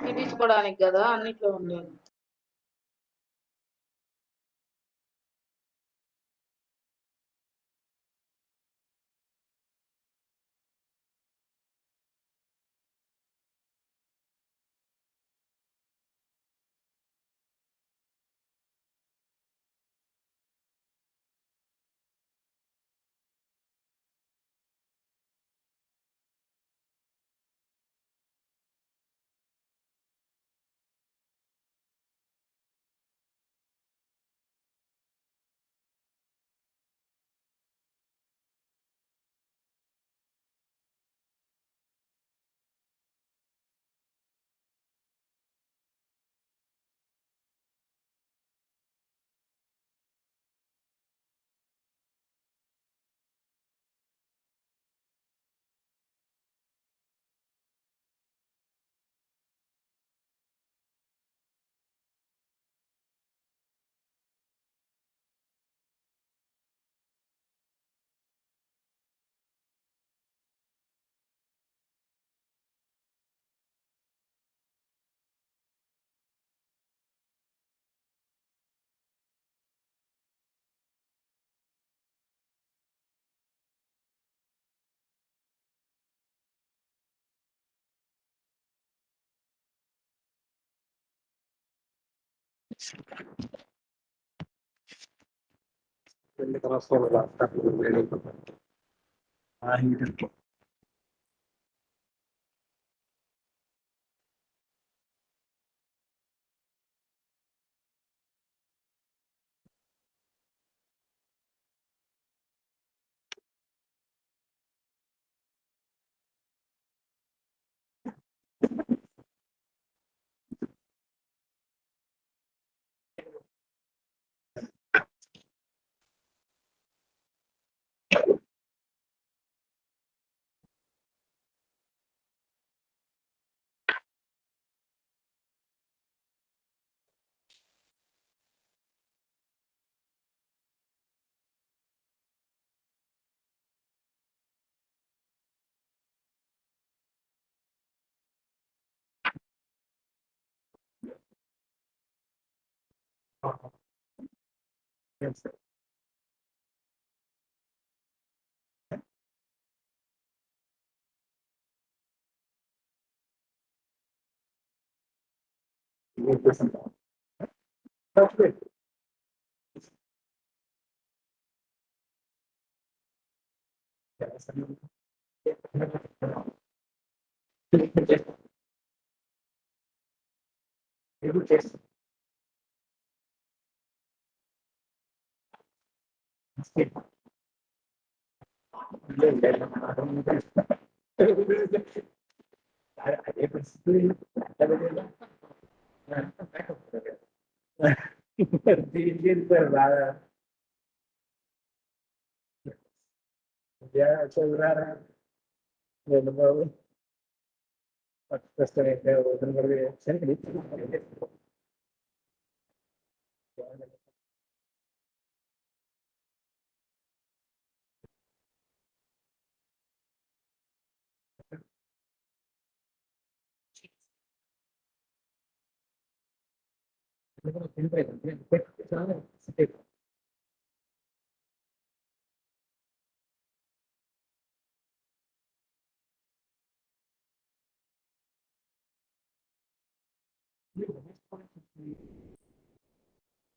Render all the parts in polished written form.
పెట్టించుకోవడానికి కదా అన్నిట్లో ఉండేది. Ya, chévere. Bueno, questo è sempre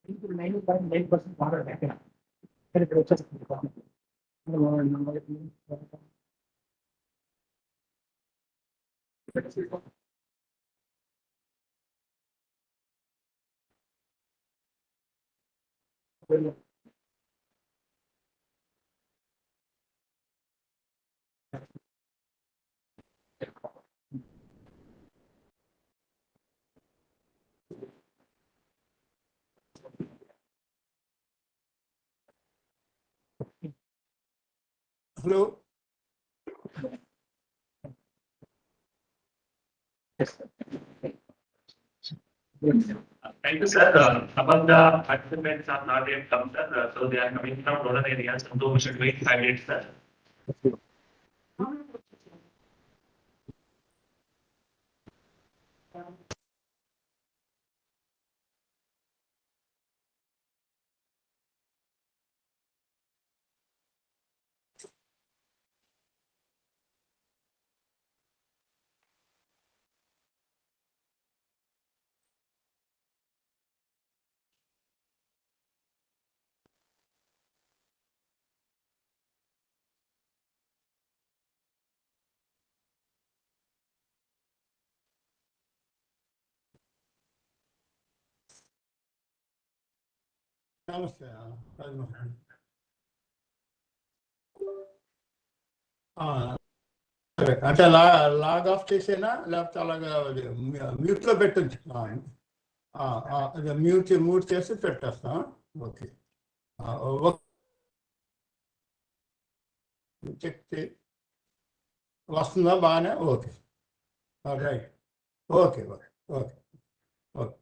sempre 9.9% water back in. Pero just Hello. Thank you, sir. Some of the participants are not yet come, sir. So they are coming from rural areas. So we should wait 5 minutes, sir. నమస్తే అంటే log of చేసేనా లేకపోతే అలాగా మ్యూట్లో పెట్టచ్చు అదే mute చేసి పెట్టేస్తాం. Okay check వస్తుందా బాగానే? Okay right. Okay okay okay okay.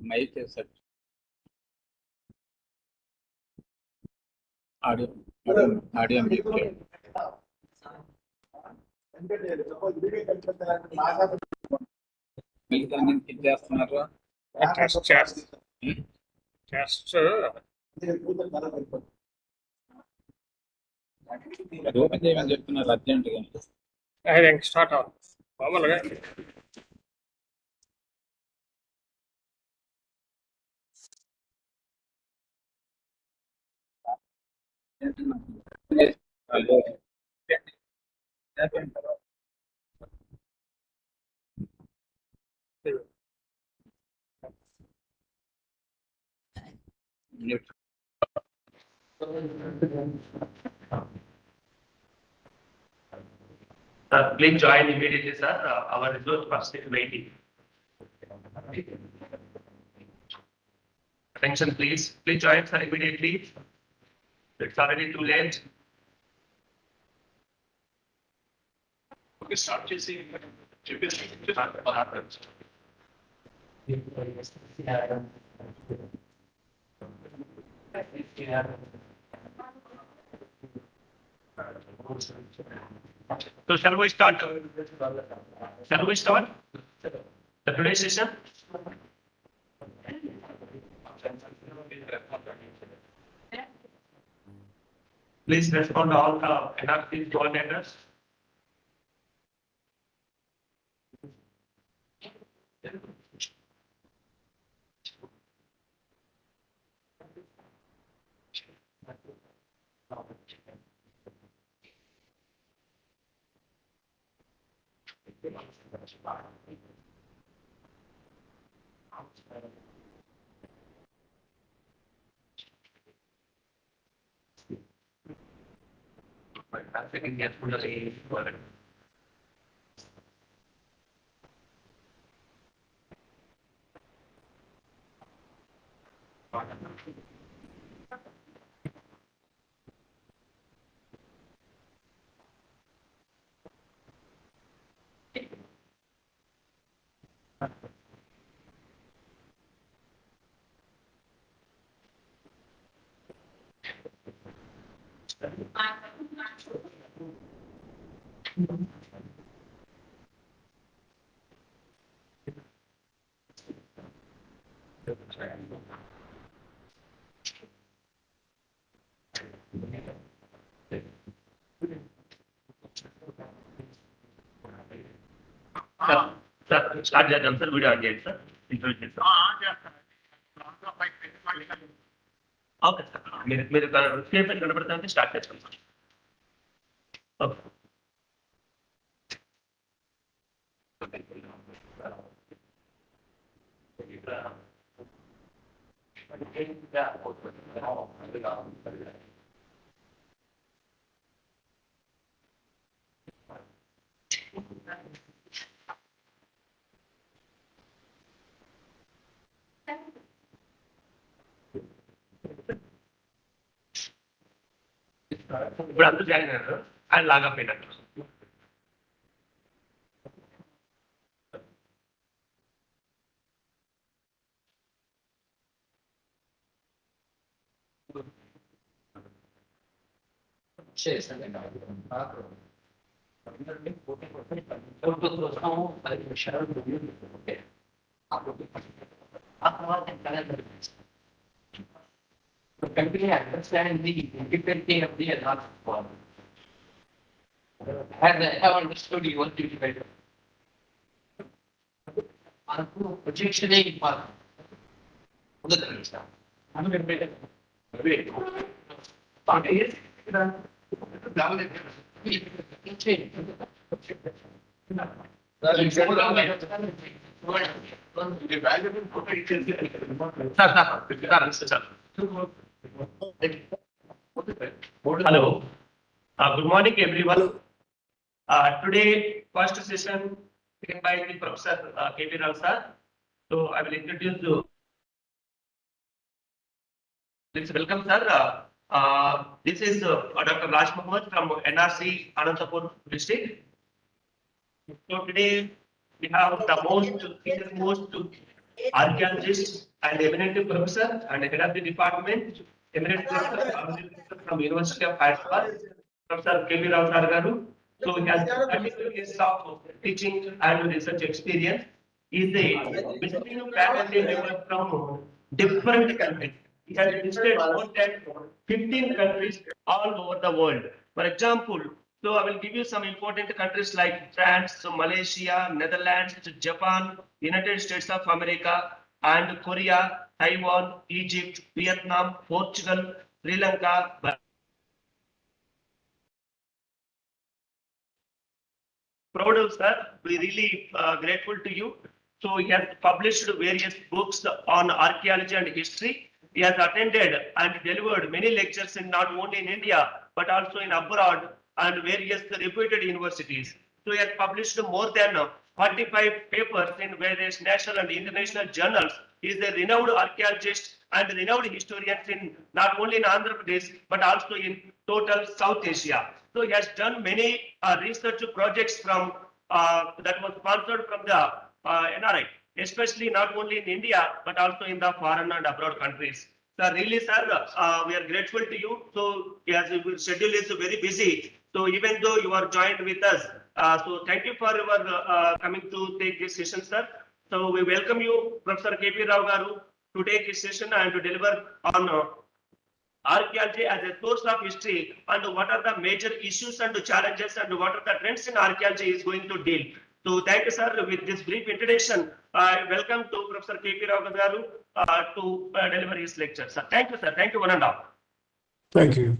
Mic is set. Audio muted. మిగతా నుంచి చేస్తున్నారా? ఓపెన్ చేయమని చెప్తున్నారు అర్జెంటుగా. స్టార్ట్ మామూలుగా Sir, please join immediately, sir. Our resource person is waiting. Attention, please. Please join, sir, immediately. It's already too late. Okay, start chasing. So shall we start? Shall we start the today's session? Please respond to all NRC's coordinators. Sir, start చేద్దాం sir video on చేయండి sir introduce చేస్తాం okay sir మీరు screen పైన కనబడుతుంటే start చేస్తాం sir okay ఇప్పుడు అందరూ join అయ్యారు ఆయన లాగా పోయినట్టు Company understand the difficulty of the analysis problem. As I have understood you want to be better. Projection is important. I'm going to make it. But is Hello. Good morning, everyone. Today, first session given by the Professor K.T. Rao sir. So, I will introduce you. Please welcome, sir. This is Dr. Raj Mohammed from NRC Anantapur district. So today we have the most archaeologist and eminent professor and head of the department, eminent professor from University of Hyderabad, Professor K.V. Rao sir garu. So he has 32 years of teaching and research experience. He is a visiting faculty member from different countries. He has visited more than 15 countries all over the world. For example, so I will give you some important countries like France, so Malaysia, Netherlands, Japan, United States of America, and Korea, Taiwan, Egypt, Vietnam, Portugal, Sri Lanka. Proud of sir, we really grateful to you. So he has published various books on archaeology and history. He has attended and delivered many lectures in not only in India but also in abroad and various reputed universities. So he has published more than 45 papers in various national and international journals. He is a renowned archaeologist and renowned historian in not only in Andhra Pradesh but also in total South Asia. So he has done many research projects from that was sponsored from the NRI, especially not only in India but also in the foreign and abroad countries. So really, sir, we are grateful to you. So as your schedule is very busy, so even though you are joined with us, so thank you for your coming to take this session, sir. So we welcome you, Professor K.P. Rao garu, to take this session and to deliver on archaeology as a source of history and what are the major issues and challenges and what are the trends in archaeology is going to deal. So thank you, sir. With this brief introduction, welcome to Professor K.P. Rao garu to deliver his lecture. Sir, thank you, sir. Thank you, one and all. Thank you.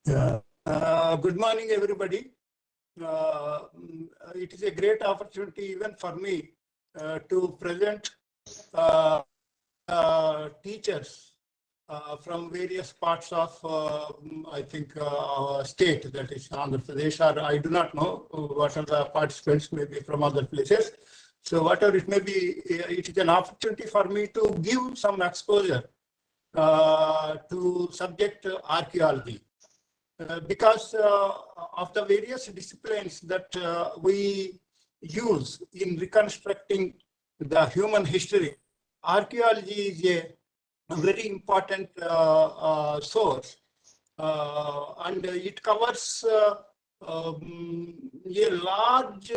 Good morning, everybody. It is a great opportunity even for me to present teachers from various parts of, I think, state, that is Andhra Pradesh, or I do not know what are the participants, maybe from other places. So whatever it may be, it is an opportunity for me to give some exposure to subject archaeology. Because of the various disciplines that we use in reconstructing the human history, archaeology is a very important source, and it covers a large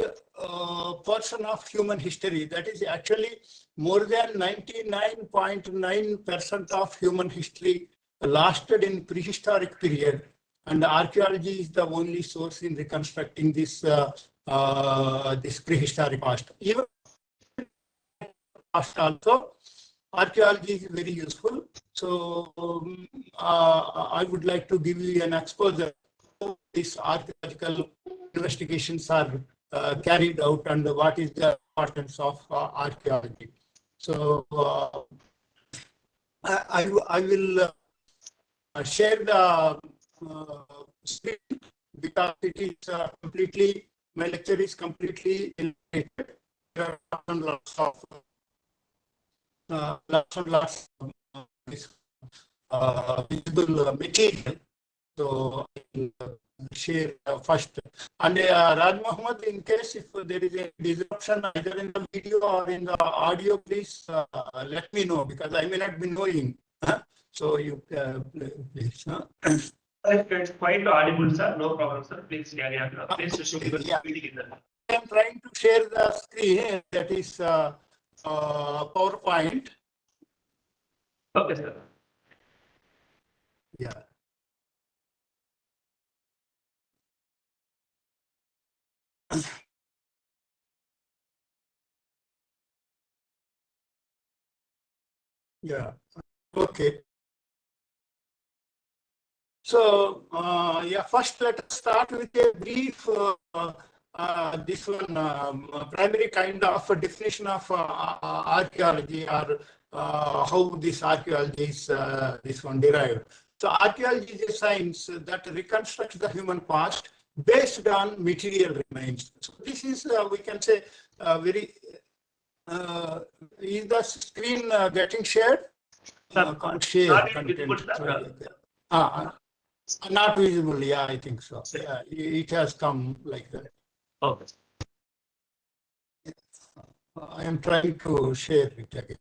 portion of human history. That is actually more than 99.9% of human history lasted in prehistoric period, and archaeology is the only source in reconstructing this this prehistoric past. Even past also, archaeology is very useful. So I would like to give you an exposure to these archaeological investigations are carried out and what is the importance of archaeology. So I will share the screen because it is completely, my lecture is completely illustrated. There are lots of visible material. So I will share first. And Raj Mohammed, in case if there is a disruption either in the video or in the audio, please let me know because I may not be knowing. So you please. It's quite audible, sir. No problem, sir. Please carry on. Please show your speaking. I am trying to share the screen, that is PowerPoint. Okay, sir. Yeah. Yeah. Okay. So, yeah, first let us start with a brief, this one, primary kind of a definition of archaeology, or how this archaeology is this one derived. So archaeology is a science that reconstructs the human past based on material remains. So this is, we can say, very, is the screen getting shared? Can't share Not content. visible, sir. Not visible, yeah, I think so. Yeah, it has come like that. Okay. I am trying to share it again.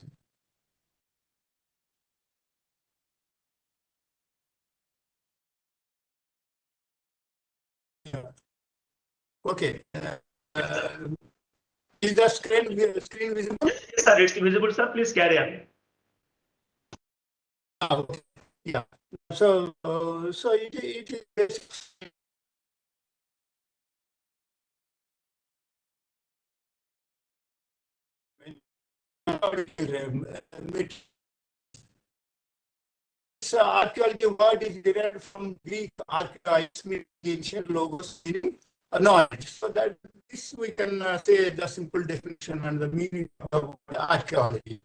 Yeah. Okay. Is the screen visible? Yes, sir, it's visible, sir. Please carry on. Okay. Yeah. So, it is this archaeology word is derived from Greek archaeos, meaning ancient logos, meaning knowledge. So that this we can say the simple definition and the meaning of archaeology.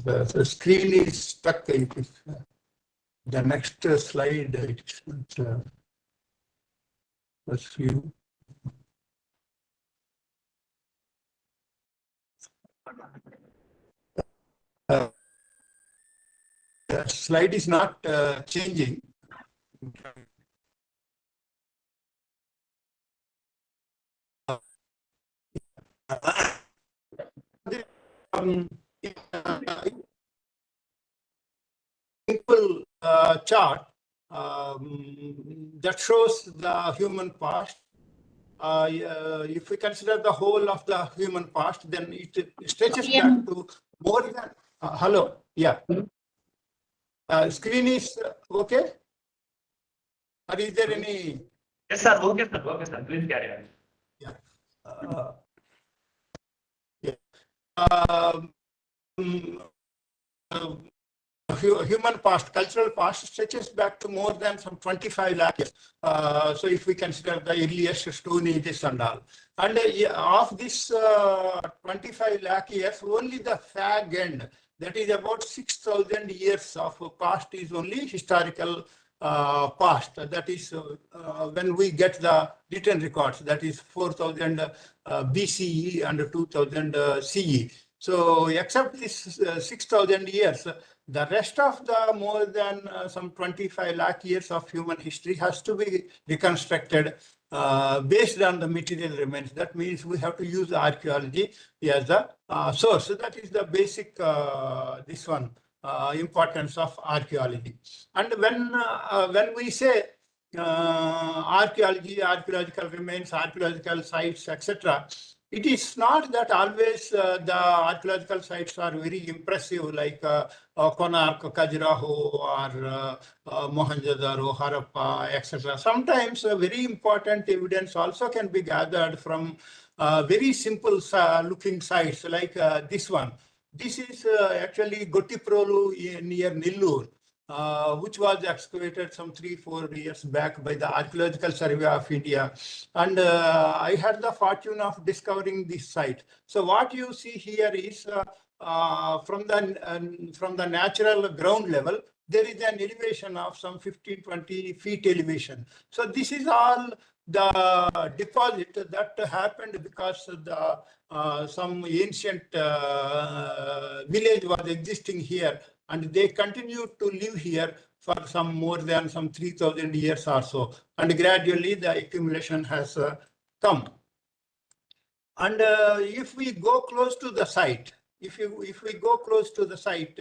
The screen is stuck. It is, the next slide. It is not, let's see. The slide is not changing. Um, simple chart that shows the human past. If we consider the whole of the human past, then it stretches back to more than. Hello, yeah. Screen is okay? Or is there any? Yes, sir. Okay, sir. Okay, sir. Please carry on. Yeah. Yeah. Human past, cultural past stretches back to more than some 25 lakh years. So if we consider the earliest stone ages and all. And of this 25 lakh years, only the fag end, that is about 6,000 years of past is only historical past. That is when we get the written records, that is 4,000 BCE and 2,000 CE. So except this 6,000 years, the rest of the more than some 25 lakh years of human history has to be reconstructed based on the material remains. That means we have to use archaeology as the source. So that is the basic this one importance of archaeology. And when we say archaeology, archaeological remains, archaeological sites, etc., it is not that always the archaeological sites are very impressive, like Konark, Khajuraho, or Mohenjo-daro, Harappa, etc. Sometimes very important evidence also can be gathered from very simple looking sites like this one. This is actually Gottiprolu near Nillur. Which was excavated some 3-4 years back by the Archaeological Survey of India. And I had the fortune of discovering this site. So what you see here is from the natural ground level, there is an elevation of some 15-20 feet elevation. So this is all the deposit that happened because the some ancient village was existing here, and they continued to live here for some more than some 3,000 years or so. And gradually the accumulation has come. And if we go close to the site, if we go close to the site,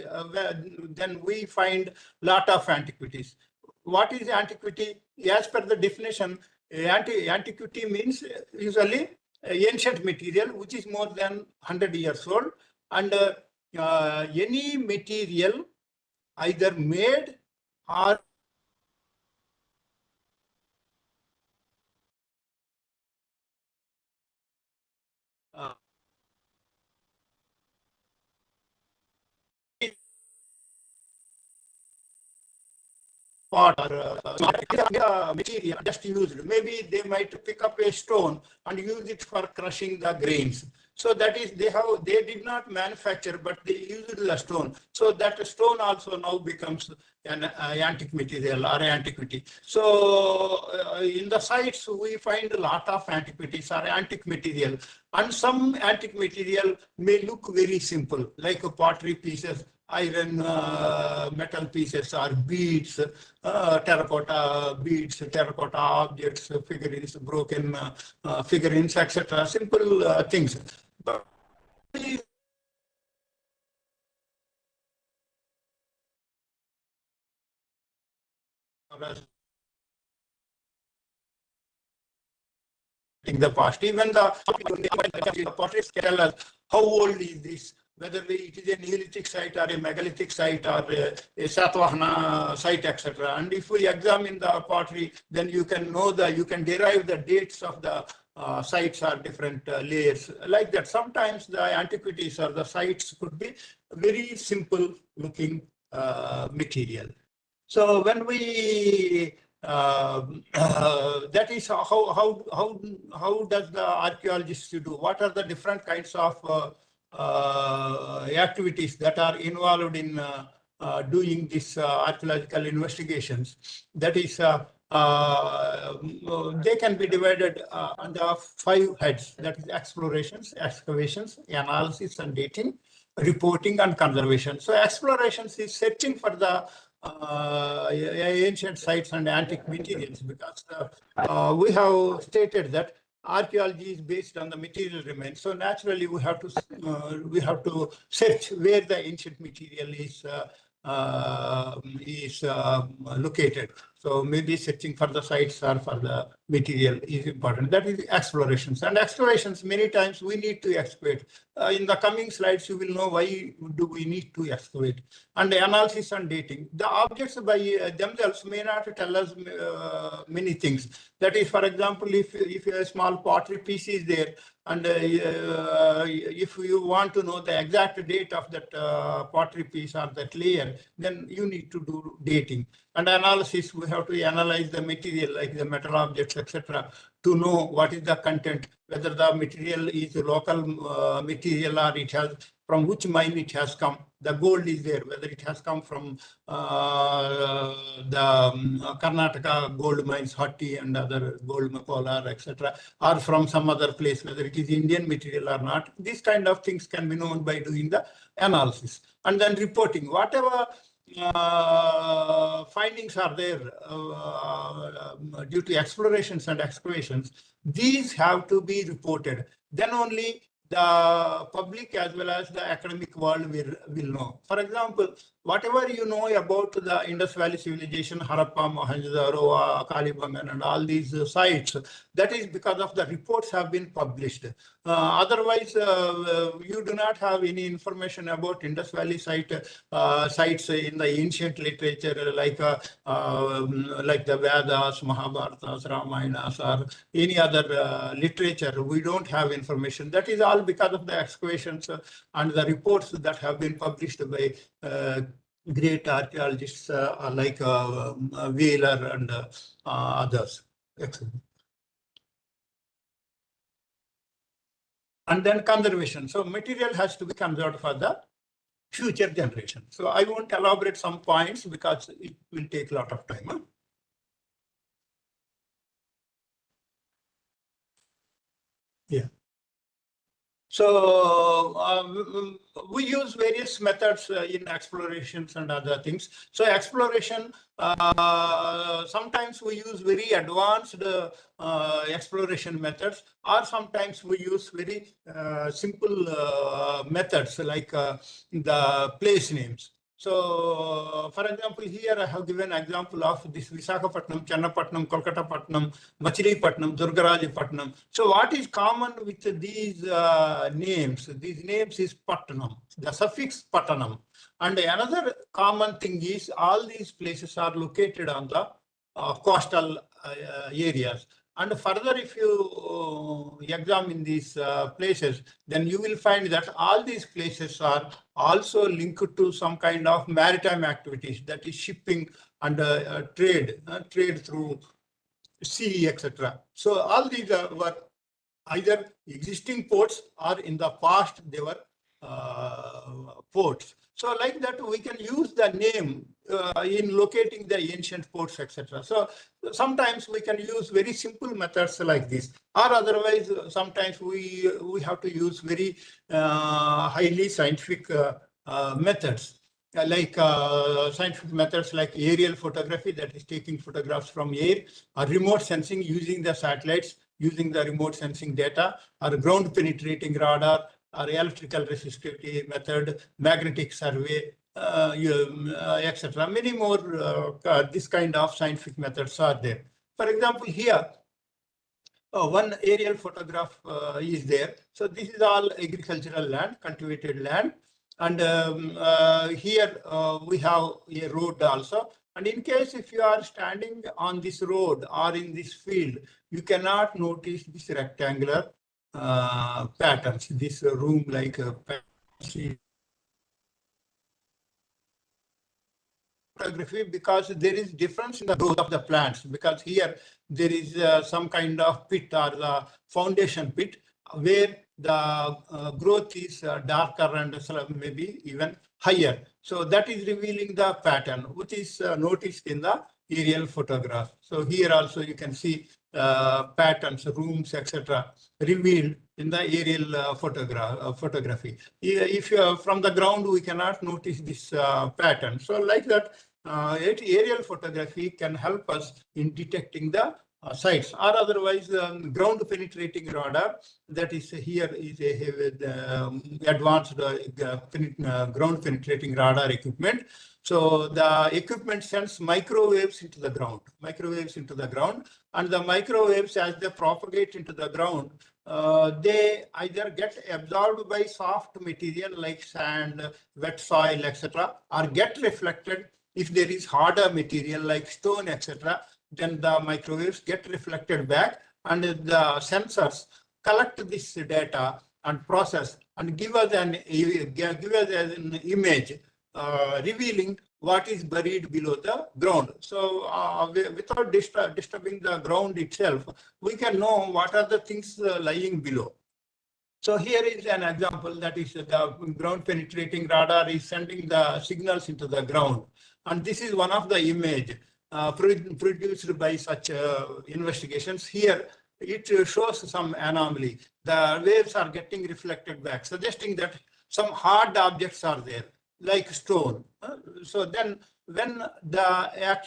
then we find lot of antiquities. What is antiquity? As per the definition, antiquity means usually ancient material which is more than 100 years old, and any material either made or pot or material just used. Maybe they might pick up a stone and use it for crushing the grains. So that is, they did not manufacture, but they used the stone. So that stone also now becomes an antique material or antiquity. So in the sites, we find a lot of antiquities or antique material. And some antique material may look very simple, like pottery pieces iron metal pieces or beads, terracotta beads, terracotta objects, figurines, broken figurines, etc. Simple things. But in the past, even the potteries tell us how old is this, whether it is a Neolithic site or a megalithic site or a Satvahana site, etc. And if we examine the pottery, then you can know you can derive the dates of the sites or different layers like that. Sometimes the antiquities or the sites could be very simple looking material. So when we that is how does the archaeologists do? What are the different kinds of activities that are involved in doing these archaeological investigations? That is, they can be divided under 5 heads. That is explorations, excavations, analysis and dating, reporting and conservation. So explorations is searching for the ancient sites and antique materials, because we have stated that archaeology is based on the material remains. So naturally, we have to search where the ancient material is located. So maybe searching for the sites or for the material is important. That is explorations. And excavations, many times we need to excavate. In the coming slides, you will know why do we need to excavate. And analysis and dating. The objects by themselves may not tell us many things. That is, for example, if a small pottery piece is there, and if you want to know the exact date of that pottery piece or that layer, then you need to do dating. And analysis, we have to analyze the material like the metal objects, etc., to know what is the content, whether the material is a local material or it has, from which mine it has come. The gold is there, whether it has come from the Karnataka gold mines, Hatti and other gold Kolar, etc., or from some other place, whether it is Indian material or not. These kind of things can be known by doing the analysis. And then reporting, whatever findings are there due to explorations and excavations, these have to be reported. Then only the public as well as the academic world will know. For example, whatever you know about the Indus Valley civilization, Harappa, Mohenjo-daro, Kalibangan, and all these sites, that is because of the reports have been published. Otherwise, you do not have any information about Indus Valley sites in the ancient literature like the Vedas, Mahabharatas, Ramayanas, or any other literature. We don't have information. That is all because of the excavations and the reports that have been published by great archaeologists like Wheeler and others. Excellent. And then conservation. So material has to be conserved for the future generation. So I won't elaborate some points because it will take a lot of time. Huh? Yeah. So we use various methods in explorations and other things. So exploration, sometimes we use very advanced exploration methods, or sometimes we use very simple methods like the place names. So, for example, here I have given an example of this Visakhapatnam, Channapatnam, Kolkatapatnam, Machilipatnam, Durgarajapatnam. So, what is common with these names? These names is Patnam, the suffix Patnam. And another common thing is all these places are located on the coastal areas. And further, if you examine these places, then you will find that all these places are also linked to some kind of maritime activities, that is shipping and trade through sea, etc. So all these were either existing ports or in the past they were ports. So like that, we can use the name in locating the ancient ports, etc. So sometimes we can use very simple methods like this, or otherwise sometimes we have to use very highly scientific methods. like scientific methods like aerial photography, that is taking photographs from air, or remote sensing using the satellites, using the remote sensing data, or ground penetrating radar, or electrical resistivity method, magnetic survey, etc. Many more this kind of scientific methods are there. For example, here, one aerial photograph is there. So this is all agricultural land, cultivated land. And here we have a road also. And in case if you are standing on this road or in this field, you cannot notice this rectangular patterns, this room-like patterns. Photography, because there is difference in the growth of the plants, because here there is some kind of pit or the foundation pit where the growth is darker and maybe even higher. So that is revealing the pattern, which is noticed in the aerial photograph. So here also you can see patterns, rooms, etc. revealed in the aerial photography. If from the ground we cannot notice this pattern. So like that, aerial photography can help us in detecting the sites, or otherwise ground penetrating radar, that is here is a advanced ground penetrating radar equipment. So the equipment sends microwaves into the ground, and the microwaves, as they propagate into the ground, they either get absorbed by soft material like sand, wet soil, etc., or get reflected. If there is harder material like stone, etc., then the microwaves get reflected back, and the sensors collect this data and process and give us an image revealing what is buried below the ground. So without disturbing the ground itself, we can know what are the things lying below. So here is an example, that is the ground penetrating radar is sending the signals into the ground. And this is one of the image produced by such investigations. Here it shows some anomaly. The waves are getting reflected back, suggesting that some hard objects are there, like stone. So then when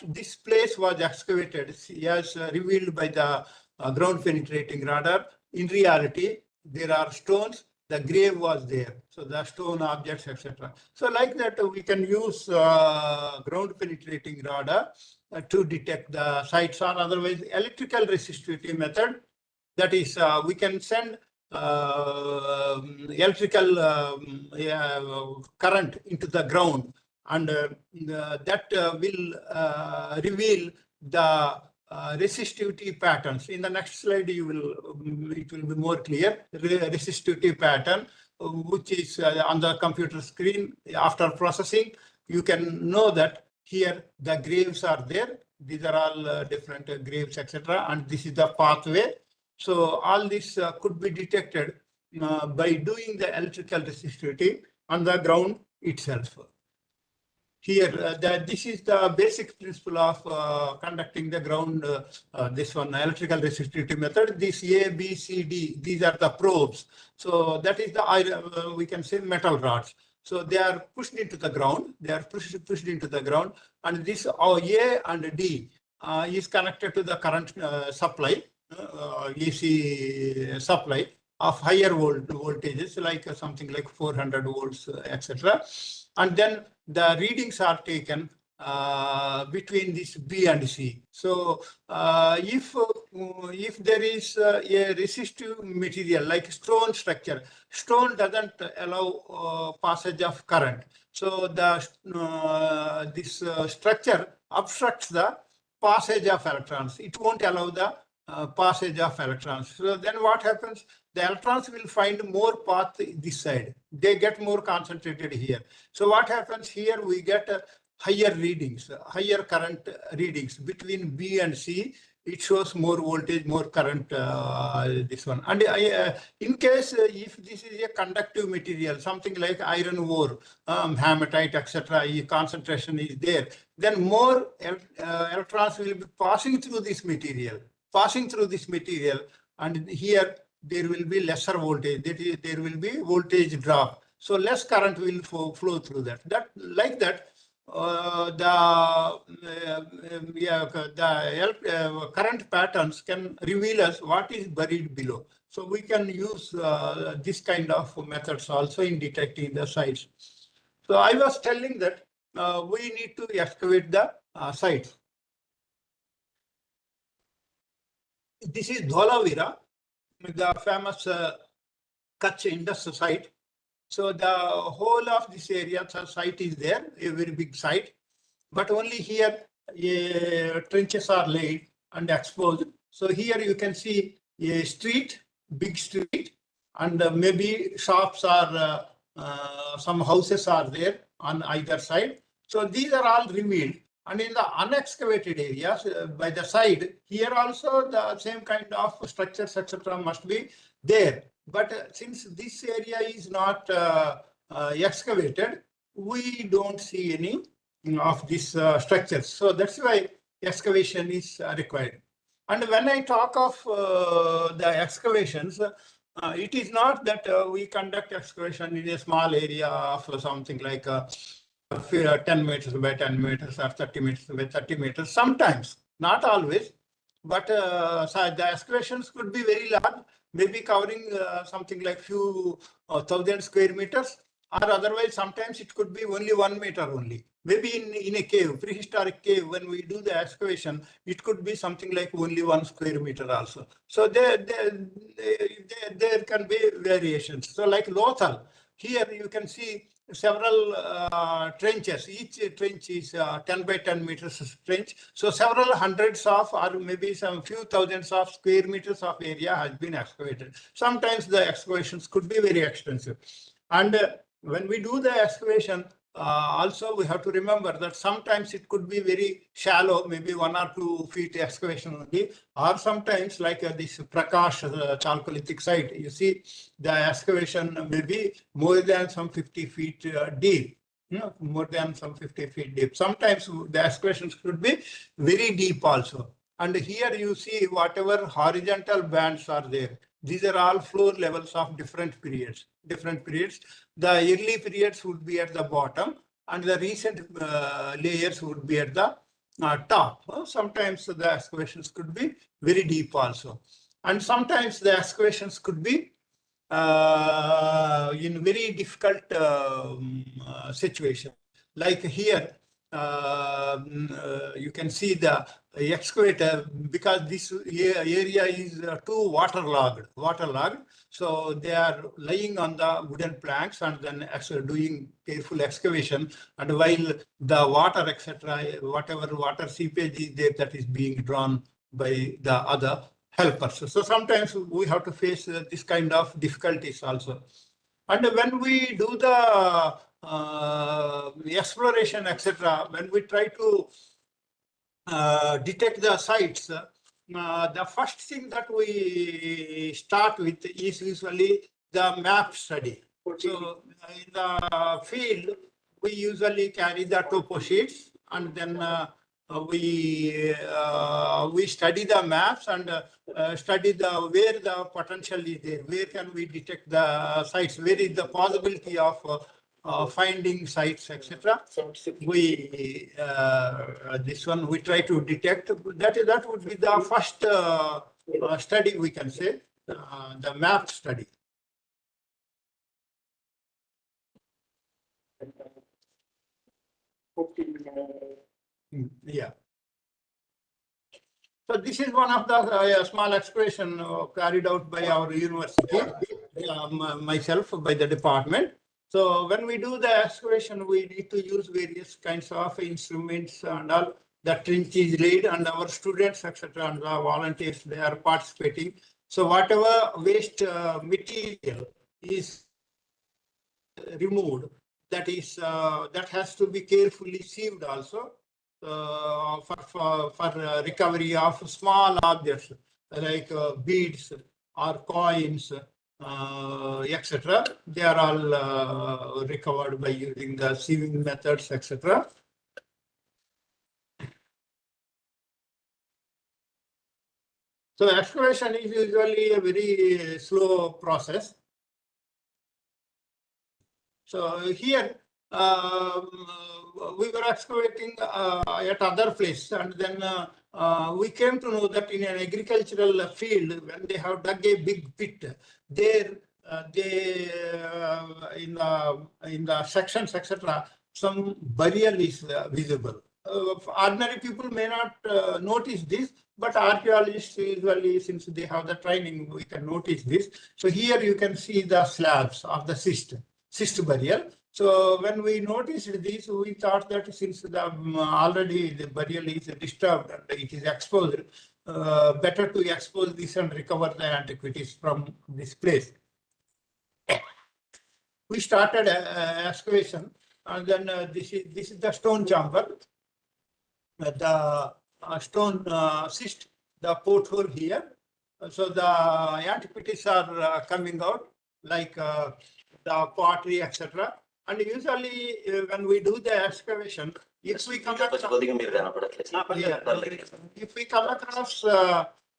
this place was excavated, as revealed by the ground penetrating radar, in reality, there are stones, the grave was there. So the stone objects, etc. So like that, we can use ground penetrating radar to detect the sites, or otherwise electrical resistivity method. That is, we can send electrical current into the ground, and that will reveal the resistivity patterns. In the next slide, it will be more clear. Resistivity pattern, which is on the computer screen. After processing, you can know that here the graves are there. These are all different graves, etc. And this is the pathway. So all this could be detected by doing the electrical resistivity on the ground itself. Here, this is the basic principle of conducting the ground, this one, electrical resistivity method. This A, B, C, D, these are the probes. So that is the, we can say, metal rods. So they are pushed into the ground. They are pushed into the ground. And this A and D is connected to the current supply, AC supply of higher voltages, like something like 400 volts, etc. And then the readings are taken between this B and C. So if there is a resistive material like stone structure, stone doesn't allow passage of current. So the this structure obstructs the passage of electrons. It won't allow the passage of electrons. So then what happens? The electrons will find more path this side. They get more concentrated here. So what happens here? We get higher readings, higher current readings between B and C. It shows more voltage, more current, this one. And in case if this is a conductive material, something like iron ore, hematite, etc., concentration is there, then more electrons will be passing through this material. And here there will be lesser voltage. That is, there will be voltage drop. So less current will flow through that. Like that, the current patterns can reveal us what is buried below. So we can use this kind of methods also in detecting the sites. So I was telling that we need to excavate the sites. This is Dholavira, the famous Kutch Indus site. So the whole of this area site is there, a very big site, but only here trenches are laid and exposed. So here you can see a street, big street, and maybe shops or some houses are there on either side. So these are all revealed. And in the unexcavated areas by the side, here also the same kind of structures, etc., must be there. But since this area is not excavated, we don't see any of these structures. So that's why excavation is required. And when I talk of the excavations, it is not that we conduct excavation in a small area of something like 10 meters by 10 meters or 30 meters by 30 meters. Sometimes, not always, but so the excavations could be very large, maybe covering something like few thousand square meters, or otherwise sometimes it could be only 1 meter only. Maybe in a cave, prehistoric cave, when we do the excavation, it could be something like only 1 square meter also. So there can be variations. So like Lothal, here you can see several trenches. Each trench is 10 by 10 meters trench. So several hundreds of, or maybe some few thousands of square meters of area has been excavated. Sometimes the excavations could be very extensive. And when we do the excavation, also we have to remember that sometimes it could be very shallow, maybe 1 or 2 feet excavation only, or sometimes like this Prakash Chalcolithic site, you see the excavation may be more than some 50 feet deep. More than some 50 feet deep. Sometimes the excavations could be very deep also. And here you see whatever horizontal bands are there. These are all floor levels of different periods. The early periods would be at the bottom, and the recent layers would be at the top. Sometimes the excavations could be very deep also. And sometimes the excavations could be in very difficult situation. Like here, you can see the excavator, because this area is too waterlogged. So they are laying on the wooden planks and then doing careful excavation. And while the water, etc., whatever water seepage is there, that is being drawn by the other helpers. So sometimes we have to face this kind of difficulties also. And when we do the exploration, etc., when we try to detect the sites, the first thing that we start with is usually the map study. So in the field, we usually carry the topo sheets, and then we study the maps and study where the potential is there, where can we detect the sites, where is the possibility of finding sites, etc. We this one we try to detect. That would be the first study, we can say, the map study. Yeah. So this is one of the small excavation carried out by our university, myself, by the department. So when we do the excavation, we need to use various kinds of instruments and all. The trench is laid, and our students, etc., and the volunteers, they are participating. So whatever waste material is removed, that has to be carefully sieved also. For recovery of small objects like beads or coins, etc. They are all recovered by using the sieving methods, etc. So excavation is usually a very slow process. So here we were excavating at other place, and then we came to know that in an agricultural field, when they have dug a big pit, there they in the sections, etc., some burial is visible. Ordinary people may not notice this, but archaeologists usually, since they have the training, we can notice this. So here you can see the slabs of the cyst burial. So when we noticed this, we thought that since already the burial is disturbed and it is exposed, better to expose this and recover the antiquities from this place. We started excavation, and then this is the stone chamber, the stone cyst, the porthole here. So the antiquities are coming out, like the pottery, etc. And usually when we do the excavation, if we come across,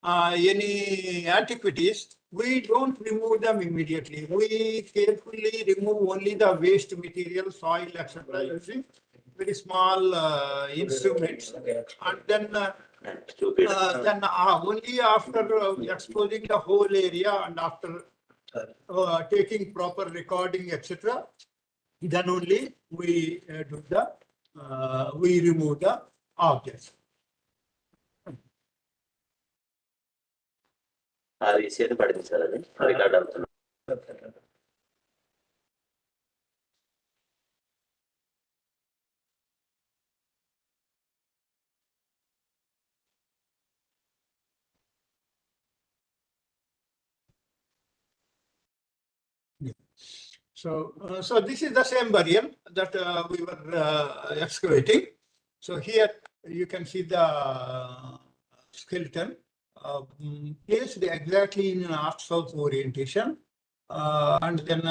any antiquities, we don't remove them immediately. We carefully remove only the waste material, soil, etc. Using very small instruments, and then only after exposing the whole area and after taking proper recording, etc., then only we do the we remove the objects. So this is the same burial that we were excavating. So here you can see the skeleton placed exactly in north-south orientation, and then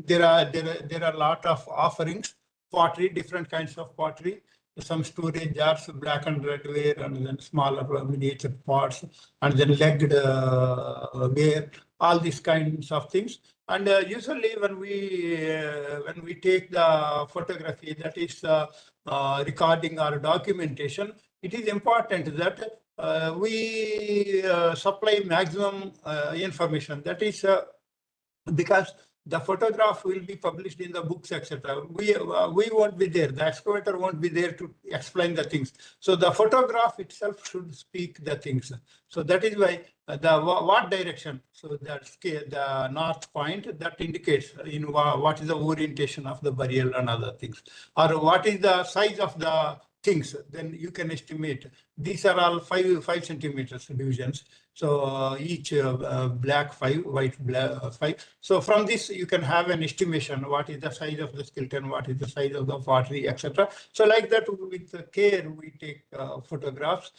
there are a lot of offerings, pottery, different kinds of pottery, some storage jars, black and red ware, and then smaller miniature pots, and then legged ware, all these kinds of things. And usually when we take the photography, that is recording or documentation, it is important that we supply maximum information. That is because the photograph will be published in the books, etc. We won't be there. The excavator won't be there to explain the things. So the photograph itself should speak the things. So that is why what direction. So that's the north point that indicates what is the orientation of the burial and other things, or what is the size of the things. Then you can estimate. These are all 5 centimeters divisions. So each black 5, white black 5. So from this you can have an estimation. What is the size of the skeleton? What is the size of the pottery, etc. So like that, with care we take photographs.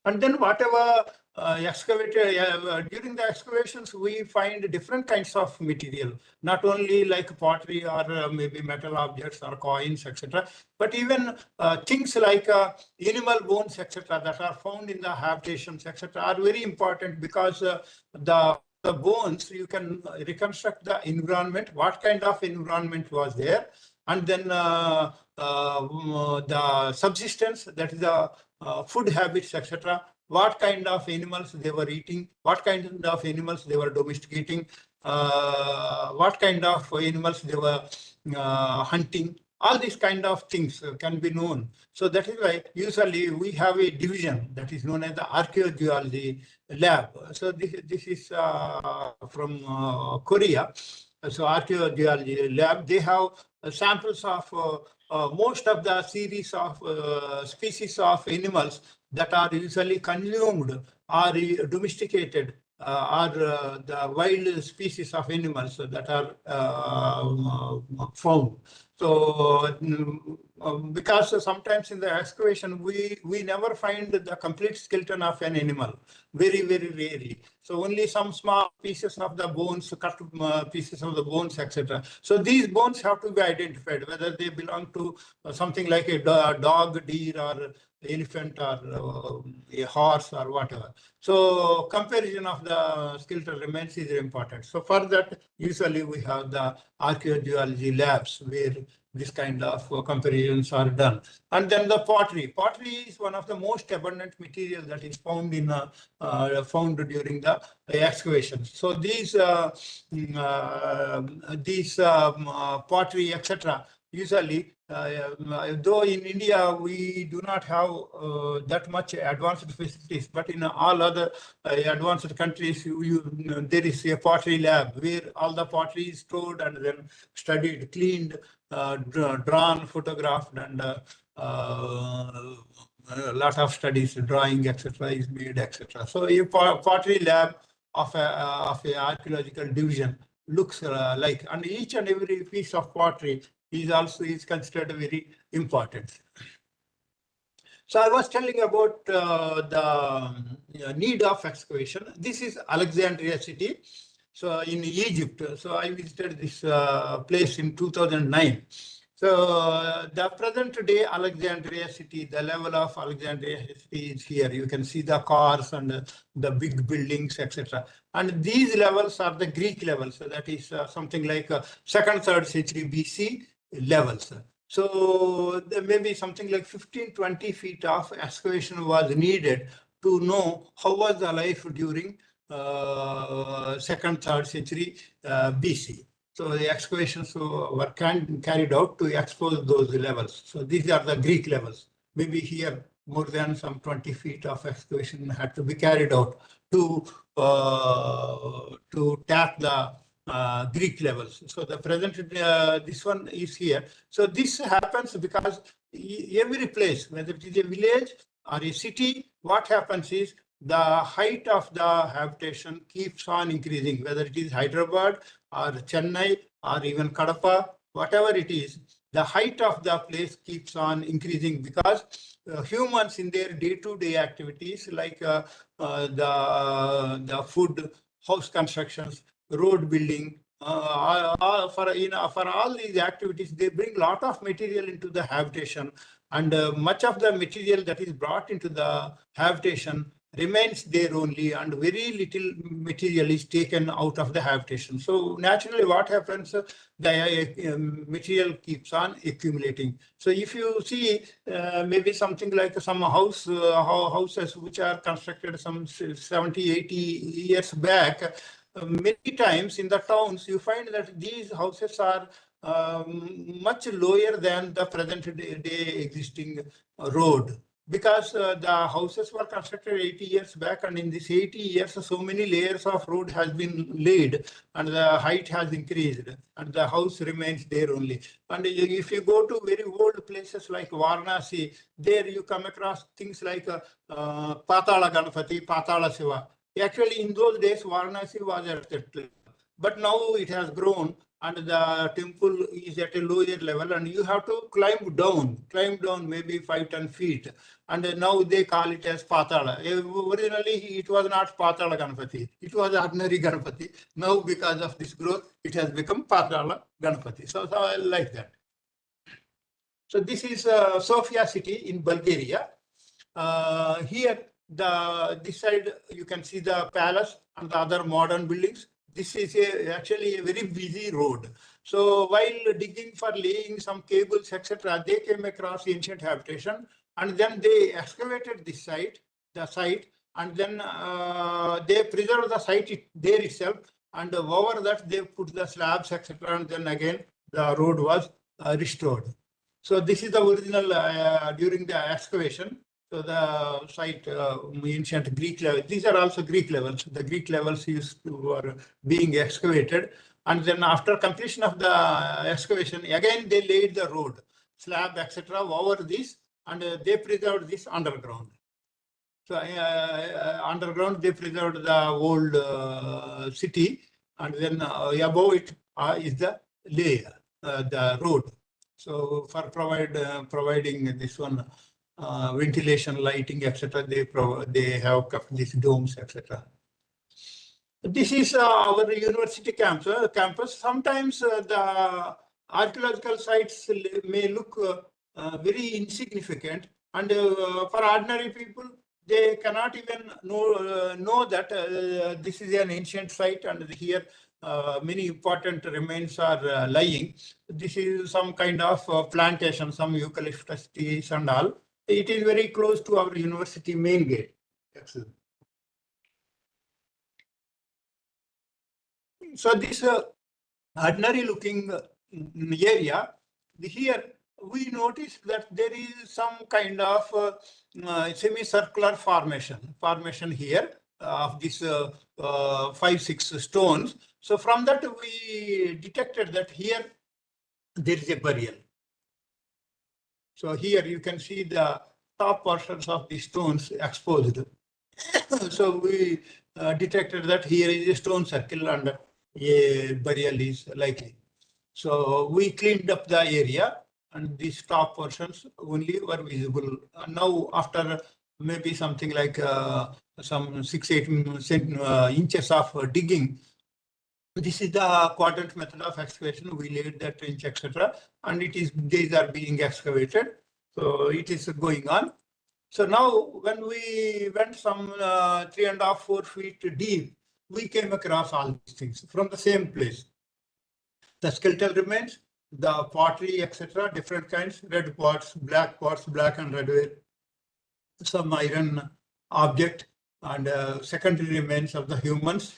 And then whatever during the excavations, we find different kinds of material, not only like pottery or maybe metal objects or coins, etc., but even things like animal bones, etc., that are found in the habitations, etc., are very important, because the bones, you can reconstruct the environment, what kind of environment was there, and then the subsistence, that is the food habits, etc., what kind of animals they were eating, what kind of animals they were domesticating, what kind of animals they were hunting. All these kind of things can be known. So that is why usually we have a division that is known as the archaeogeology lab. So this is from Korea. So archaeogeology lab, they have samples of most of the series of species of animals that are usually consumed or domesticated, or the wild species of animals that are found. So because sometimes in the excavation, we never find the complete skeleton of an animal, very, very rarely. So only some small pieces of the bones, cut pieces of the bones, etc. So these bones have to be identified, whether they belong to something like a dog, deer, or elephant, or a horse, or whatever. So comparison of the skeletal remains is important. So for that, usually we have the archaeogeology labs where this kind of comparisons are done. And then the pottery. Pottery is one of the most abundant material that is found in found during the excavations. So these pottery, etc. Usually, though in India we do not have that much advanced facilities, but in all other advanced countries, there is a pottery lab where all the pottery is stored and then studied, cleaned, drawn, photographed, and a lot of studies, drawing, etc., is made, etc. So a pottery lab of a archaeological division looks like, and each and every piece of pottery is considered very important. So I was telling about the need of excavation. This is Alexandria city, so in Egypt. So I visited this place in 2009. So the present day Alexandria city, the level of Alexandria city is here. You can see the cars and the big buildings, etc. And these levels are the Greek levels. So that is something like 2nd, 3rd century BC levels. So there may be something like 15-20 feet of excavation was needed to know how was the life during 2nd, 3rd century BC. So the excavations were carried out to expose those levels. So these are the Greek levels. Maybe here more than some 20 feet of excavation had to be carried out to tap the Greek levels. So the present, this one is here. So this happens because every place, whether it is a village or a city, what happens is the height of the habitation keeps on increasing, whether it is Hyderabad or Chennai or even Kadapa, whatever it is, the height of the place keeps on increasing because humans in their day-to-day activities like the food, house constructions, road building, for all these activities, they bring a lot of material into the habitation, and much of the material that is brought into the habitation remains there only, and very little material is taken out of the habitation. So naturally what happens, the material keeps on accumulating. So if you see maybe something like some houses which are constructed some 70, 80 years back, many times in the towns, you find that these houses are much lower than the present day existing road, because the houses were constructed 80 years back, and in this 80 years, so many layers of road has been laid, and the height has increased, and the house remains there only. And if you go to very old places like Varanasi, there you come across things like Patala Ganpati, Patala Shiva. Actually, in those days, Varanasi was at that level, but now it has grown, and the temple is at a lower level, and you have to climb down maybe 5-10 feet. And now they call it as Patala. Originally, it was not Patala Ganpati. It was ordinary Ganpati. Now, because of this growth, it has become Patala Ganpati. So I like that. So this is Sofia city in Bulgaria. Here, this side, you can see the palace and the other modern buildings. This is actually a very busy road. So while digging for laying some cables, etc., they came across ancient habitation, and then they excavated this site, and then they preserved the site there itself, and over that they put the slabs, etc., and then again the road was restored. So this is the original during the excavation. So the site, ancient Greek level, these are also Greek levels. The Greek levels were being excavated. And then after completion of the excavation, again they laid the road, slab, etc. over this, and they preserved this underground. So underground, they preserved the old city, and then above it is the layer, the road. So for providing this one ventilation, lighting, etc., they have kept these domes, etc. This is our university campus. Sometimes the archaeological sites may look very insignificant, and for ordinary people, they cannot even know that this is an ancient site, and here many important remains are lying. This is some kind of plantation, some eucalyptus trees and all. It is very close to our university main gate. Excellent. So this ordinary looking area, here we notice that there is some kind of semicircular formation here of these 5-6 stones. So from that we detected that here there is a burial. So here you can see the top portions of the stones exposed. So we detected that here is a stone circle and a burial is likely. So we cleaned up the area and these top portions only were visible. And now after maybe something like some 6-8 inches of digging, this is the quadrant method of excavation. We laid that trench, etc., and these are being excavated. So it is going on. So now when we went some 3.5-4 feet deep, we came across all these things from the same place. The skeletal remains, the pottery, etc., different kinds, red pots, black and red ware, some iron object, and secondary remains of the humans.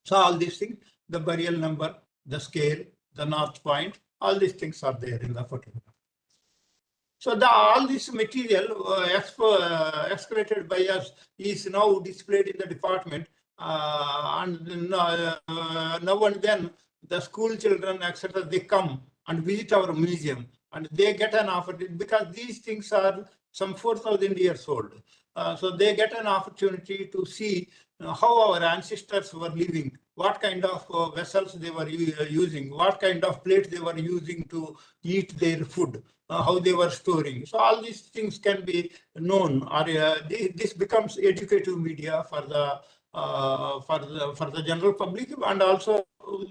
So all these things, the burial number, the scale, the north point, all these things are there in the photograph. So all this material excavated by us is now displayed in the department, and now and then the school children, etc., they come and visit our museum, and they get an opportunity because these things are some 4,000 years old. So they get an opportunity to see how our ancestors were living, what kind of vessels they were using, what kind of plates they were using to eat their food, how they were storing. So all these things can be known, or this becomes educative media for the general public, and also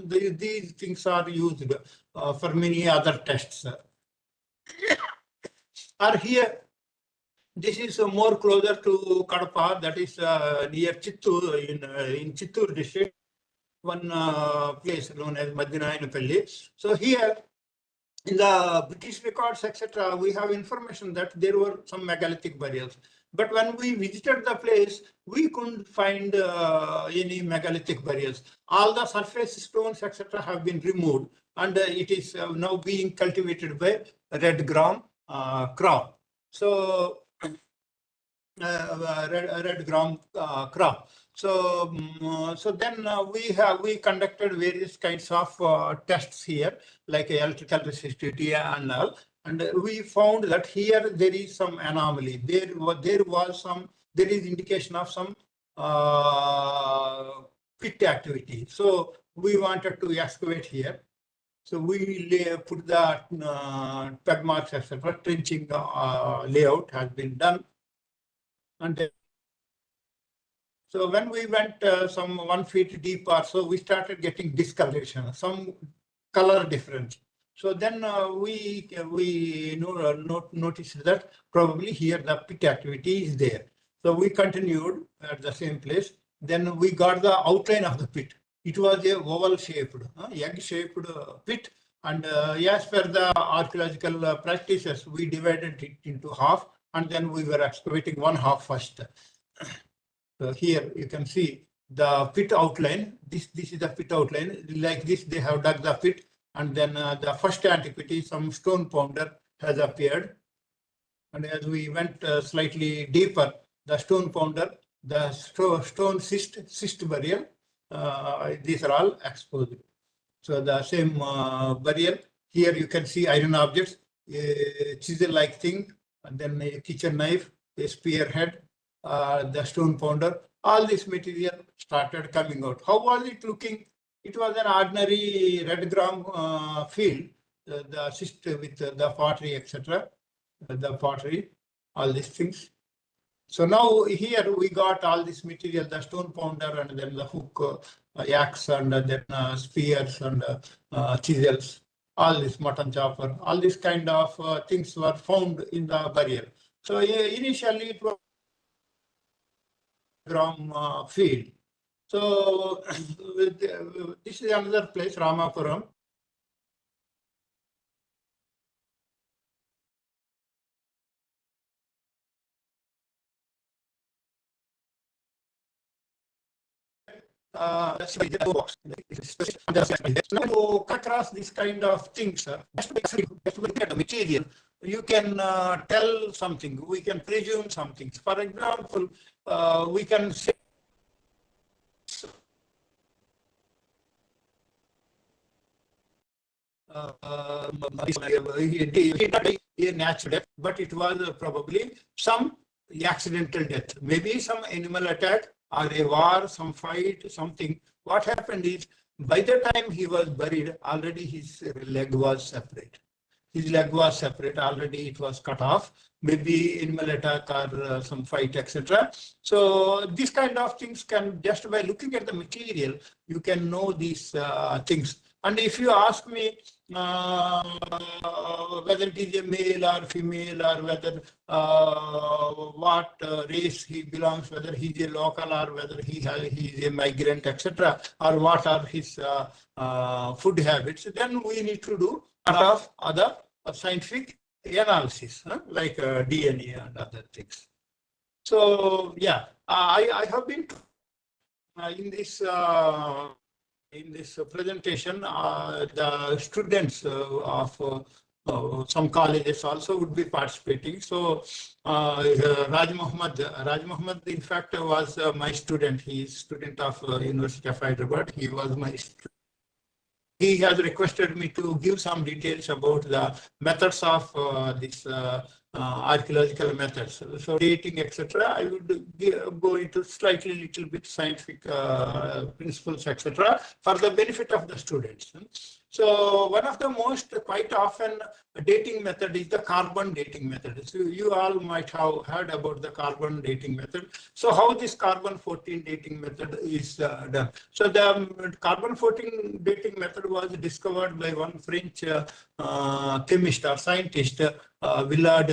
these things are used for many other tests. Or here, this is more closer to Kadapa, that is near Chittur, in Chittur district, one place known as Madinayinapalli. So here, in the British records, etc., we have information that there were some megalithic burials. But when we visited the place, we couldn't find any megalithic burials. All the surface stones, etc., have been removed, and it is now being cultivated by red gram crop. So red gram crop. So so then we conducted various kinds of tests here, like electrical resistivity and all, and we found that here there is some anomaly. There is indication of some pit activity. So we wanted to excavate here. So we put the peg marks, etc. Trenching layout has been done. And so when we went some 1 feet deep or so, we started getting discoloration, some color difference. So then we noticed that probably here the pit activity is there. So we continued at the same place. Then we got the outline of the pit. It was a oval-shaped, egg-shaped pit. And as per the archaeological practices, we divided it into half, and then we were excavating one half first. So here you can see the pit outline. This is the pit outline. Like this, they have dug the pit, and then the first antiquity, some stone pounder has appeared. And as we went slightly deeper, the stone pounder, the stone cyst burial, these are all exposed. So the same burial. Here you can see iron objects, a chisel-like thing, and then a kitchen knife, a spearhead, the stone pounder. All this material started coming out. How was it looking? It was an ordinary red gram field. the assist with the pottery, etc. The pottery, all these things. So now here we got all this material, the stone pounder and then the hook, axe and then spears and chisels, all this mutton chopper, all these kind of things were found in the burial. So initially it was field. So this is another place, Ramapuram. That's why the box. So across this kind of things, just to look at the material, you can tell something. We can presume something. For example, we can say a natural death, but it was probably some accidental death, maybe some animal attack or a war, some fight, something. What happened is, by the time he was buried, already his leg was separate. His leg was separate, already it was cut off, maybe animal attack or some fight, etc. So this kind of things can, just by looking at the material, you can know these things. And if you ask me whether it is a male or female, or whether what race he belongs, whether he is a local or whether he is a migrant, etc., or what are his food habits, then we need to do a lot of other scientific analysis, like DNA and other things. So yeah, I have been in this presentation, the students of some colleges also would be participating. So Raj Mohammed, in fact, was my student. He is student of University of Hyderabad. He was my student. He has requested me to give some details about the methods of this archaeological methods. So dating, etc. I would go into slightly little bit scientific principles, etc., for the benefit of the students. So one of the most quite often dating method is the carbon dating method. So you all might have heard about the carbon dating method. So how this carbon-14 dating method is done. So the carbon-14 dating method was discovered by one French chemist or scientist, Willard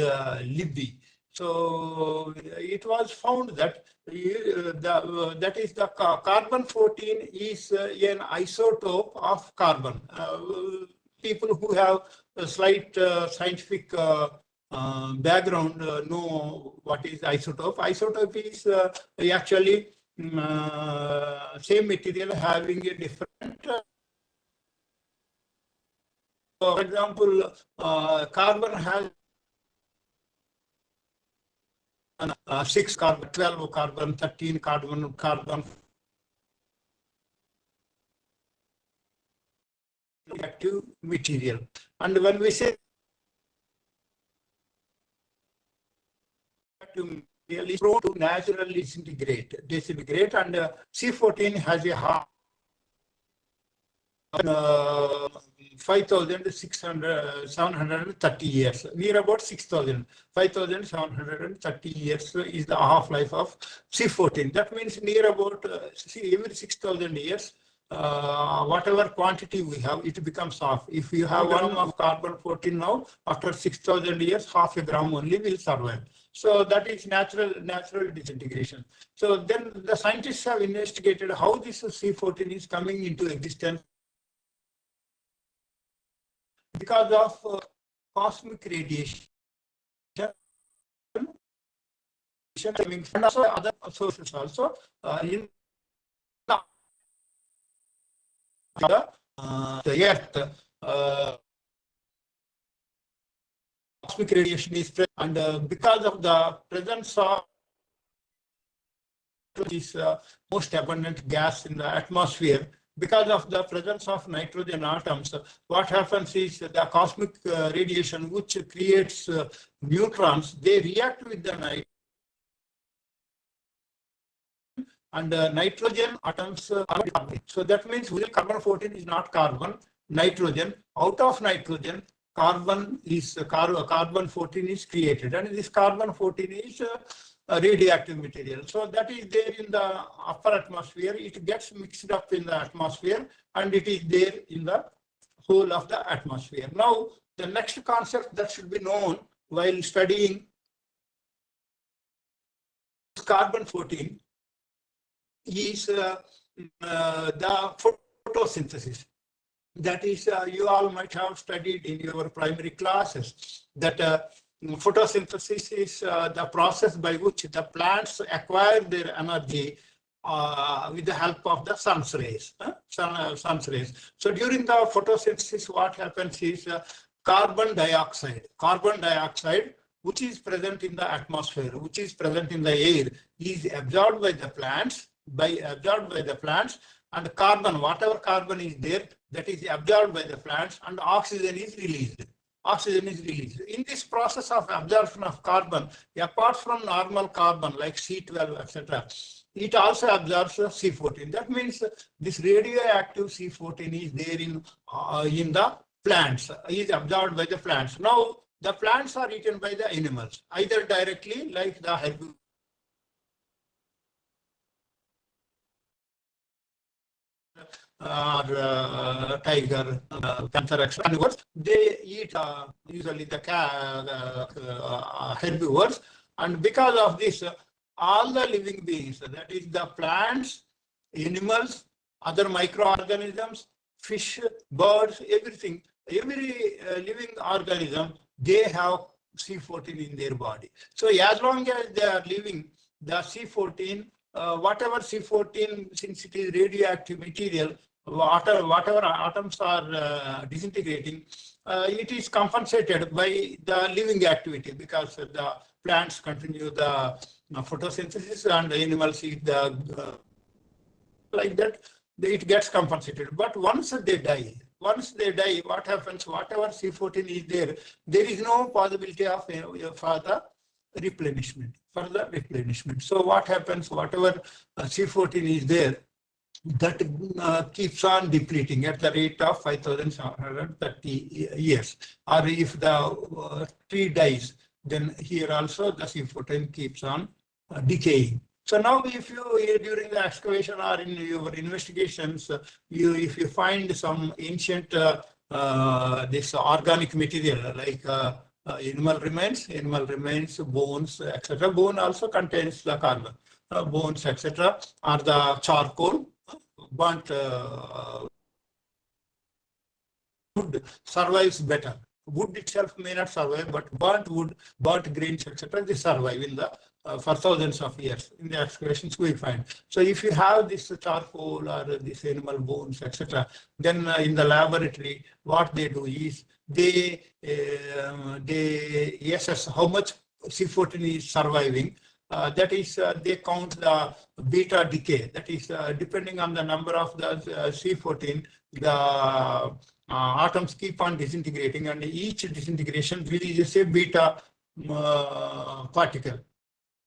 Libby. So it was found that that is the carbon-14 is an isotope of carbon. People who have a slight scientific background know what is isotope. Isotope is actually same material having a different. For example, carbon has 6 carbon, 12 carbon, 13 carbon, active material. And when we say active material is prone to naturally disintegrate, and C14 has a half 5,730 years, near about 6,000. 5,730 years is the half-life of C14. That means near about every 6,000 years, whatever quantity we have, it becomes half. If you have 1 gram of carbon-14 now, after 6,000 years, half a gram only will survive. So that is natural disintegration. So then the scientists have investigated how this C14 is coming into existence. Because of cosmic radiation and also other sources also in the earth, cosmic radiation is present, and because of the presence of this most abundant gas in the atmosphere, because of the presence of nitrogen atoms, what happens is the cosmic radiation, which creates neutrons, they react with the nitrogen, and nitrogen atoms are carbon. So that means carbon-14 is not carbon. nitrogen. Out of nitrogen, carbon 14 is created, and this carbon 14 is a radioactive material. So that is there in the upper atmosphere. It gets mixed up in the atmosphere, and it is there in the whole of the atmosphere. Now, the next concept that should be known while studying carbon 14 is the photosynthesis. That is, you all might have studied in your primary classes that photosynthesis is the process by which the plants acquire their energy with the help of the sun's rays. Sun's rays. So during the photosynthesis, what happens is carbon dioxide, which is present in the atmosphere, which is present in the air, is absorbed by the plants, and carbon, whatever carbon is there, that is absorbed by the plants, and oxygen is released. In this process of absorption of carbon, apart from normal carbon like C12, etc., it also absorbs C14. That means this radioactive C14 is there in the plants, is absorbed by the plants. Now, the plants are eaten by the animals, either directly like the herbivores, or tiger, panther, etc. They eat usually the herbivores, and because of this, all the living beings, that is the plants, animals, other microorganisms, fish, birds, everything, every living organism, they have C14 in their body. So as long as they are living, the C14, whatever C14, since it is radioactive material, whatever atoms are disintegrating, it is compensated by the living activity, because the plants continue the photosynthesis and the animals eat the like that, it gets compensated. But once they die, what happens? Whatever C14 is there, there is no possibility of further replenishment. So what happens? Whatever C14 is there, that keeps on depleting at the rate of 5,730 years. Or if the tree dies, then here also the C14 keeps on decaying. So now, if you during the excavation or in your investigations, if you find some ancient this organic material like animal remains, bones, etc. Bone also contains the carbon. Bones, etc., or the charcoal, burnt wood survives better. Wood itself may not survive, but burnt wood, burnt grains, etc., they survive in the for thousands of years. In the excavations we find. So if you have this charcoal or this animal bones, etc., then in the laboratory, what they do is they assess how much C14 is surviving. That is, they count the beta decay. That is, depending on the number of the C14, the atoms keep on disintegrating, and each disintegration releases a beta particle.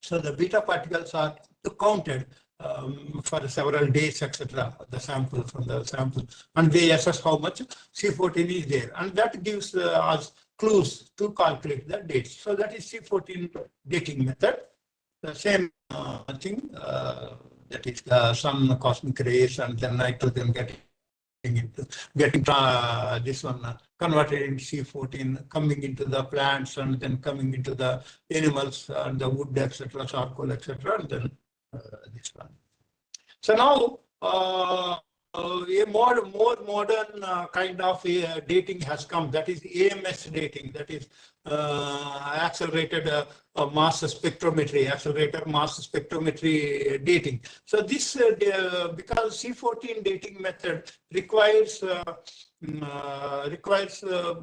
So the beta particles are counted for several days, etc. The sample from the sample, and they assess how much C14 is there, and that gives us clues to calculate the dates. So that is C14 dating method. The same thing, that is sun cosmic rays and then nitrogen getting this one converted into C14, coming into the plants and then coming into the animals and the wood, etc., charcoal, etc., and then this one. So now a more modern kind of dating has come. That is AMS dating. That is accelerated mass spectrometry, accelerator mass spectrometry dating. So this because C14 dating method requires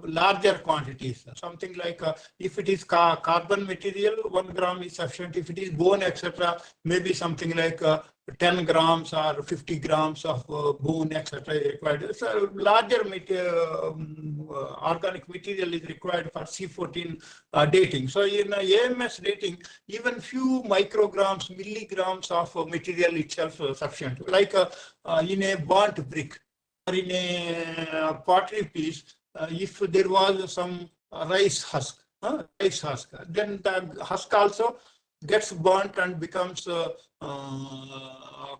larger quantities, something like if it is carbon material, 1 gram is sufficient. If it is bone, etc., maybe something like 10 grams or 50 grams of bone, etc. is required. So larger organic material is required for C14 dating. So in AMS dating, even few micrograms, milligrams of material itself is sufficient. Like in a burnt brick, in a pottery piece, if there was some rice husk, then the husk also gets burnt and becomes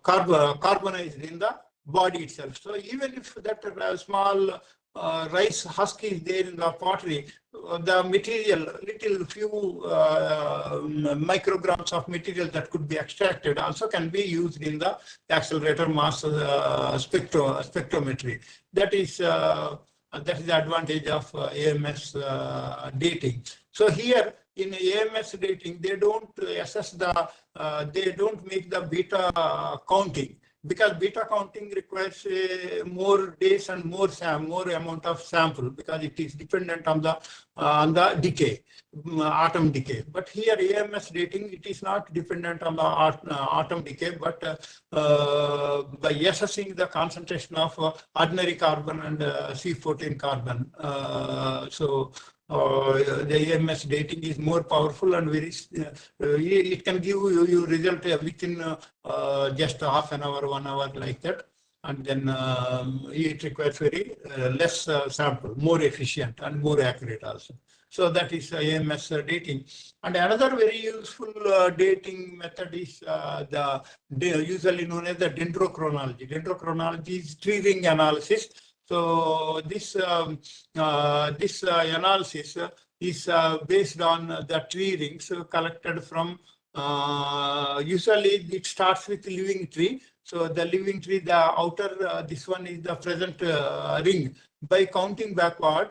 carbonized in the body itself. So even if that small rice husk is there in the pottery, the material, little few micrograms of material that could be extracted also can be used in the accelerator mass spectrometry. That is the advantage of AMS dating. So here in AMS dating, they don't assess the, they don't make the beta counting, because beta counting requires more days and more amount of sample, because it is dependent on the decay, atom decay. But here AMS dating, it is not dependent on the atom decay, but by assessing the concentration of ordinary carbon and C14 carbon. The AMS dating is more powerful and very, it can give you result within just half an hour, 1 hour, like that. And then it requires very less sample, more efficient and more accurate also. So that is AMS dating. And another very useful dating method is usually known as the dendrochronology. Dendrochronology is tree ring analysis. So this analysis is based on the tree rings collected from, usually it starts with living tree. So the living tree, the outer, this one is the present ring. By counting backward,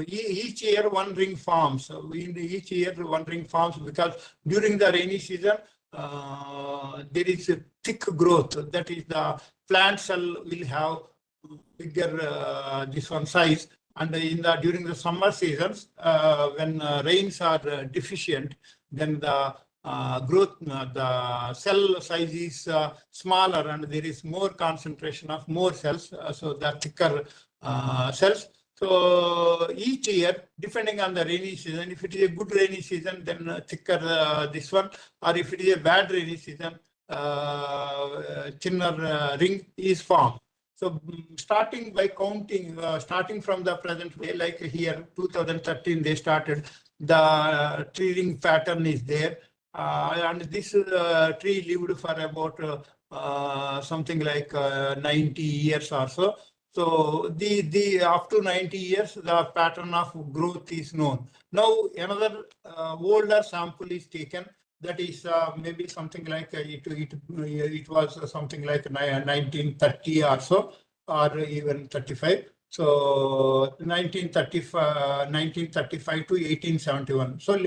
each year one ring forms. In each year one ring forms, because during the rainy season, there is a thick growth. That is, the plant cell will have bigger this one size, and during the summer seasons, when rains are deficient, then the growth, the cell size is smaller, and there is more concentration of more cells, so the thicker cells. So each year, depending on the rainy season, if it is a good rainy season, then thicker this one, or if it is a bad rainy season, thinner ring is formed. So starting by counting, starting from the present way, like here, 2013, they started, the tree ring pattern is there. And this tree lived for about something like 90 years or so. So up to 90 years, the pattern of growth is known. Now another older sample is taken. That is maybe something like it was something like 1930 or so, or even 35. So 1935 to 1871. So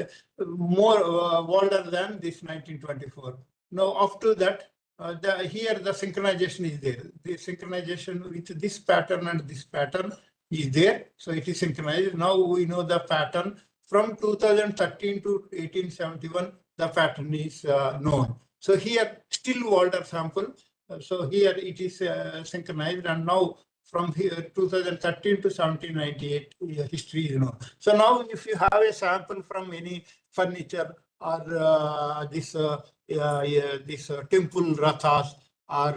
more older than this 1924. Now after that, here the synchronization is there. The synchronization with this pattern and this pattern is there. So it is synchronized. Now we know the pattern from 2013 to 1871. The pattern is known. So here still older sample. So here it is synchronized, and now from here 2013 to 1798 history is known. So now if you have a sample from any furniture or this temple rathas or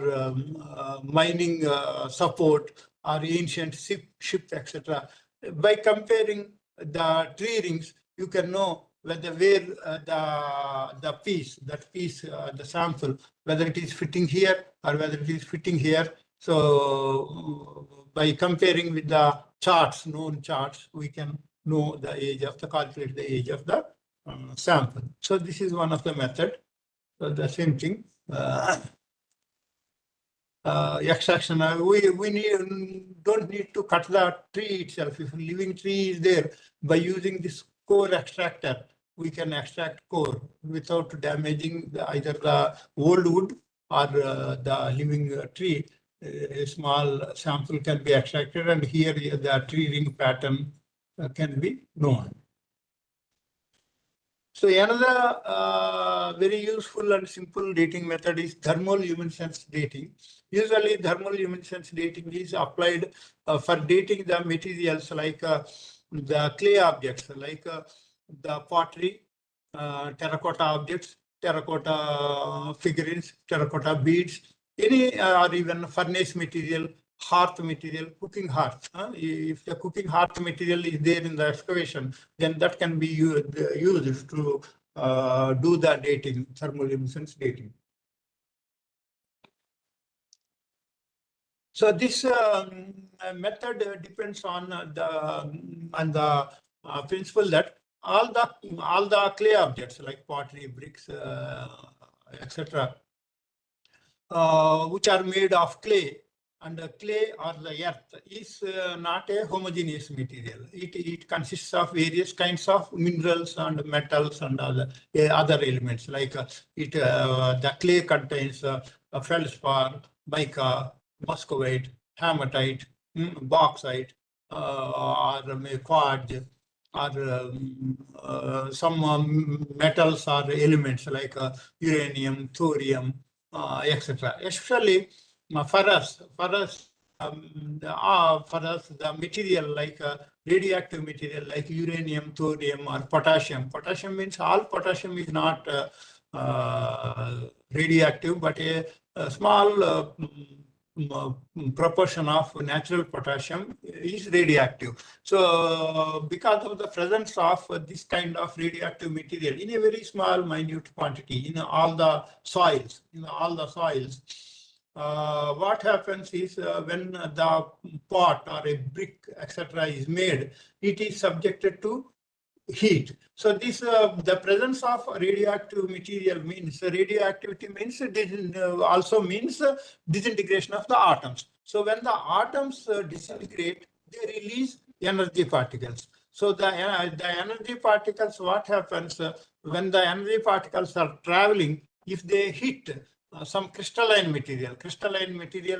mining support or ancient ship, etc. By comparing the tree rings, you can know whether where the piece, the sample, whether it is fitting here or whether it is fitting here. So by comparing with the charts, known charts, we can know the age of the, calculate the age of the sample. So this is one of the method. So the same thing. Extraction. We don't need to cut the tree itself. If a living tree is there, by using this core extractor, we can extract core without damaging either the old wood or the living tree. A small sample can be extracted, and here the tree ring pattern can be known. So another very useful and simple dating method is thermoluminescence dating. Usually thermoluminescence dating is applied for dating the materials like the clay objects, like the pottery, terracotta objects, terracotta figurines, terracotta beads, any or even furnace material, hearth material, cooking hearth. If the cooking hearth material is there in the excavation, then that can be used to do the dating, thermoluminescence dating. So this method depends on the principle that all the clay objects like pottery, bricks, etc., which are made of clay, and the clay or the earth is not a homogeneous material. It consists of various kinds of minerals and metals and other elements. Like the clay contains feldspar, mica, muscovite, hematite, bauxite, or quartz, or some metals or elements like uranium, thorium, etc. Especially for us, the material like radioactive material like uranium, thorium, or potassium. Potassium means all potassium is not radioactive, but a small proportion of natural potassium is radioactive. So because of the presence of this kind of radioactive material in a very small, minute quantity in all the soils, what happens is when the pot or a brick, etc., is made, it is subjected to heat. So this the presence of radioactive material means radioactivity means also means disintegration of the atoms. So when the atoms disintegrate, they release energy particles. So the energy particles, what happens when the energy particles are traveling, if they hit some crystalline material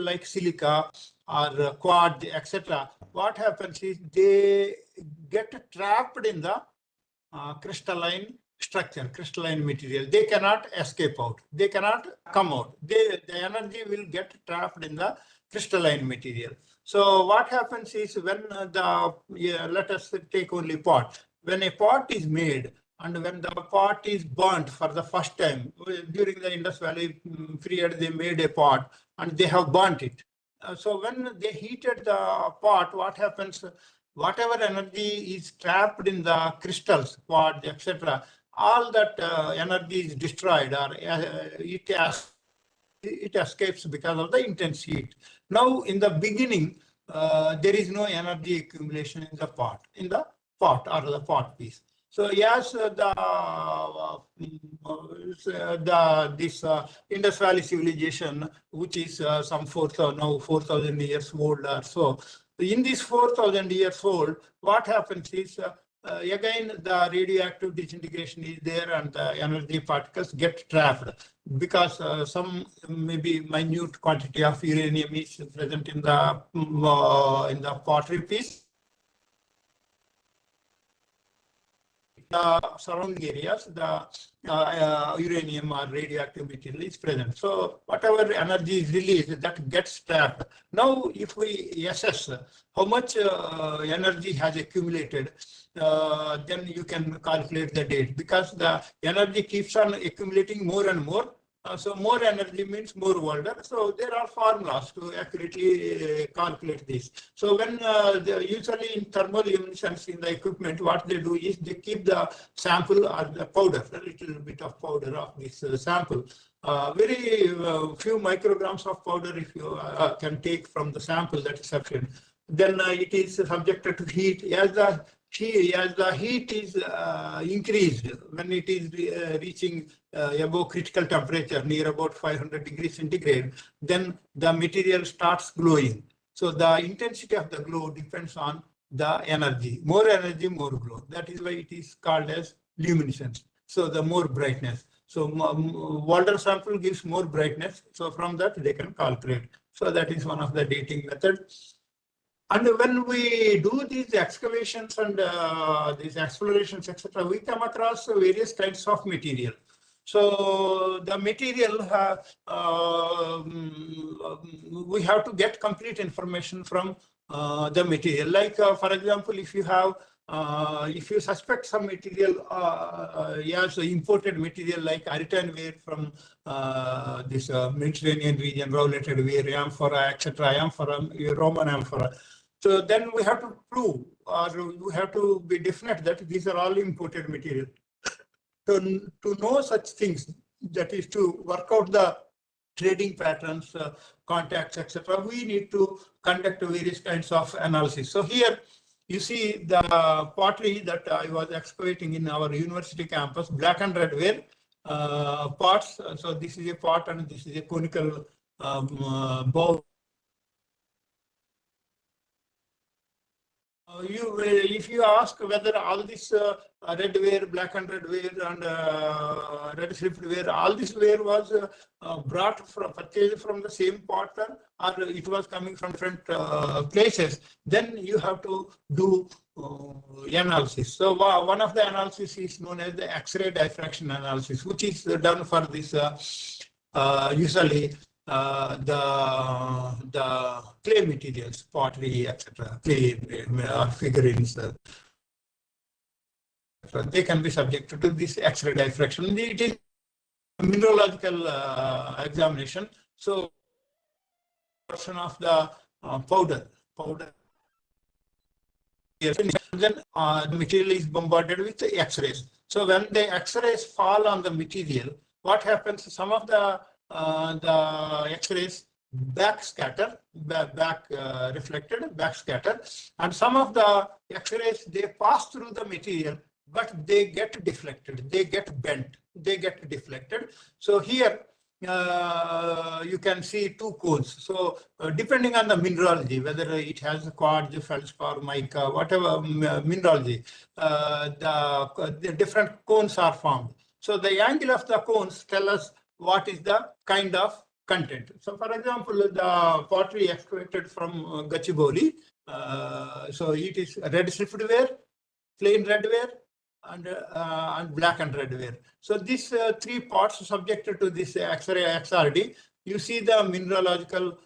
like silica or quartz, etc., what happens is they get trapped in the crystalline structure, crystalline material. They cannot escape out. They cannot come out. The energy will get trapped in the crystalline material. So what happens is when let us take only pot. When a pot is made and when the pot is burnt for the first time, during the Indus Valley period, they made a pot and they have burnt it. So when they heated the pot, what happens? Whatever energy is trapped in the crystals, quartz, etc., all that energy is destroyed, or it escapes because of the intense heat. Now, in the beginning, there is no energy accumulation in the pot or the pot piece. So yes, this Indus Valley civilization, which is some 4,000 years old or so. In this 4,000 years old, what happens is again the radioactive disintegration is there and the energy particles get trapped because some maybe minute quantity of uranium is present in the pottery piece. The surrounding areas, the uranium or radioactive material is present. So whatever energy is released, that gets trapped. Now, if we assess how much energy has accumulated, then you can calculate the date, because the energy keeps on accumulating more and more. So more energy means more older. So there are formulas to accurately calculate this. So when usually in thermoluminescence in the equipment, what they do is they keep the sample or the powder, a little bit of powder of this sample. Very few micrograms of powder if you can take from the sample, that is sufficient. Then it is subjected to heat. As the heat is increased, when it is reaching above critical temperature, near about 500 degrees centigrade, then the material starts glowing. So the intensity of the glow depends on the energy. More energy, more glow. That is why it is called as luminescence. So the more brightness. So water sample gives more brightness. So from that they can calculate. So that is one of the dating methods. And when we do these excavations and these explorations, etc., we come across various kinds of material. So the material, we have to get complete information from the material. Like, for example, if you have if you suspect some material, so imported material like earthenware from this Mediterranean region, roulated ware, amphora, etc., amphora, Roman amphora. So then we have to prove, or we have to be definite that these are all imported material. To know such things, that is to work out the trading patterns, contacts, etc., we need to conduct various kinds of analysis. So here you see the pottery that I was excavating in our university campus, black and red ware pots. So this is a pot and this is a conical bowl. If you ask whether all this red ware, black and red ware, and red slipped ware, all this ware was purchased from the same potter, or it was coming from different places, then you have to do analysis. So one of the analysis is known as the X-ray diffraction analysis, which is done for this usually the clay materials, pottery, etc., clay figurines. They can be subjected to this X-ray diffraction. It is a mineralogical examination. So, portion of the powder. Then the material is bombarded with X-rays. So when the X-rays fall on the material, what happens? Some of the X-rays back reflected, back scatter, and some of the X-rays, they pass through the material, but they get deflected, they get bent, they get deflected. So here you can see two cones. So depending on the mineralogy, whether it has quartz, feldspar, mica, whatever mineralogy, the different cones are formed. So the angle of the cones tell us what is the kind of content. So for example, the pottery excavated from Gachibowli, so it is red slipped ware, plain red ware, and black and red ware. So these three pots subjected to this X-ray XRD, you see the mineralogical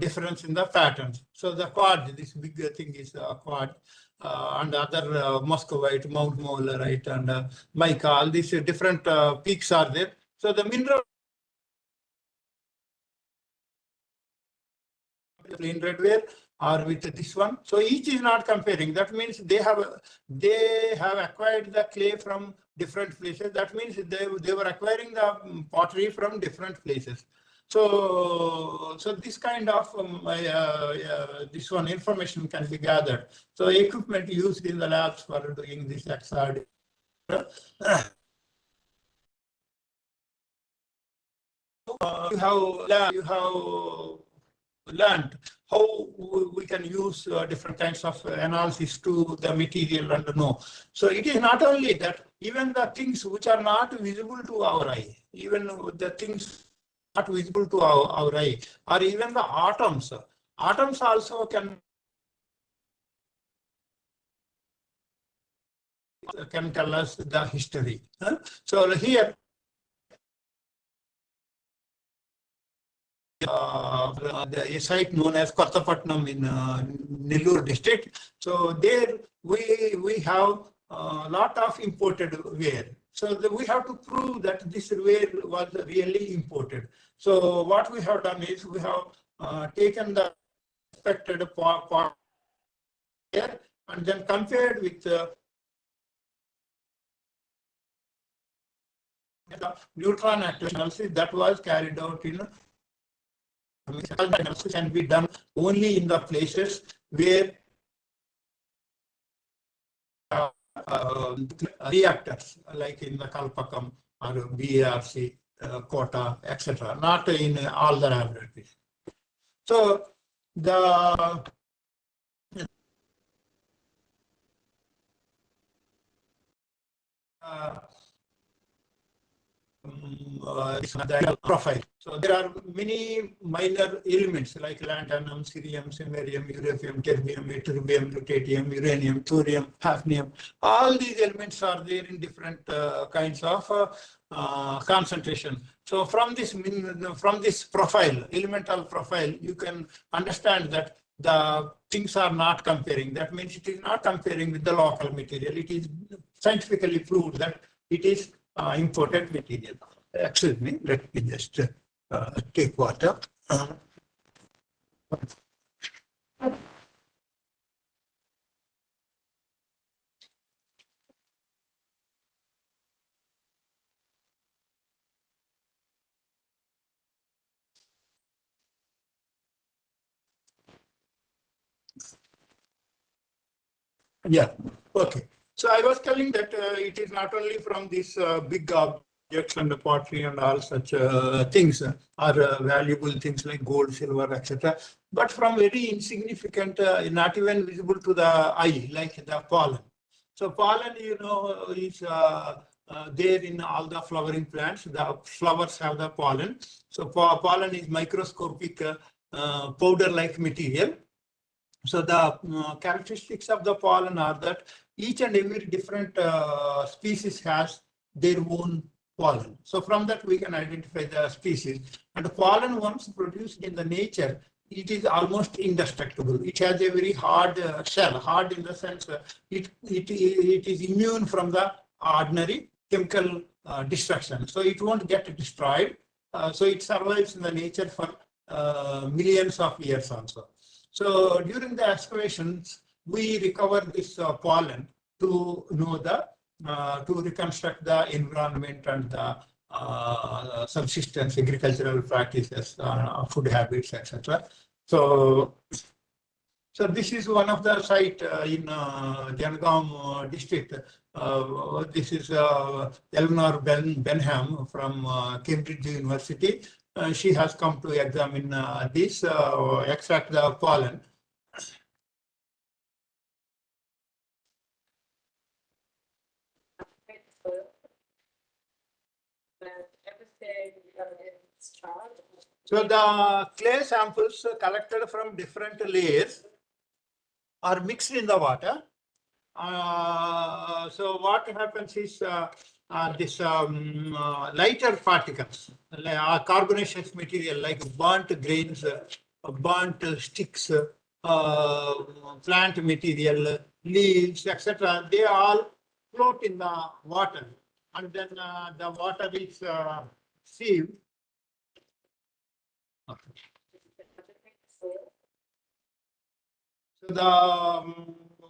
difference in the patterns. So the quartz, this big thing is quartz, and other muscovite, Mount Molarite, and mica, all these different peaks are there. So the mineral plain red ware or with this one. So each is not comparing. That means they have acquired the clay from different places. That means they were acquiring the pottery from different places. So this kind of this one information can be gathered. So equipment used in the labs for doing this XRD. You have learned how we can use different kinds of analysis to the material and know. So it is not only that, even the things which are not visible to our eye, even the things not visible to our eye, or even the atoms also can tell us the history. So here, a site known as Kottapatnam in Nellore district. So there we have a lot of imported ware. So we have to prove that this ware was really imported. So what we have done is we have taken the expected pot here and then compared with the neutron activation analysis that was carried out in analysis can be done only in the places where reactors, like in the Kalpakam or BARC, Kota, etc., not in all the laboratories. So the profile. So there are many minor elements like lanthanum, cerium, samarium, europium, terbium, ytterbium, lutetium, uranium, thorium, hafnium. All these elements are there in different kinds of concentration. So from this profile, elemental profile, you can understand that the things are not comparing. That means it is not comparing with the local material. It is scientifically proved that it is imported material. Excuse me, let me just take water. Yeah, okay. So I was telling that it is not only from these big objects and the pottery and all such things are valuable things like gold, silver, etc. But from very insignificant, not even visible to the eye, like the pollen. So pollen, is there in all the flowering plants. The flowers have the pollen. So pollen is microscopic powder-like material. So the characteristics of the pollen are that each and every different species has their own pollen. So from that we can identify the species. And the pollen, once produced in the nature, it is almost indestructible. It has a very hard shell, hard in the sense it is immune from the ordinary chemical destruction. So it won't get destroyed. So it survives in the nature for millions of years also. So during the excavations, we recover this pollen to know to reconstruct the environment and the subsistence, agricultural practices, food habits, etc. So this is one of the site in Jangaon district. This is Eleanor Benham from Cambridge University. She has come to examine this, extract the pollen. So the clay samples collected from different layers are mixed in the water. So what happens is this lighter particles, carbonaceous material like burnt grains, burnt sticks, plant material, leaves, etc. They all float in the water, and then the water is sieved. So the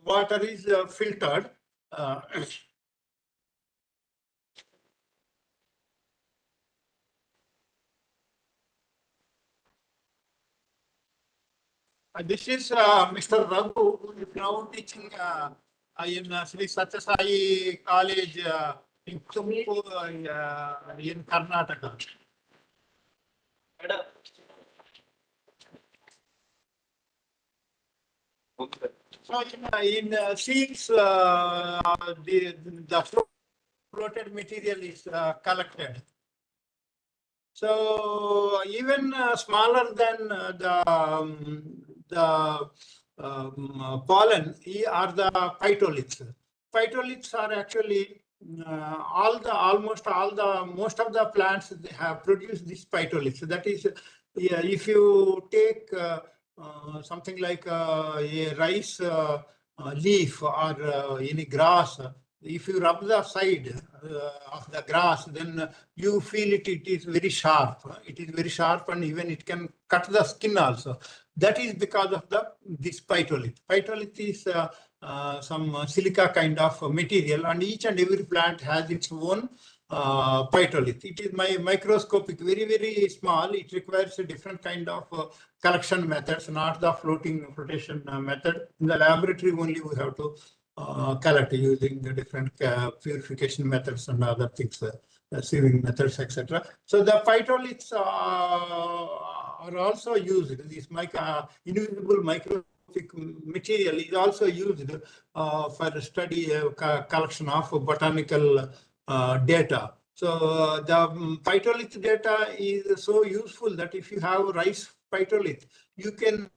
water is filtered. This is Mr. Raghu, who is now teaching in Sri Satya Sai College in Tumkur in Karnataka. So in seeds, the floated material is collected. So even smaller than the pollen are the phytoliths. Phytoliths are actually most of the plants have produced this phytoliths. That is, if you take something like a rice leaf or any grass, if you rub the side of the grass, then you feel it is very sharp. It is very sharp, and even it can cut the skin also. That is because of this phytolith. Phytolith is some silica kind of material, and each and every plant has its own phytolith. It is microscopic, very, very small. It requires a different kind of collection methods, not the flotation method. In the laboratory only we have to collect using the different purification methods and other things, sieving methods, etc. So the phytoliths are also used. This invisible microscopic material is also used for study collection of botanical data. So the phytolith data is so useful that if you have rice phytolith, you can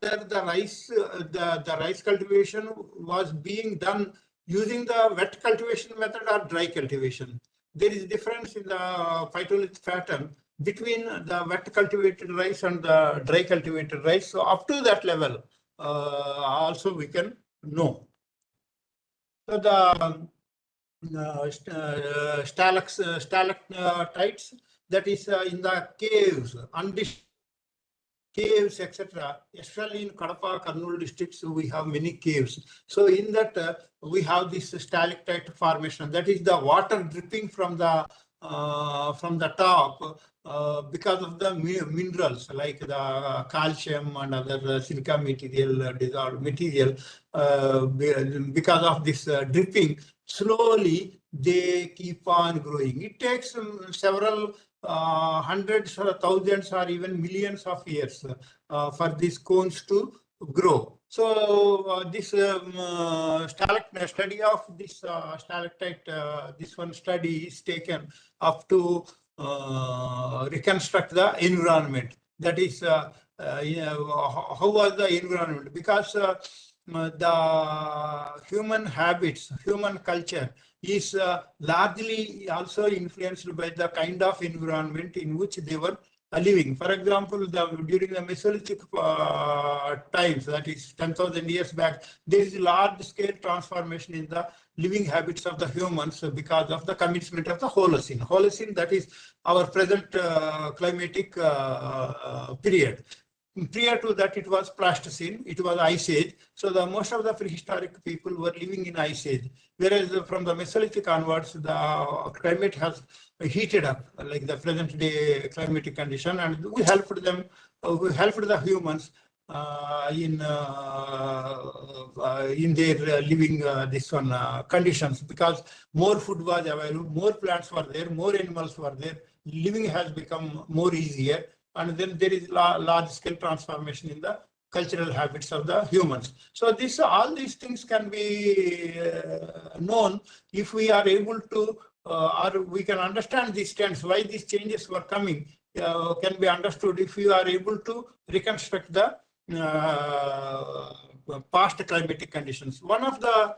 the rice cultivation was being done using the wet cultivation method or dry cultivation. There is difference in the phytolith pattern. between the wet cultivated rice and the dry cultivated rice. So up to that level, also we can know. So the stalactites, that is in the caves, caves, etc. Especially in Kadapa, Kurnool districts, we have many caves. So in that, we have this stalactite formation. That is the water dripping from the top because of the minerals like the calcium and other silica material, dissolved material. Because of this dripping, slowly they keep on growing. It takes several hundreds or thousands or even millions of years for these cones to grow. So this study of this stalactite, this one study is taken up to reconstruct the environment. That is, how was the environment? Because the human habits, human culture is largely also influenced by the kind of environment in which they were living. For example, during the Mesolithic times, that is 10,000 years back, there is large-scale transformation in the living habits of the humans because of the commencement of the Holocene. Holocene, that is our present climatic period. Prior to that, it was Pleistocene, it was Ice Age. So most of the prehistoric people were living in Ice Age. Whereas from the Mesolithic onwards, the climate has heated up, like the present day climatic condition, and we helped them, we helped the humans in their living conditions, because more food was available, more plants were there, more animals were there, living has become more easier. And then there is large-scale transformation in the cultural habits of the humans. So all these things can be known if we are able to, or we can understand these trends, why these changes were coming, can be understood if we are able to reconstruct the past climatic conditions. One of the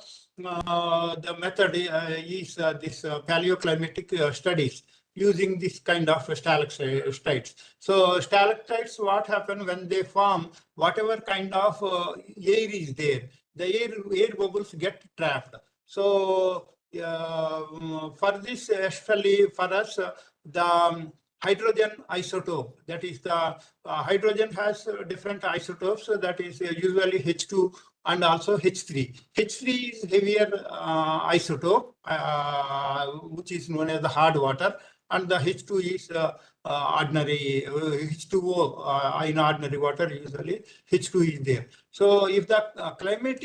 method is this paleoclimatic studies, using this kind of stalactites. So stalactites, what happen when they form, whatever kind of air is there, the air bubbles get trapped. So for this, especially for us, the hydrogen isotope, that is the hydrogen has different isotopes, so that is usually H2 and also H3. H3 is heavier isotope, which is known as the hard water, and the H2 is ordinary H2O in ordinary water. Usually H2 is there. So if the climate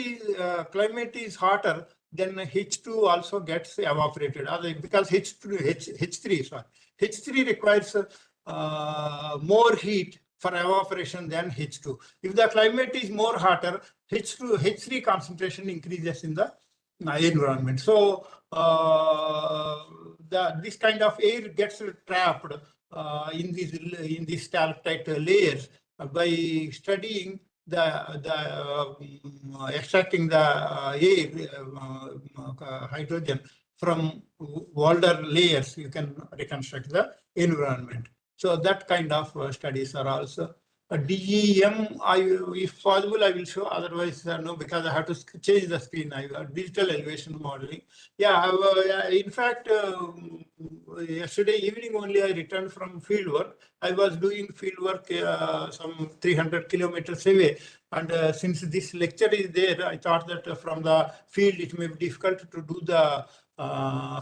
is hotter, then H2 also gets evaporated, because H3 requires more heat for evaporation than H2. If the climate is more hotter, H3 concentration increases in the environment. So this kind of air gets trapped in these stalactite layers by studying extracting the air hydrogen from older layers. You can reconstruct the environment. So that kind of studies are also. DEM, if possible, I will show. Otherwise, no, because I have to change the screen. I have digital elevation modeling. Yeah, in fact, yesterday evening only I returned from field work. I was doing field work some 300 kilometers away. And since this lecture is there, I thought that from the field it may be difficult to do the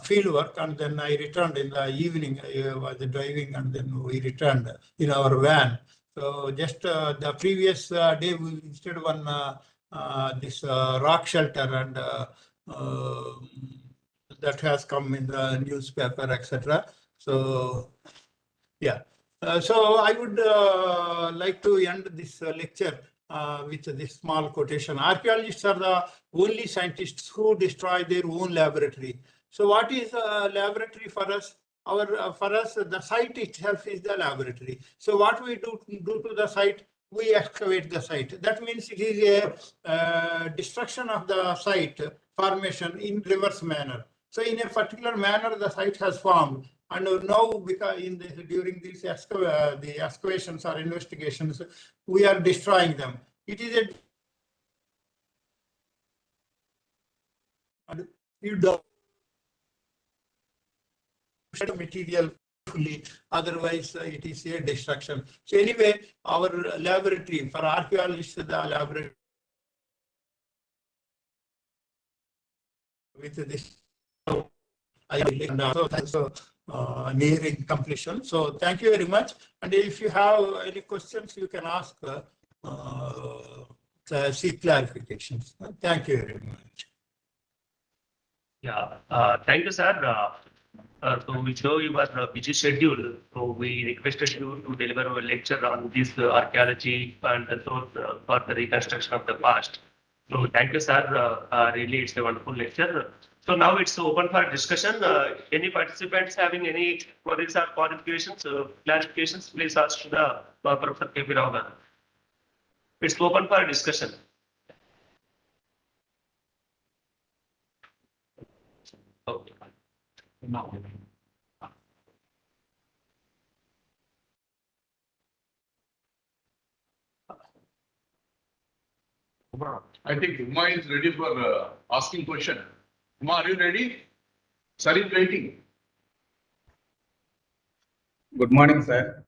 field work. And then I returned in the evening. I was driving, and then we returned in our van. So just the previous day, we visited one this rock shelter, and that has come in the newspaper, etc. So yeah, so I would like to end this lecture with this small quotation. Archaeologists are the only scientists who destroy their own laboratory. So what is a laboratory for us? For us, the site itself is the laboratory. So what we do to the site, we excavate the site. That means it is a destruction of the site formation in reverse manner. So in a particular manner, the site has formed. And now, because during these the excavations or investigations, we are destroying them. It is a you don't material fully, otherwise it is a destruction. So anyway, our laboratory for archaeologists, the laboratory with this, and also nearing completion. So thank you very much. And if you have any questions, you can ask, seek clarifications. Thank you very much. Yeah, thank you, sir. So we know your busy schedule, so we requested you to deliver a lecture on this archaeology and also for the reconstruction of the past. So thank you, sir. Really, it's a wonderful lecture. So now it's open for discussion. Any participants having any queries or clarifications, please ask to the Professor K.P. Rao. It's open for discussion. Okay. I think Uma is ready for asking question. Uma, are you ready? Sir is waiting. Good morning, sir.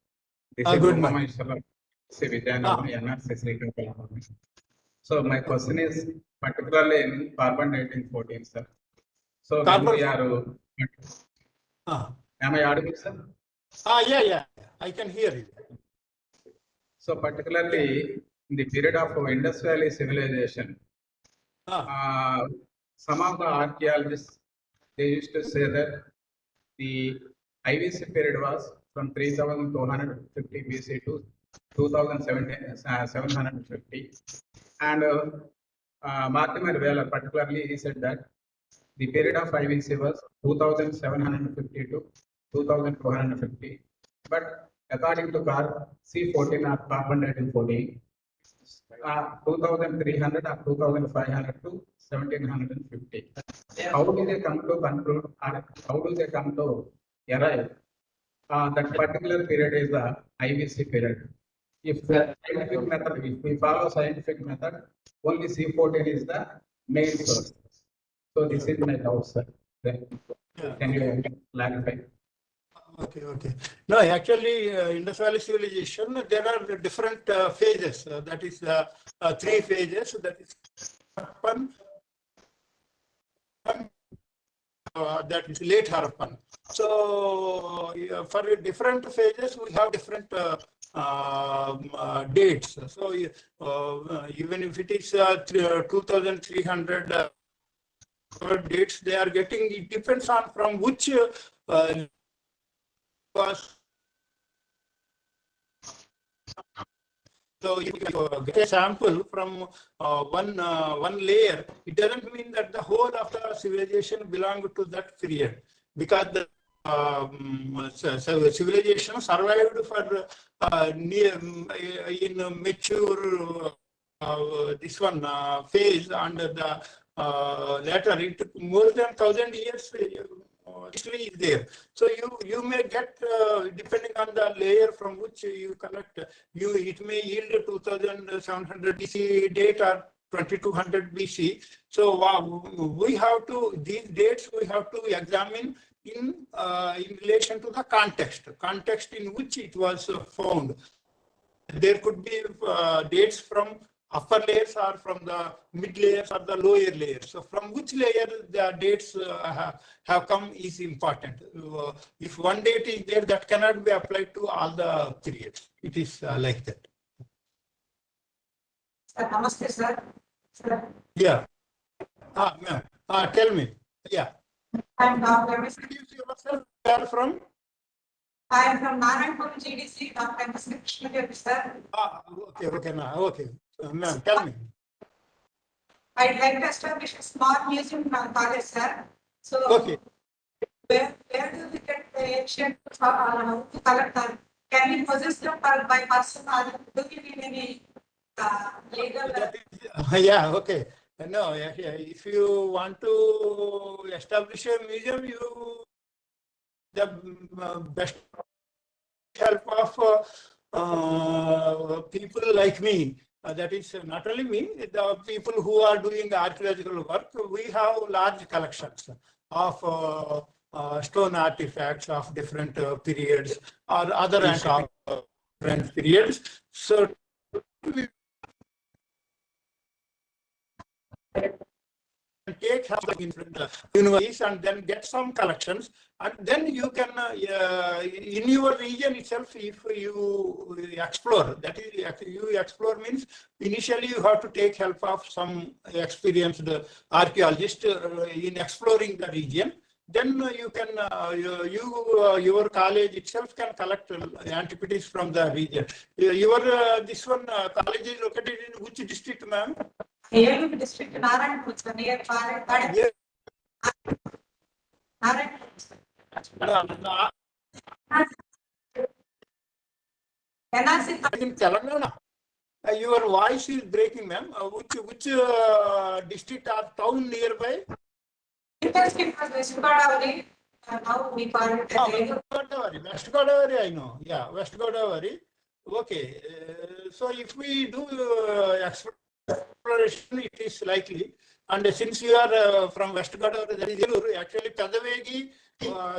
This is Good Uma morning. So my question is particularly in carbon dating 14, sir. So Carbon- when we are, am I audible, sir? Yeah, I can hear you. So particularly in the period of Indus Valley civilization, some of the archaeologists, they used to say that the IVC period was from 3250 BC to 2750. And Mortimer Wheeler particularly, he said that the period of IVC was 2750 to 2250. But according to C14 or carbon dating 14, 2300 or 2500 to 1750. How do they come to conclude, or how do they come to arrive? That particular period is the IVC period. If scientific method, if we follow scientific method, only C14 is the main source. So this is my doubt, sir. Can you clarify? Okay. No, actually, Indus Valley civilization, there are different phases. That is 3 phases. That is Harappan, that is late Harappan. So for different phases, we have different dates. So even if it is 2300 dates, they are getting. It depends on from which was. So if you get a sample from one layer, it doesn't mean that the whole of the civilization belonged to that period, because the civilization survived for in mature this one phase, and the later it took more than 1,000 years. History is there, so you may get depending on the layer from which you collect. It may yield 2700 BC date or 2200 BC. So we have to, these dates we have to examine in relation to the context in which it was found. There could be dates from upper layers or from the mid layers or the lower layers. So from which layer the dates have come is important. If one date is there, that cannot be applied to all the periods. It is like that. Sir, namaste, sir. Yeah. Ma'am. Tell me. Yeah. I'm Dr. Introduce yourself. Where are from? I am from Narayanpur GDC, Dr. Krishna, sir. Okay. Okay. Ma'am, tell me. I'd like to establish a small museum in our college, sir. So, Okay. where do we get the ancient to collect them? Can we possess them by person, or do we need any legal? Yeah, okay. No, if you want to establish a museum, the best help of people like me. That is not only me, the people who are doing archaeological work. We have large collections of stone artifacts of different periods or other different periods. So we take help in universities and then get some collections, and then you can in your region itself, if you explore, that is, you explore means initially you have to take help of some experienced archaeologist in exploring the region. Then you can your college itself can collect antiquities from the region. Your this one college is located in which district, ma'am? Here district Narayanpur, sir, near Yeah. Narayanpur. NRC In Telangana. Your voice is breaking, ma'am. Which district or town nearby? district was West Godavari. Now we call it Oh, West Godavari, I know. Yeah, West Godavari. Okay. So if we do exploration, it is likely. And since you are from West Godavari, that is actually Kadavegi.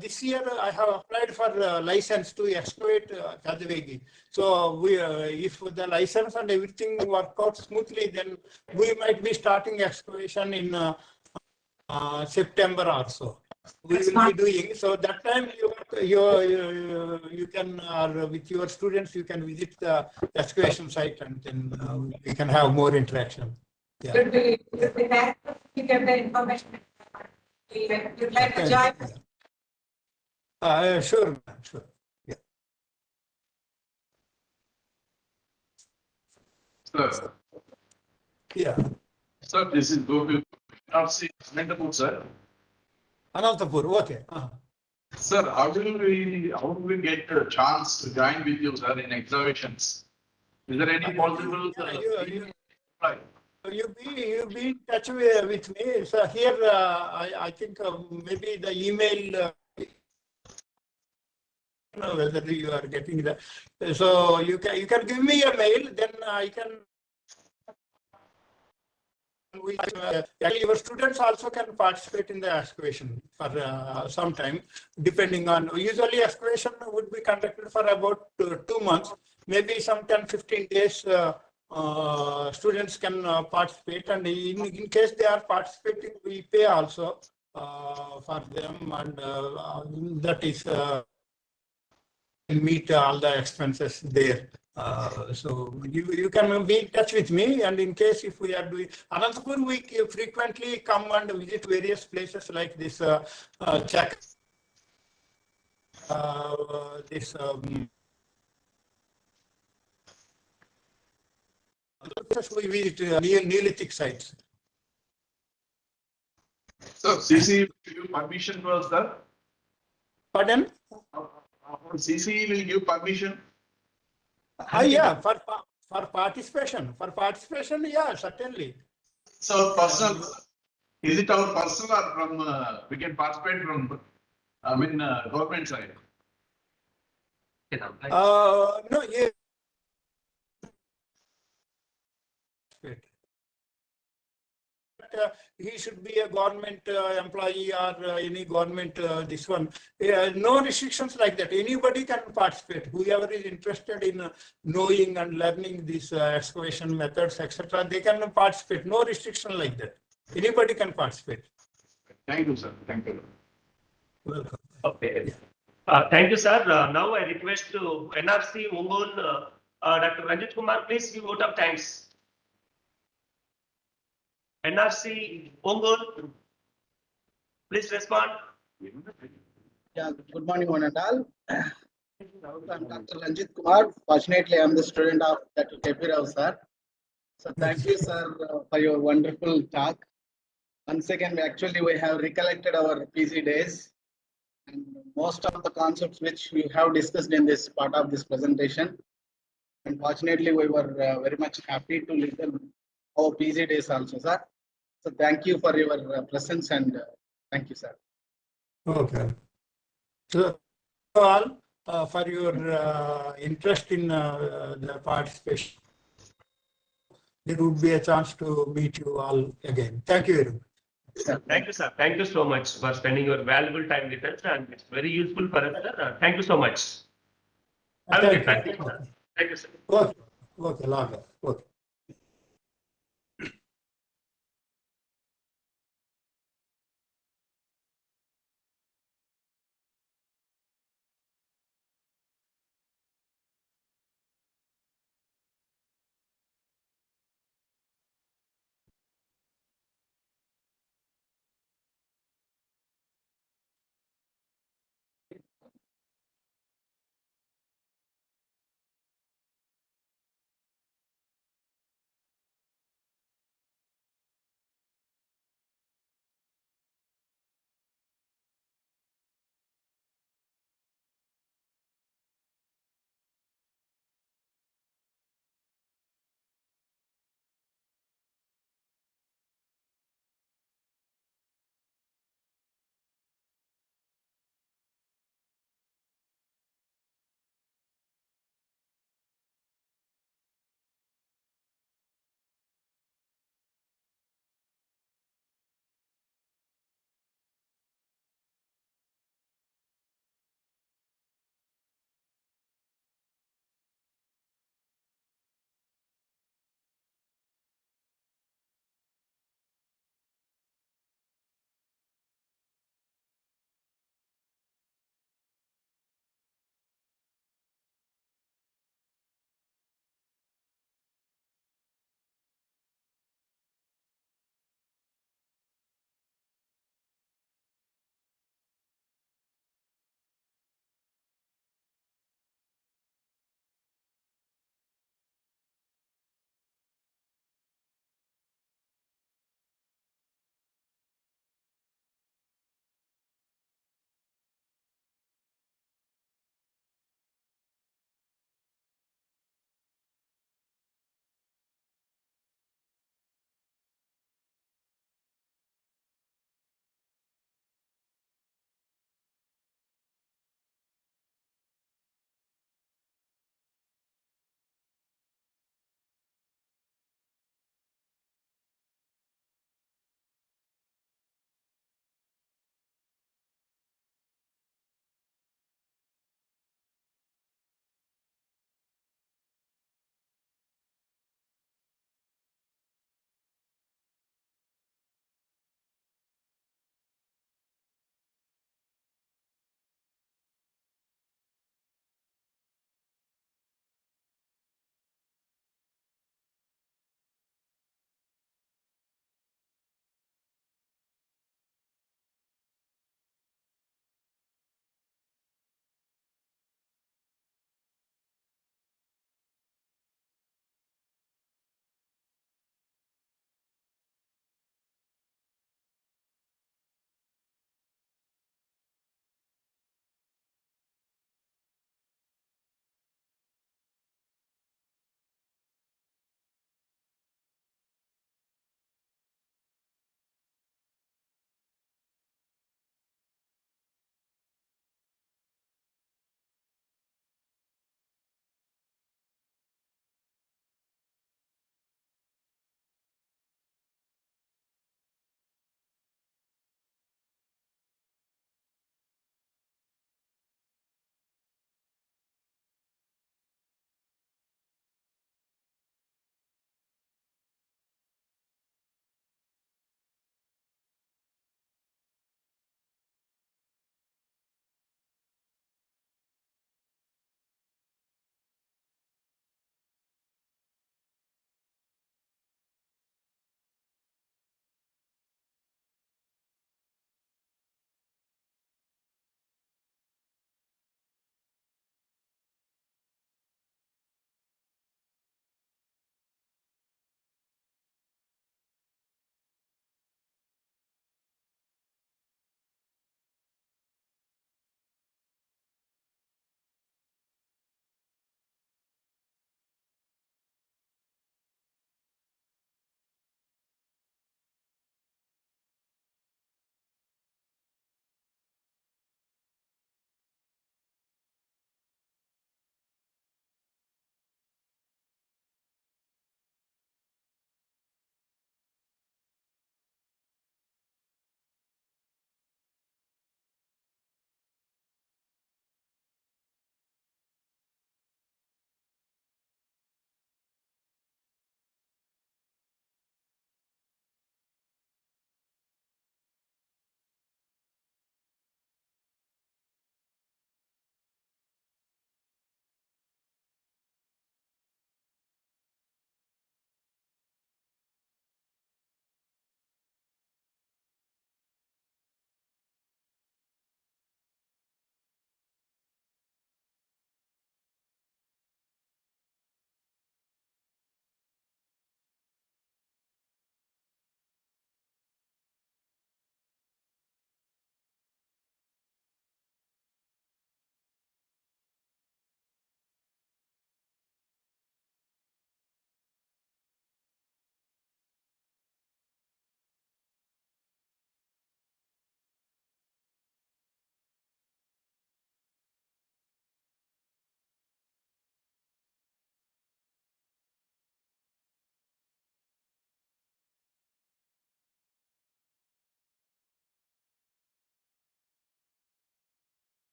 This year I have applied for license to excavate Kadavegi. So we, if the license and everything work out smoothly, then we might be starting excavation in September also. We will be doing. So that time you can, or with your students, you can visit the excavation site, and then we can have more interaction. Yeah. Should we have to get the information? You'd like to join? Sure, ma'am, sure. Yeah. Sir, Yeah. sir, this is Gopi. RC Nandapur, sir. Anantapur, okay. Sir, how do we get a chance to join with you, sir, in excavations? Is there any possible? You be in touch with me. So here, I think maybe the email. Whether you are getting that. So you can give me a mail, then I can. Your students also can participate in the excavation for some time, depending on, usually excavation would be conducted for about 2 months, maybe some 10-15 days. Students can participate, and in case they are participating, we pay also for them, and that is meet all the expenses there. So you can be in touch with me, and in case if we are doing Anantapur, we frequently come and visit various places like this check this we visit Neolithic sites. So CC will give permission for us, sir? Pardon? CC will give permission? Yeah, for participation. For participation, yeah, certainly. So personal, is it our personal or from, we can participate from, government side? No, yeah. He should be a government employee or any government this one. No restrictions like that. Anybody can participate. Whoever is interested in knowing and learning these excavation methods, etc., they can participate. No restriction like that. Anybody can participate. Thank you, sir. Thank you. Welcome. Okay. Thank you, sir. Now I request to NRC Ongol, Dr. Ranjit Kumar, please give vote of thanks. NRC Ongol, please respond. Yeah, good morning, one and all. I'm Dr. Ranjit Kumar. Fortunately, I'm the student of Dr. K.P. Rao, sir. So thank you, sir, for your wonderful talk. Once again, actually, we have recollected our PG days, and most of the concepts which we have discussed in this part of this presentation. And fortunately, we were very much happy to listen our PG days also, sir. So thank you for your presence and thank you, sir. Okay. So all for your interest in the participation. There would be a chance to meet you all again. Thank you very much. Thank you, sir. Thank you so much for spending your valuable time with us, and it's very useful for us, sir. Thank you so much. I will get back to you, sir. Thank you, sir. Okay. Okay. Lager. Okay.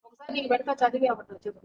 ఒకసారి నీకు పెడతా చదివి అవ్వటం చెప్పు.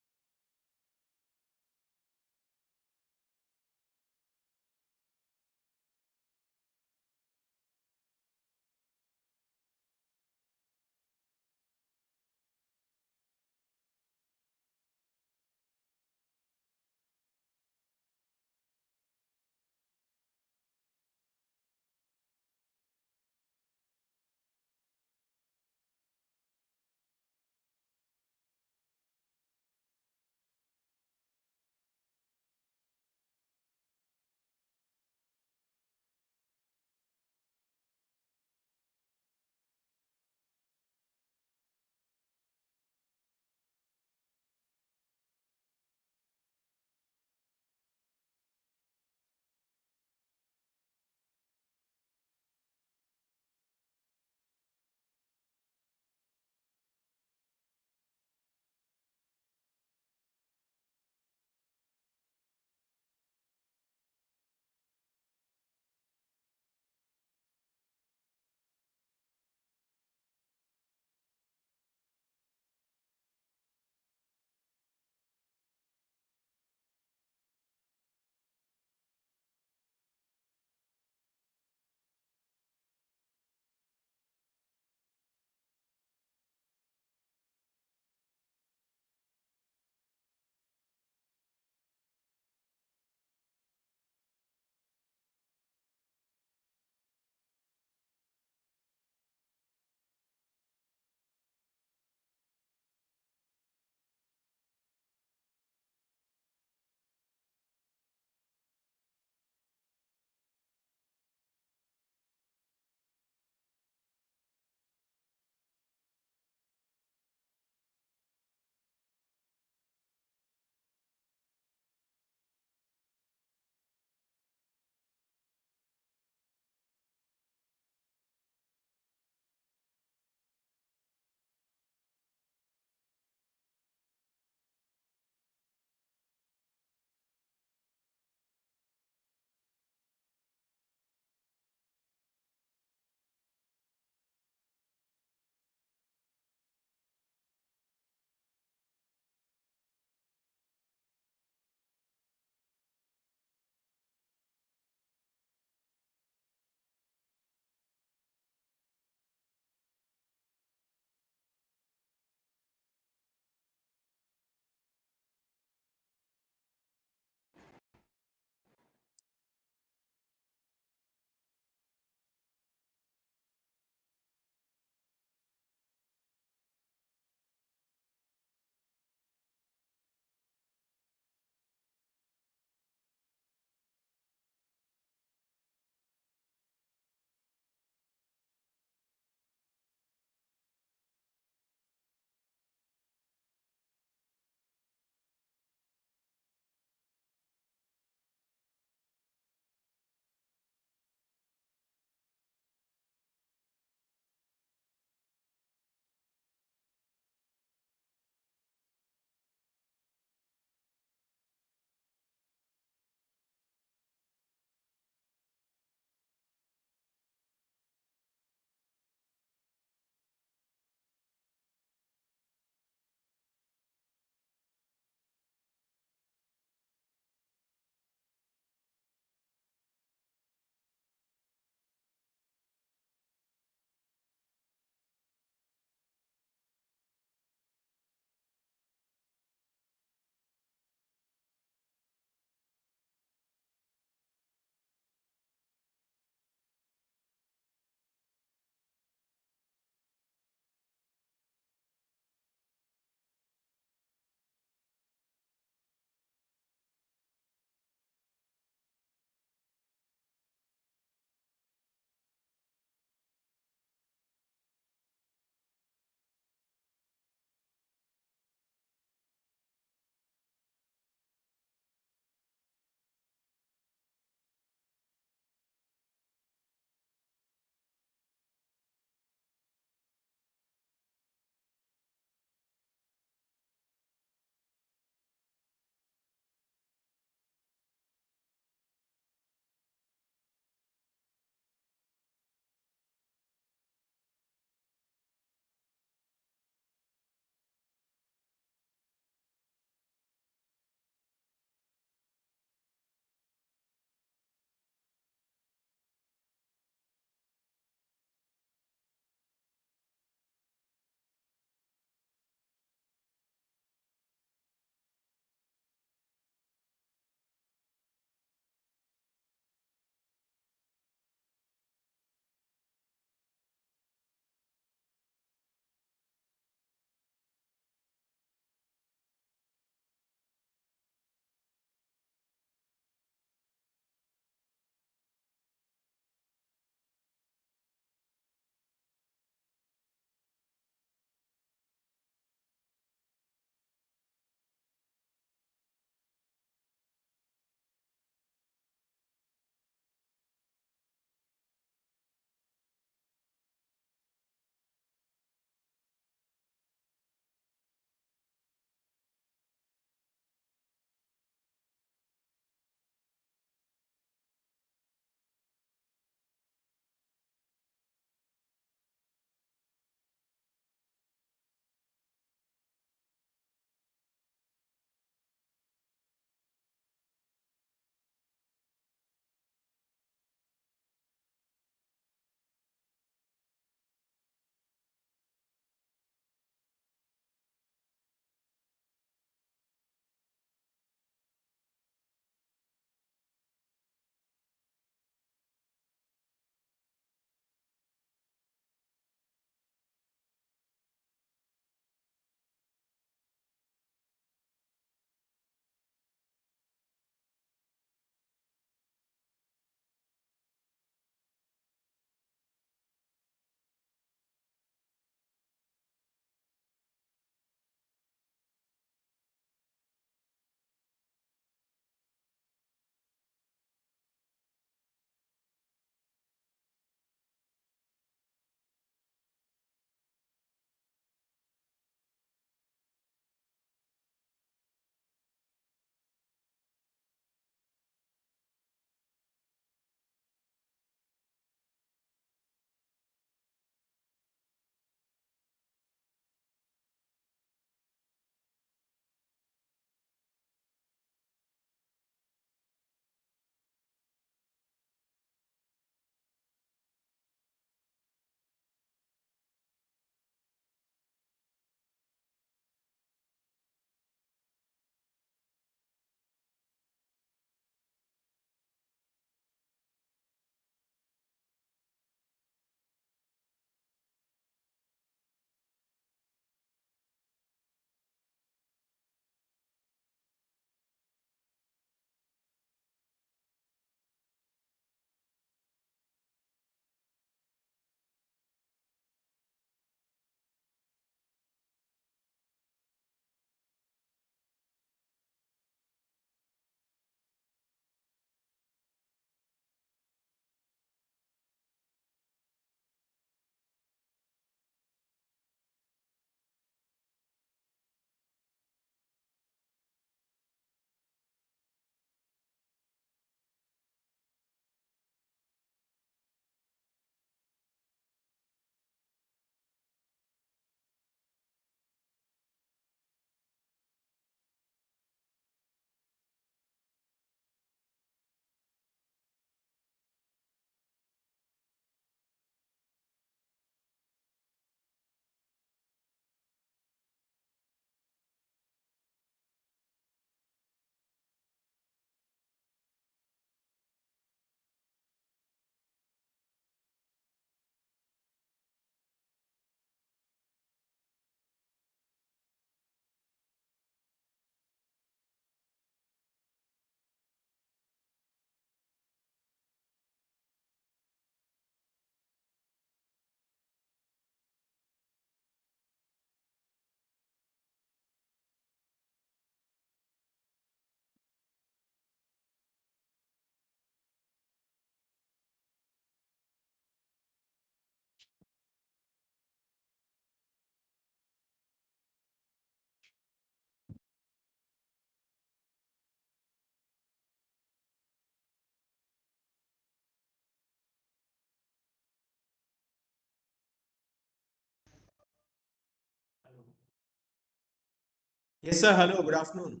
Yes, sir. Hello. Good afternoon.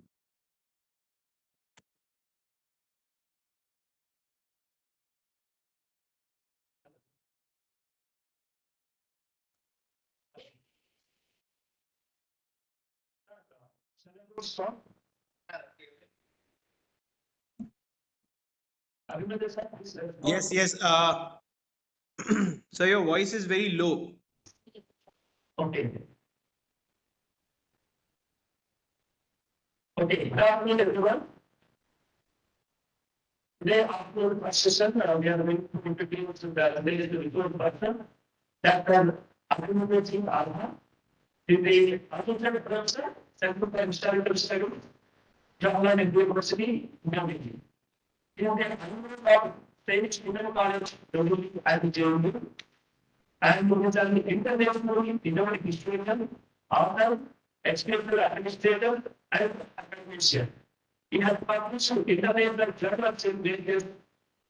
Yes, yes. So your voice is very low. Okay. Okay. Good afternoon, everyone. Today, after the first session, we are going to introduce the report person, Dr. Abhinandan Singh Alha, the assistant professor, Center for Historical Studies, Jawaharlal University, New Delhi. He is an alumni of Saint Stephen College, Delhi, and JNU, and he is an internationally renowned historian, author, experiential administrator, and academician. He has published international journals in various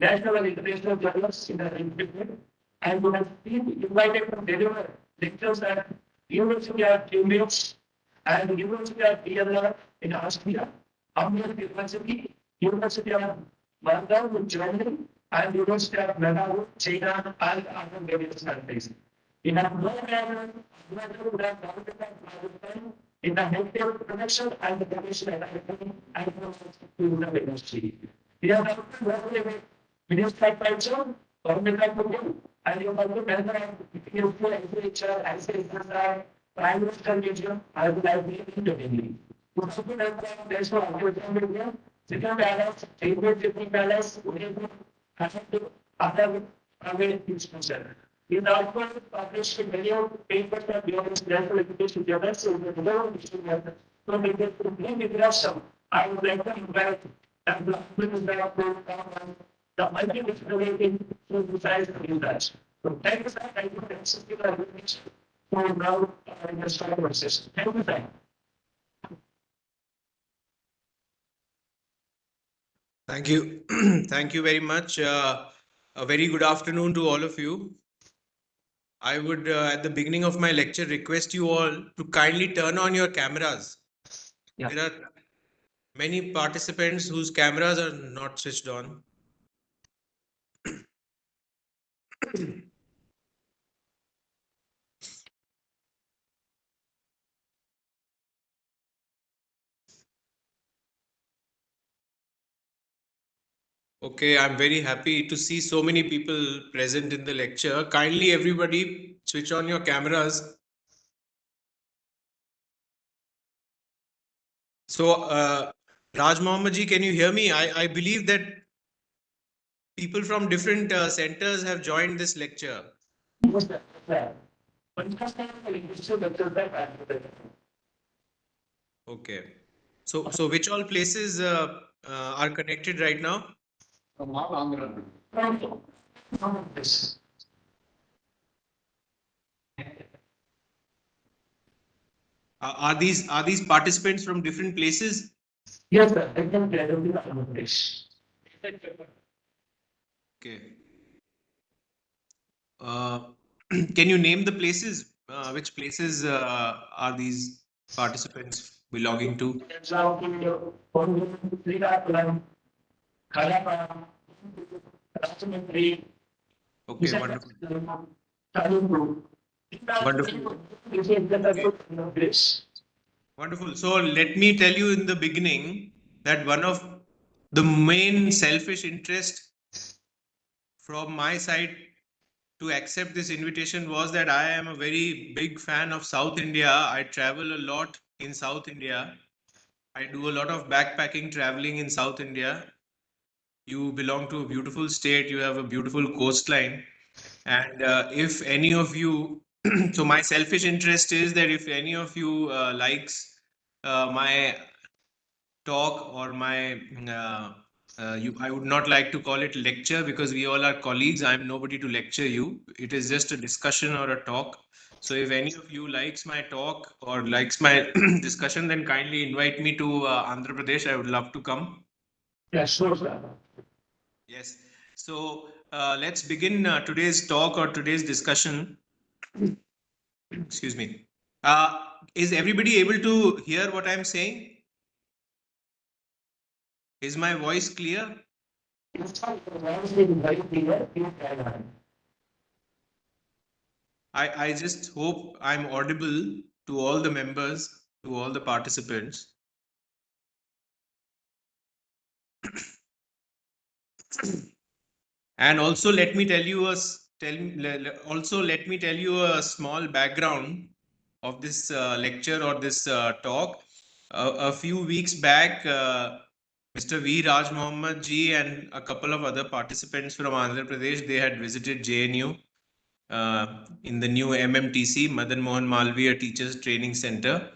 national and international journals in the industry, and he has been invited to deliver lectures at University of Cambridge and University of Vienna in Austria, Hamburg University, University of Nodal in Germany, and University of Nodal, China, and other various countries. We have no manner in the healthcare production and the production and the industry. We have worked with his culture, and you have to member agriculture, agriculture, prime minister museum, I would like to Delhi. There's no agriculture, second palace, favorite palace, other private institutions. In the output, published video papers and beyond national education journals, so the development issue so we get to bring it awesome. I would like to invite and the multidisciplinary to decide to do that. So thank you, sir. Thank you for assisting our meetings for now in the start process. Thank you, sir. Thank you. Thank you very much. A very good afternoon to all of you. I would, at the beginning of my lecture, request you all to kindly turn on your cameras. Yeah. There are many participants whose cameras are not switched on. Okay, I'm very happy to see so many people present in the lecture. Kindly, everybody, switch on your cameras. So, Raj Mohammed ji, can you hear me? I believe that people from different centers have joined this lecture. Okay. So which all places are connected right now? Are these participants from different places? Yes, sir. I can tell you the accommodation. Okay. Can you name the places? Which places are these participants belonging to? Example, Srikakulam, Kalaparam, Rajahmundry, Okay, wonderful. Talungu. Wonderful. This is the place. Wonderful. So let me tell you in the beginning that one of the main selfish interest from my side to accept this invitation was that I am a very big fan of South India. I travel a lot in South India. I do a lot of backpacking traveling in South India. You belong to a beautiful state. You have a beautiful coastline. And if any of you, so my selfish interest is that if any of you likes my talk or my I would not like to call it lecture because we all are colleagues. I'm nobody to lecture you. It is just a discussion or a talk. So if any of you likes my talk or likes my discussion, then kindly invite me to Andhra Pradesh. I would love to come. Yes, sure, sir. Yes. So let's begin today's talk or today's discussion. Excuse me. Is everybody able to hear what I'm saying? Is my voice clear? I just hope I'm audible to all the members, to all the participants. And also let me tell you a small background of this lecture or this talk. A few weeks back, Mr. V. Raj Mohammed ji and a couple of other participants from Andhra Pradesh, they had visited JNU in the new MMTC, Madan Mohan Malviya Teachers Training Center.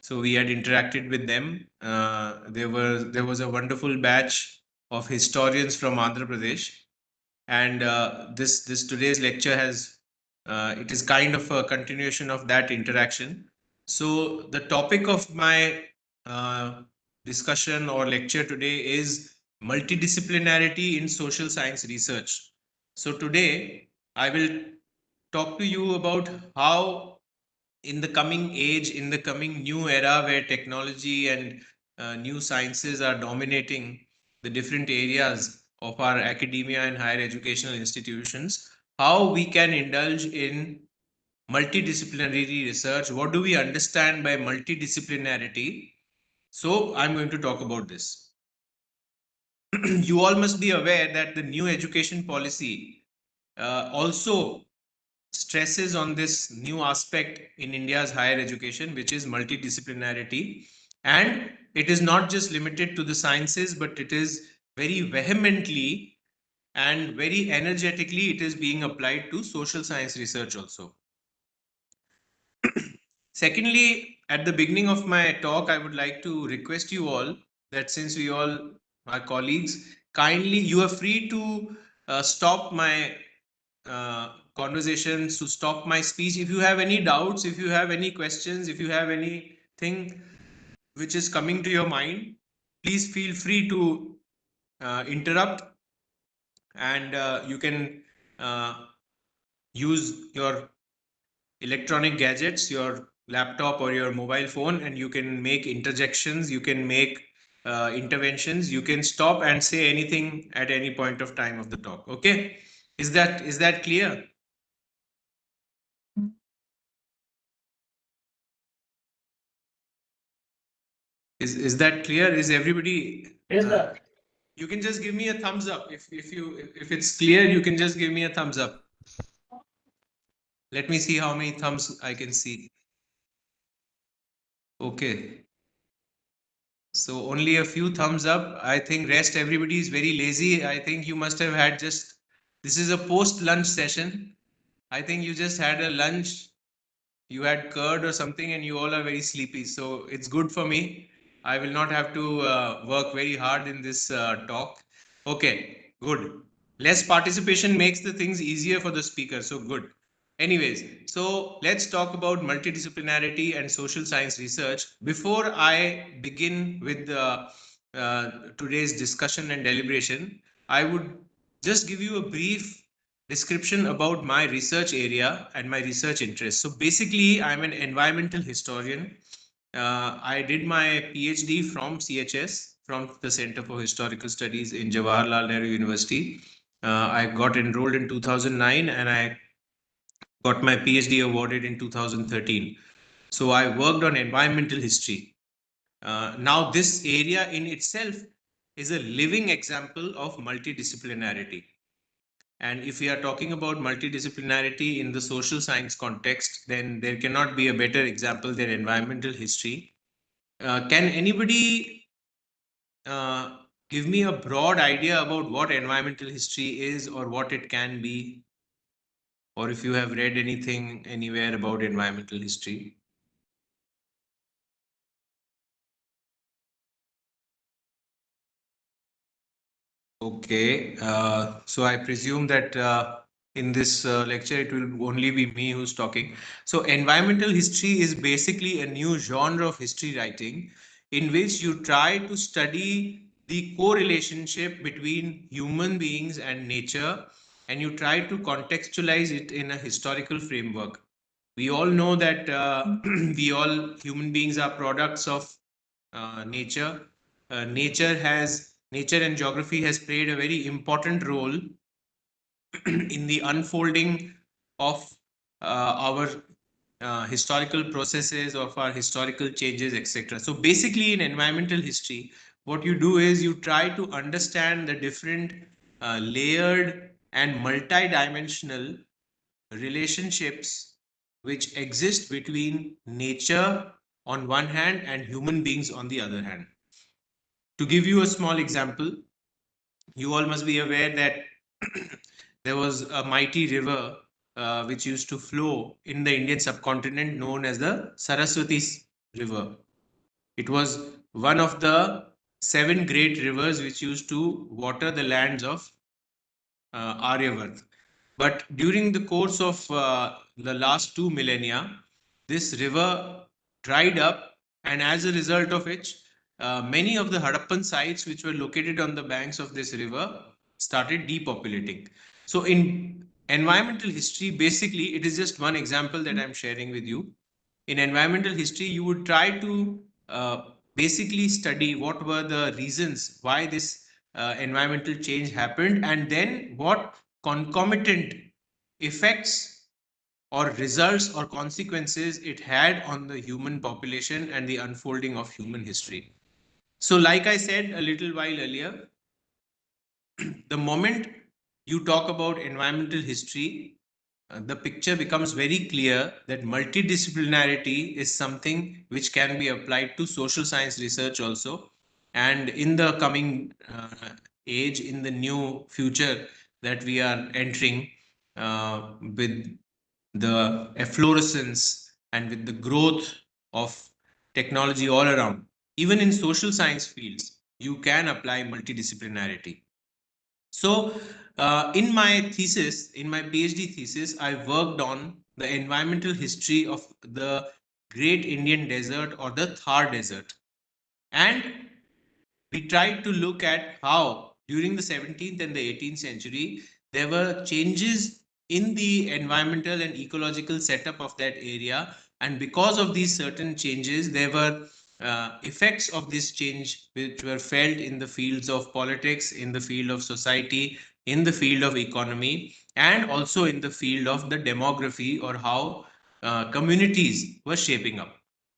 So we had interacted with them. There was a wonderful batch of historians from Andhra Pradesh, and this today's lecture has it is kind of a continuation of that interaction. So the topic of my discussion or lecture today is multidisciplinarity in social science research. So today I will talk to you about how in the coming age, in the coming new era where technology and new sciences are dominating the different areas of our academia and higher educational institutions, how we can indulge in multidisciplinary research. What do we understand by multidisciplinarity? So I'm going to talk about this. You all must be aware that the new education policy also stresses on this new aspect in India's higher education, which is multidisciplinarity. And it is not just limited to the sciences, but it is very vehemently and very energetically, it is being applied to social science research also. Secondly, at the beginning of my talk, I would like to request you all that since we all are colleagues, kindly you are free to stop my conversations, to stop my speech. If you have any doubts, if you have any questions, if you have anything which is coming to your mind, please feel free to interrupt, and you can use your electronic gadgets, your laptop or your mobile phone, and you can make interjections, you can make interventions, you can stop and say anything at any point of time of the talk. Okay, is that clear? Is that clear? Is everybody? Yes, sir. You can just give me a thumbs up if it's clear. You can just give me a thumbs up. Let me see how many thumbs I can see. Okay. So only a few thumbs up. I think rest everybody is very lazy. I think you must have had just, this is a post lunch session. I think you just had a lunch, you had curd or something, and you all are very sleepy. So it's good for me. I will not have to work very hard in this talk. Okay, good. Less participation makes the things easier for the speaker. So good. Anyways, so let's talk about multidisciplinarity and social science research. Before I begin with today's discussion and deliberation, I would just give you a brief description about my research area and my research interests. So basically, I'm an environmental historian. I did my PhD from CHS, from the Center for Historical Studies in Jawaharlal Nehru University. I got enrolled in 2009 and I got my PhD awarded in 2013. So I worked on environmental history. Now, this area in itself is a living example of multidisciplinarity. And if we are talking about multidisciplinarity in the social science context, then there cannot be a better example than environmental history. Can anybody give me a broad idea about what environmental history is or what it can be? Or if you have read anything anywhere about environmental history? Okay, so I presume that in this lecture it will only be me who's talking. So environmental history is basically a new genre of history writing in which you try to study the correlationship between human beings and nature, and you try to contextualize it in a historical framework. We all know that we all human beings are products of nature. Nature and geography has played a very important role in the unfolding of our historical processes, of our historical changes, etc. So basically, in environmental history, what you do is you try to understand the different layered and multi-dimensional relationships which exist between nature on one hand and human beings on the other hand. To give you a small example, you all must be aware that there was a mighty river which used to flow in the Indian subcontinent known as the Saraswati River. It was one of the 7 great rivers which used to water the lands of Aryavart. But during the course of the last 2 millennia, this river dried up, and as a result of which, many of the Harappan sites which were located on the banks of this river started depopulating. So, in environmental history, basically, it is just one example that I'm sharing with you. In environmental history, you would try to basically study what were the reasons why this environmental change happened, and then what concomitant effects or results or consequences it had on the human population and the unfolding of human history. So, like I said a little while earlier, the moment you talk about environmental history, the picture becomes very clear that multidisciplinarity is something which can be applied to social science research also. And in the coming age, in the new future that we are entering, with the efflorescence and with the growth of technology all around, even in social science fields, you can apply multidisciplinarity. So, in my thesis, in my PhD thesis, I worked on the environmental history of the Great Indian Desert or the Thar Desert. And we tried to look at how during the 17th and the 18th century, there were changes in the environmental and ecological setup of that area. And because of these certain changes, there were effects of this change which were felt in the fields of politics, in the field of society, in the field of economy, and also in the field of the demography, or how communities were shaping up.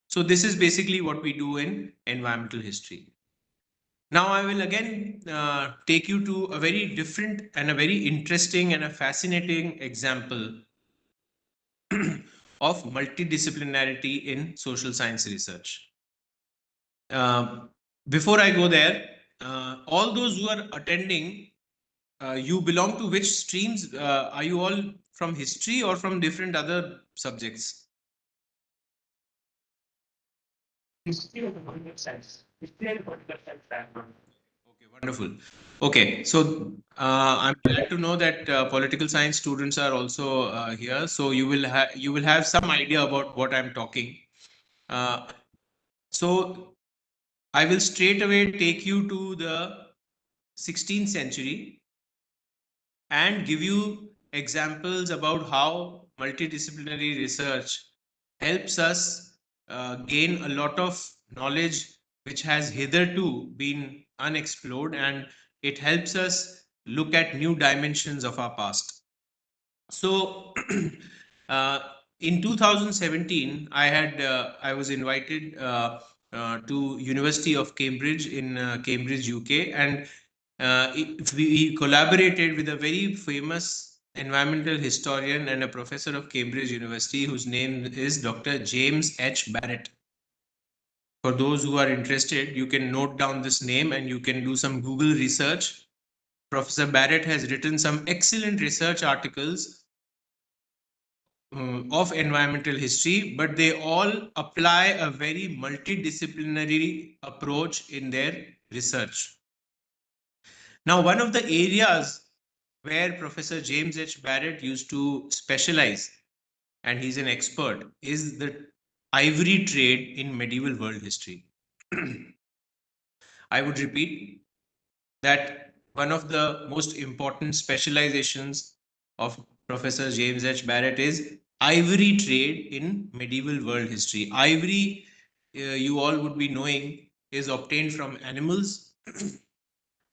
So this is basically what we do in environmental history. Now, I will again take you to a very different and a very interesting and a fascinating example of multidisciplinarity in social science research. Before I go there, all those who are attending, you belong to which streams? Are you all from history or from different other subjects? History of the political science. History and political science background. Okay, wonderful. Okay, so I'm glad to know that political science students are also here. So you will have some idea about what I'm talking. So I will straight away take you to the 16th century and give you examples about how multidisciplinary research helps us gain a lot of knowledge which has hitherto been unexplored, and it helps us look at new dimensions of our past. So, uh, in 2017, I was invited to University of Cambridge in Cambridge, UK, and we collaborated with a very famous environmental historian and a professor of Cambridge University whose name is Dr. James H. Barrett. For those who are interested, you can note down this name and you can do some Google research. Professor Barrett has written some excellent research articles of environmental history, but they all apply a very multidisciplinary approach in their research. Now, one of the areas where Professor James H. Barrett used to specialize, and he's an expert, is the ivory trade in medieval world history. I would repeat that one of the most important specializations of Professor James H. Barrett is ivory trade in medieval world history. Ivory, you all would be knowing, is obtained from animals,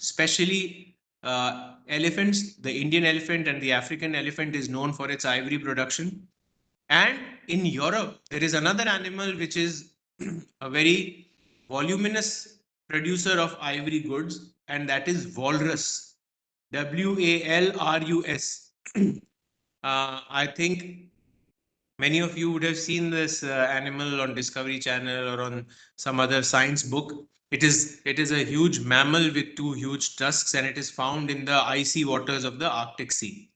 especially elephants. The Indian elephant and the African elephant is known for its ivory production. And in Europe, there is another animal which is a very voluminous producer of ivory goods, and that is walrus. Walrus. I think many of you would have seen this animal on Discovery Channel or on some other science book. It is a huge mammal with two huge tusks, and it is found in the icy waters of the Arctic Sea.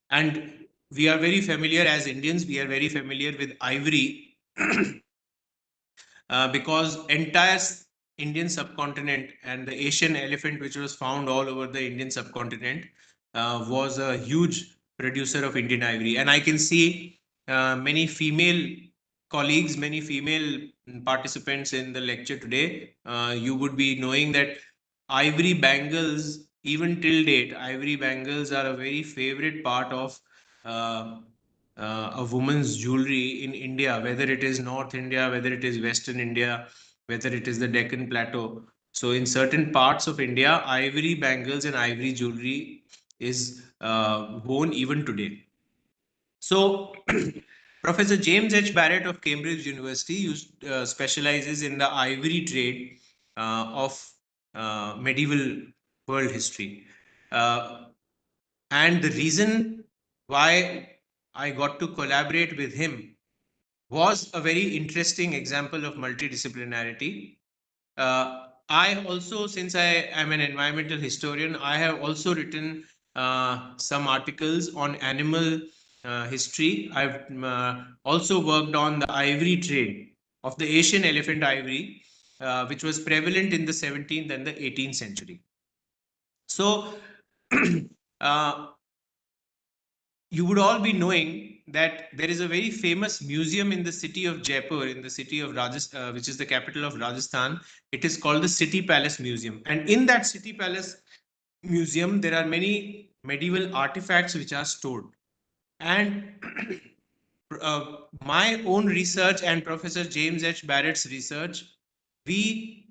And we are very familiar as Indians. We are very familiar with ivory because entire Indian subcontinent and the Asian elephant, which was found all over the Indian subcontinent, was a huge producer of Indian ivory. And I can see many female colleagues, many female participants in the lecture today. You would be knowing that ivory bangles, even till date, ivory bangles are a very favorite part of uh, a woman's jewelry in India, whether it is North India, whether it is Western India, whether it is the Deccan Plateau. So, in certain parts of India, ivory bangles and ivory jewelry is worn even today. So, Professor James H. Barrett of Cambridge University specializes in the ivory trade of medieval world history. And the reason why I got to collaborate with him was a very interesting example of multidisciplinarity. I also, since I am an environmental historian, I have also written some articles on animal history. I've also worked on the ivory trade of the Asian elephant ivory, which was prevalent in the 17th and the 18th century. So, uh, you would all be knowing that there is a very famous museum in the city of Jaipur, in the city of Rajasthan, which is the capital of Rajasthan. It is called the City Palace Museum. And in that City Palace Museum, there are many medieval artifacts which are stored. And my own research and Professor James H. Barrett's research, we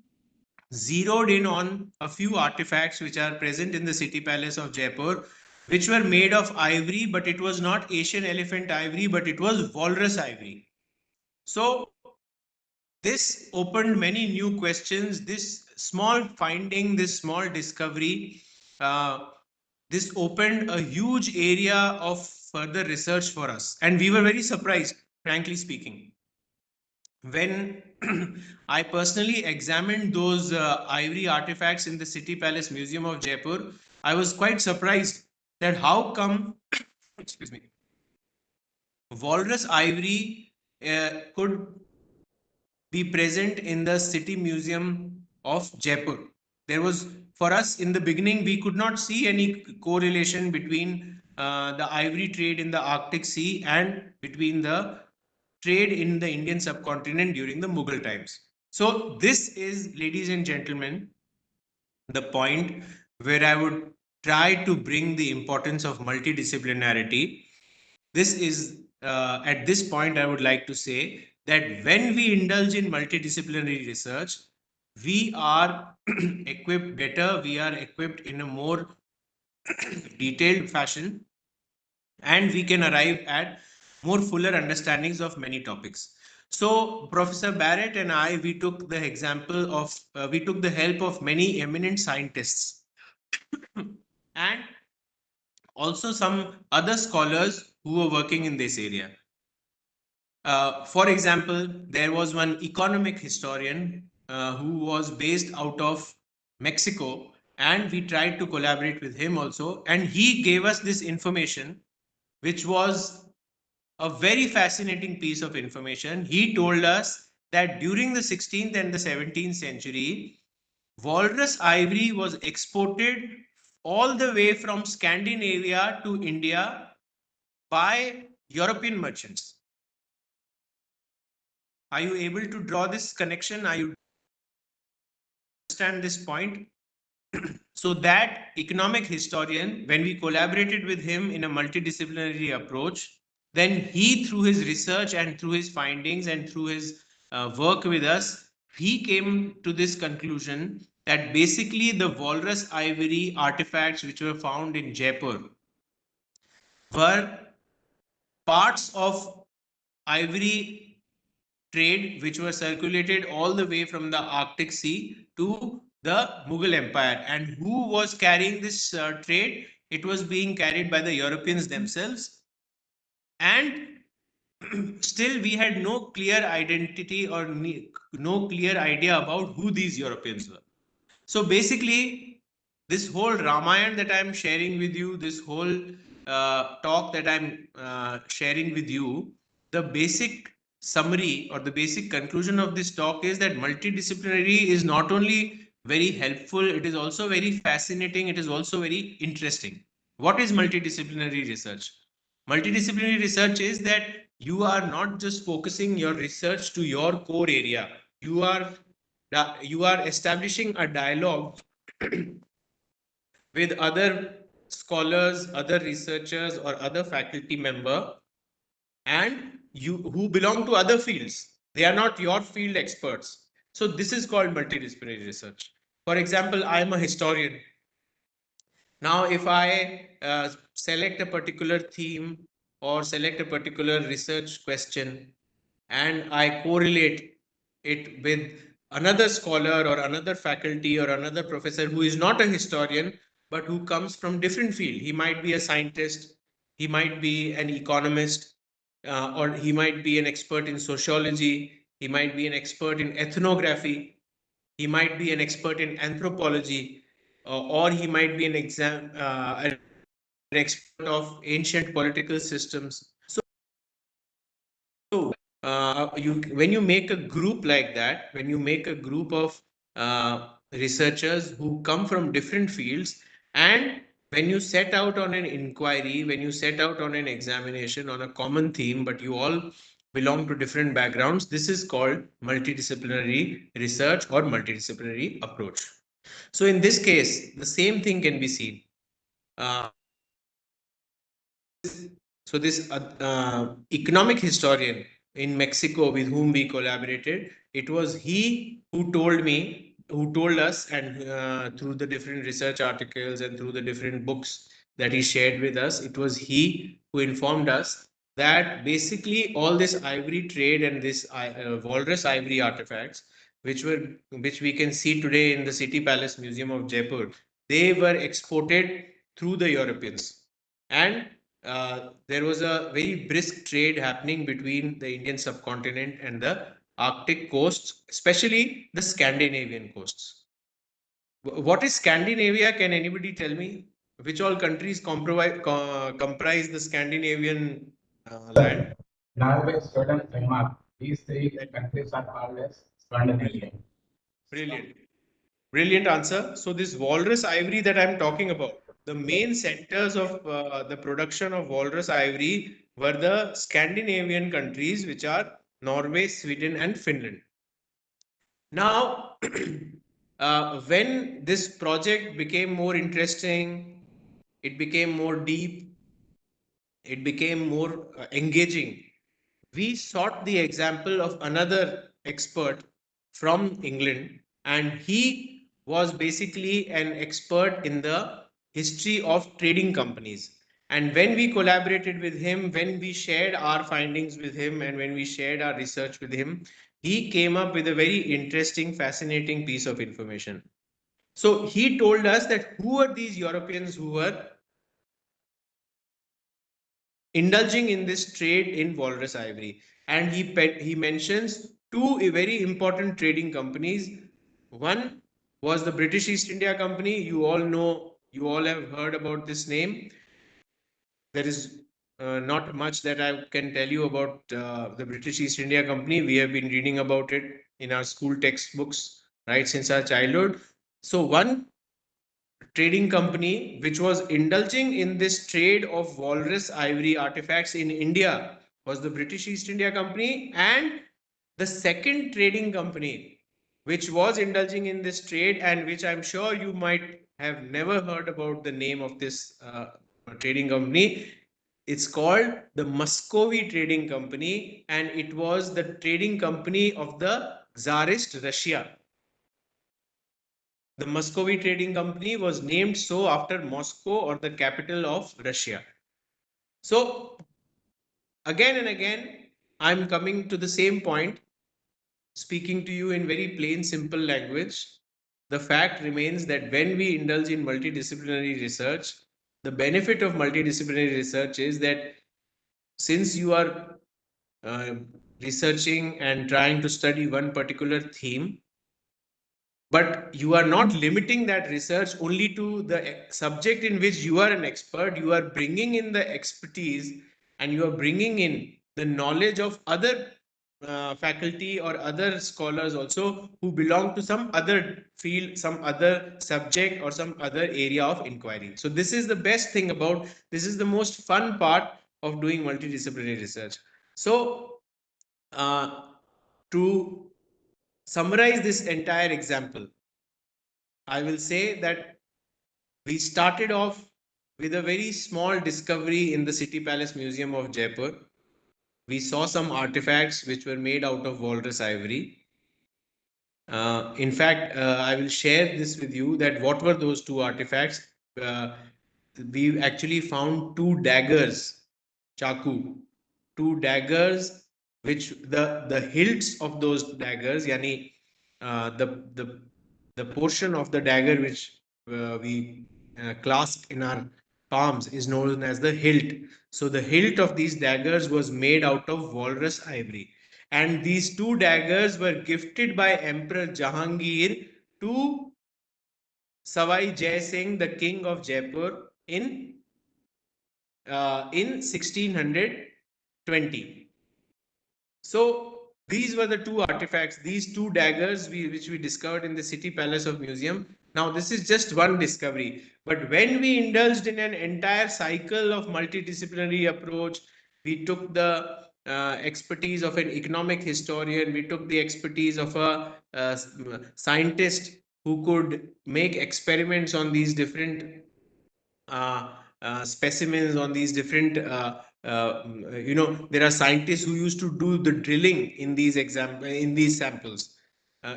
zeroed in on a few artifacts which are present in the City Palace of Jaipur, which were made of ivory, but it was not Asian elephant ivory, but it was walrus ivory. So this opened many new questions. This small finding, this small discovery, this opened a huge area of further research for us. And we were very surprised, frankly speaking, when I personally examined those ivory artifacts in the City Palace Museum of Jaipur. I was quite surprised that how come, excuse me, walrus ivory could be present in the City Museum of Jaipur. There was, for us in the beginning, we could not see any correlation between the ivory trade in the Arctic Sea and between the trade in the Indian subcontinent during the Mughal times. So, this is, ladies and gentlemen, the point where I would try to bring the importance of multidisciplinarity. This is, at this point, I would like to say that when we indulge in multidisciplinary research, we are equipped better, we are equipped in a more detailed fashion, and we can arrive at more fuller understandings of many topics. So Professor Barrett and I, we took the example of, we took the help of many eminent scientists and also some other scholars who were working in this area. For example, there was one economic historian who was based out of Mexico, and we tried to collaborate with him also, and he gave us this information, which was a very fascinating piece of information. He told us that during the 16th and the 17th century, walrus ivory was exported all the way from Scandinavia to India by European merchants. Are you able to draw this connection? Are you understand this point? So that economic historian, when we collaborated with him in a multidisciplinary approach, then he, through his research and through his findings and through his work with us, he came to this conclusion that basically the walrus ivory artifacts which were found in Jaipur were parts of ivory trade which were circulated all the way from the Arctic Sea to the Mughal Empire. And who was carrying this trade? It was being carried by the Europeans themselves. And still, we had no clear identity or no clear idea about who these Europeans were. So basically, this whole Ramayana that I'm sharing with you, this whole talk that I'm sharing with you, the basic summary or the basic conclusion of this talk is that multidisciplinary is not only very helpful, it is also very fascinating, it is also very interesting. What is multidisciplinary research? Multidisciplinary research is that you are not just focusing your research to your core area. You are establishing a dialogue with other scholars, other researchers, or other faculty member, and you who belong to other fields. They are not your field experts. So this is called multidisciplinary research. For example, I am a historian. Now, if I select a particular theme or select a particular research question and I correlate it with another scholar or another faculty or another professor who is not a historian but who comes from different field, he might be a scientist, he might be an economist, or he might be an expert in sociology, he might be an expert in ethnography, he might be an expert in anthropology, or he might be an expert of ancient political systems. So when you make a group like that, when you make a group of researchers who come from different fields, and when you set out on an inquiry, when you set out on an examination on a common theme, but you all belong to different backgrounds, this is called multidisciplinary research or multidisciplinary approach. So in this case, the same thing can be seen. So this economic historian in Mexico with whom we collaborated, it was he who told me, who told us, and through the different research articles and through the different books that he shared with us, it was he who informed us that basically all this ivory trade and this walrus ivory artifacts, which we can see today in the City Palace Museum of Jaipur, they were exported through the Europeans. And there was a very brisk trade happening between the Indian subcontinent and the Arctic coasts, especially the Scandinavian coasts. What is Scandinavia? Can anybody tell me? Which all countries comprise the Scandinavian land? Norway, Sweden, Denmark. These three countries are called as Scandinavian. Brilliant. Brilliant answer. So this walrus ivory that I'm talking about, the main centers of the production of walrus ivory were the Scandinavian countries, which are Norway, Sweden, and Finland. Now, when this project became more interesting, it became more deep, it became more engaging. We sought the example of another expert from England, and he was basically an expert in the history of trading companies. And when we collaborated with him, when we shared our findings with him, and when we shared our research with him, he came up with a very interesting, fascinating piece of information. So he told us that who are these Europeans who were indulging in this trade in walrus ivory, and he mentions two very important trading companies. One was the British East India Company. You all know, you all have heard about this name. There is not much that I can tell you about the British East India Company. We have been reading about it in our school textbooks right since our childhood. So one trading company which was indulging in this trade of walrus ivory artifacts in India was the British East India Company, and the second trading company which was indulging in this trade, and which I'm sure you might have never heard about the name of this trading company, It's called the Muscovy Trading Company, and it was the trading company of the Tsarist Russia. The Muscovy Trading Company was named so after Moscow, or the capital of Russia. So again and again, I'm coming to the same point, speaking to you in very plain, simple language. The fact remains that when we indulge in multidisciplinary research, the benefit of multidisciplinary research is that since you are uh, researching and trying to study one particular theme, but you are not limiting that research only to the subject in which you are an expert. You are bringing in the expertise, and you are bringing in the knowledge of other faculty or other scholars also, who belong to some other field, some other subject, or some other area of inquiry. So this is the best thing about, this is the most fun part of doing multidisciplinary research. So to summarize this entire example, I will say that we started off with a very small discovery in the City Palace Museum of Jaipur. We saw some artifacts which were made out of walrus ivory. In fact, I will share this with you, that what were those two artifacts. We actually found two daggers, chaku, two daggers, which the hilts of those daggers, yani the portion of the dagger which we clasp in our palms is known as the hilt. So the hilt of these daggers was made out of walrus ivory, and these two daggers were gifted by Emperor Jahangir to Savai Jai Singh, the king of Jaipur, in 1620. So these were the two artifacts, these two daggers which we discovered in the City Palace of Museum. Now this is just one discovery, but when we indulged in an entire cycle of multidisciplinary approach, we took the expertise of an economic historian, we took the expertise of a scientist who could make experiments on these different specimens, on these different there are scientists who used to do the drilling in these samples.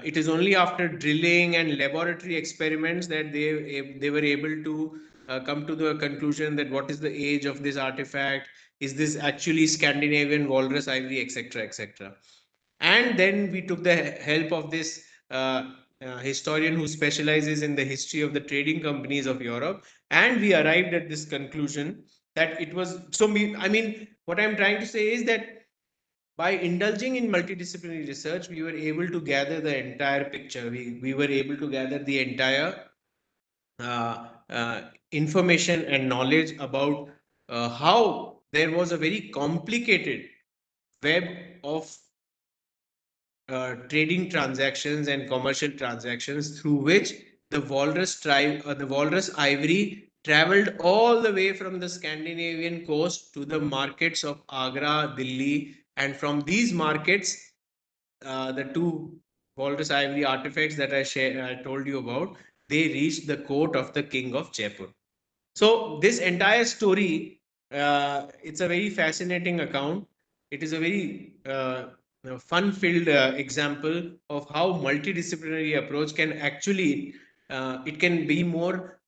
It is only after drilling and laboratory experiments that they were able to come to the conclusion that what is the age of this artifact, is this actually Scandinavian walrus ivory, etc., etc. And then we took the help of this historian who specializes in the history of the trading companies of Europe, and we arrived at this conclusion that it was so. I mean, what I'm trying to say is that by indulging in multidisciplinary research, we were able to gather the entire picture. We were able to gather the entire information and knowledge about how there was a very complicated web of trading transactions and commercial transactions through which the walrus ivory traveled all the way from the Scandinavian coast to the markets of Agra, Delhi, and from these markets, the two walrus ivory artifacts that I told you about, they reached the court of the king of Jaipur. So this entire story, it's a very fascinating account. It is a very fun-filled example of how multidisciplinary approach can actually, it can be more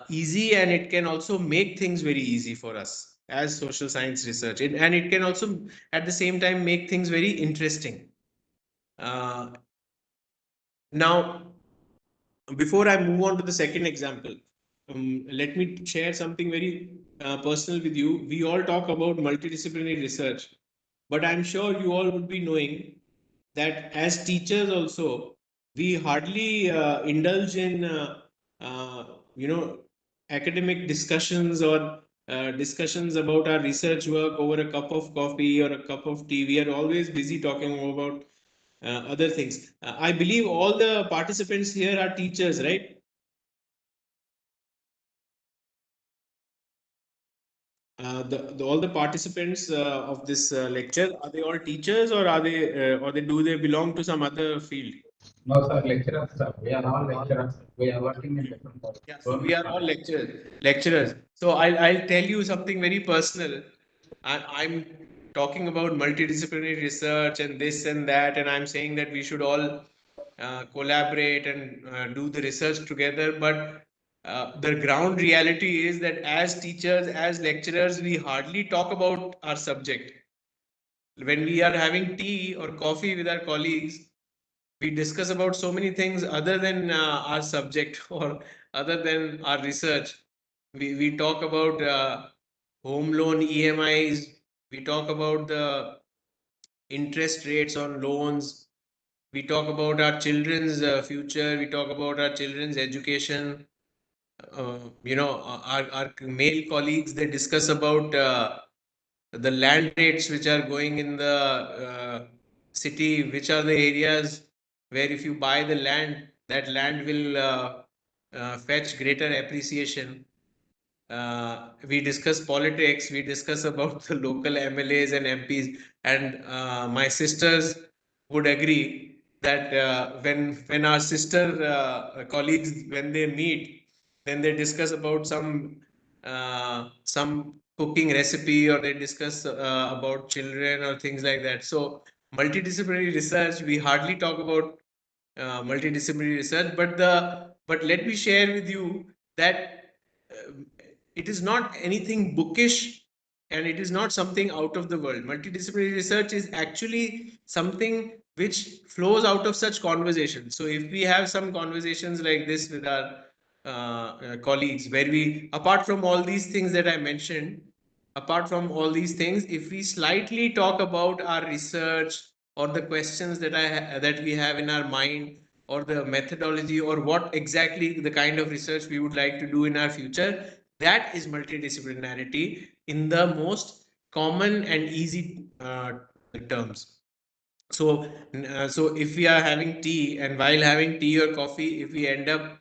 easy, and it can also make things very easy for us as social science research. And it can also at the same time make things very interesting. Now, before I move on to the second example, let me share something very personal with you. We all talk about multidisciplinary research, but I'm sure you all would be knowing that as teachers also, we hardly indulge in, uh, you know, academic discussions or discussions about our research work over a cup of coffee or a cup of tea. We are always busy talking about other things. I believe all the participants here are teachers, right? All the participants of this lecture, are they all teachers, or or they do they belong to some other field? No, sir, lecturers, sir. We are all lecturers. We are working in different posts. Yeah, so we are all lecturers. So I'll tell you something very personal. I'm talking about multidisciplinary research and this and that, and I'm saying that we should all collaborate and do the research together. But the ground reality is that as teachers, as lecturers, we hardly talk about our subject. When we are having tea or coffee with our colleagues, we discuss about so many things other than our subject or other than our research. We talk about home loan EMIs, we talk about the interest rates on loans, we talk about our children's future, we talk about our children's education. Our male colleagues, they discuss about the land rates which are going in the city, which are the areas where if you buy the land, that land will fetch greater appreciation. We discuss politics, we discuss about the local MLAs and MPs, and my sisters would agree that when our sister colleagues, when they meet, then they discuss about some cooking recipe, or they discuss about children or things like that. So multidisciplinary research, we hardly talk about multidisciplinary research, but let me share with you that uh, it is not anything bookish, and it is not something out of the world. Multidisciplinary research is actually something which flows out of such conversations. So if we have some conversations like this with our colleagues, where we, apart from all these things that I mentioned, apart from all these things, if we slightly talk about our research, or the questions that we have in our mind, or the methodology, or what exactly the kind of research we would like to do in our future, that is multidisciplinarity in the most common and easy terms. So if we are having tea, and while having tea or coffee, if we end up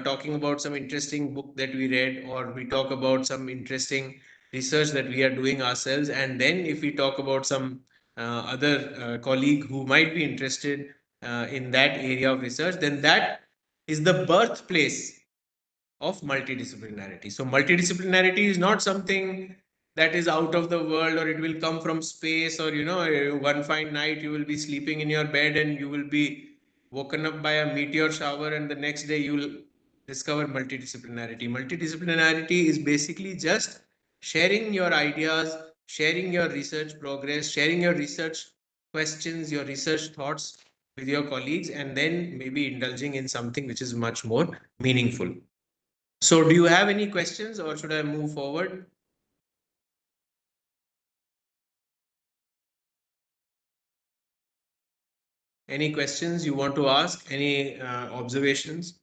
talking about some interesting book that we read, or we talk about some interesting research that we are doing ourselves, and then if we talk about some other colleague who might be interested in that area of research, then that is the birthplace of multidisciplinarity. So multidisciplinarity is not something that is out of the world, or it will come from space, or one fine night you will be sleeping in your bed and you will be woken up by a meteor shower, and the next day you will discover multidisciplinarity. Multidisciplinarity is basically just sharing your ideas, sharing your research progress, sharing your research questions, your research thoughts with your colleagues, and then maybe indulging in something which is much more meaningful. So do you have any questions, or should I move forward? Any questions you want to ask? Any observations?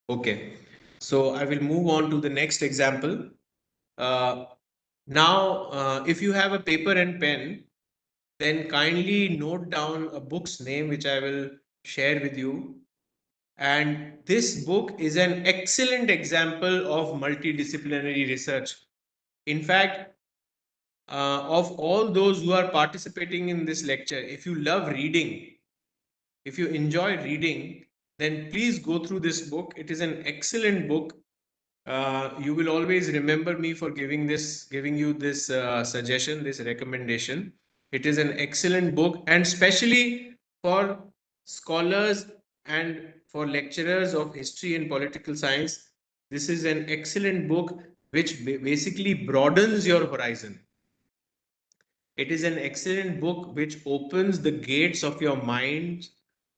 Okay. So I will move on to the next example. Now, if you have a paper and pen, then kindly note down a book's name, which I will share with you. And this book is an excellent example of multidisciplinary research. In fact, of all those who are participating in this lecture, if you love reading, if you enjoy reading, then please go through this book. It is an excellent book. You will always remember me for giving you this suggestion, this recommendation. It is an excellent book, and especially for scholars and for lecturers of history and political science, this is an excellent book which basically broadens your horizon. It is an excellent book which opens the gates of your mind,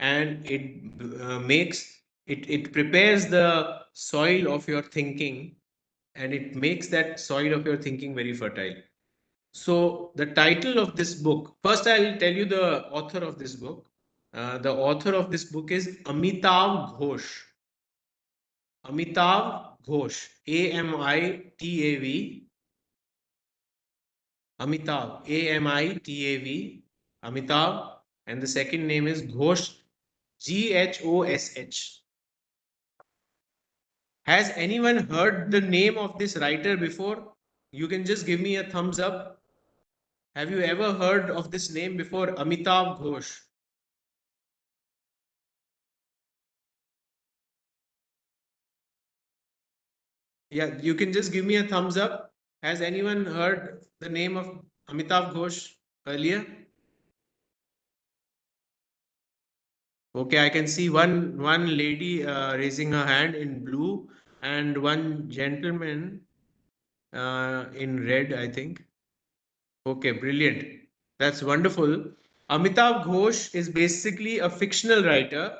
and it prepares the soil of your thinking, and it makes that soil of your thinking very fertile. So the title of this book, first I'll tell you the author of this book. The author of this book is Amitav Ghosh. Amitav Ghosh, Amitav, Amitav, Amitav, Amitav, and the second name is Ghosh, Ghosh. Has anyone heard the name of this writer before? You can just give me a thumbs up. Have you ever heard of this name before? Amitav Ghosh. Yeah, you can just give me a thumbs up. Has anyone heard the name of Amitav Ghosh earlier? Okay, I can see one lady raising her hand in blue and one gentleman in red, I think. Okay, brilliant. That's wonderful. Amitav Ghosh is basically a fictional writer.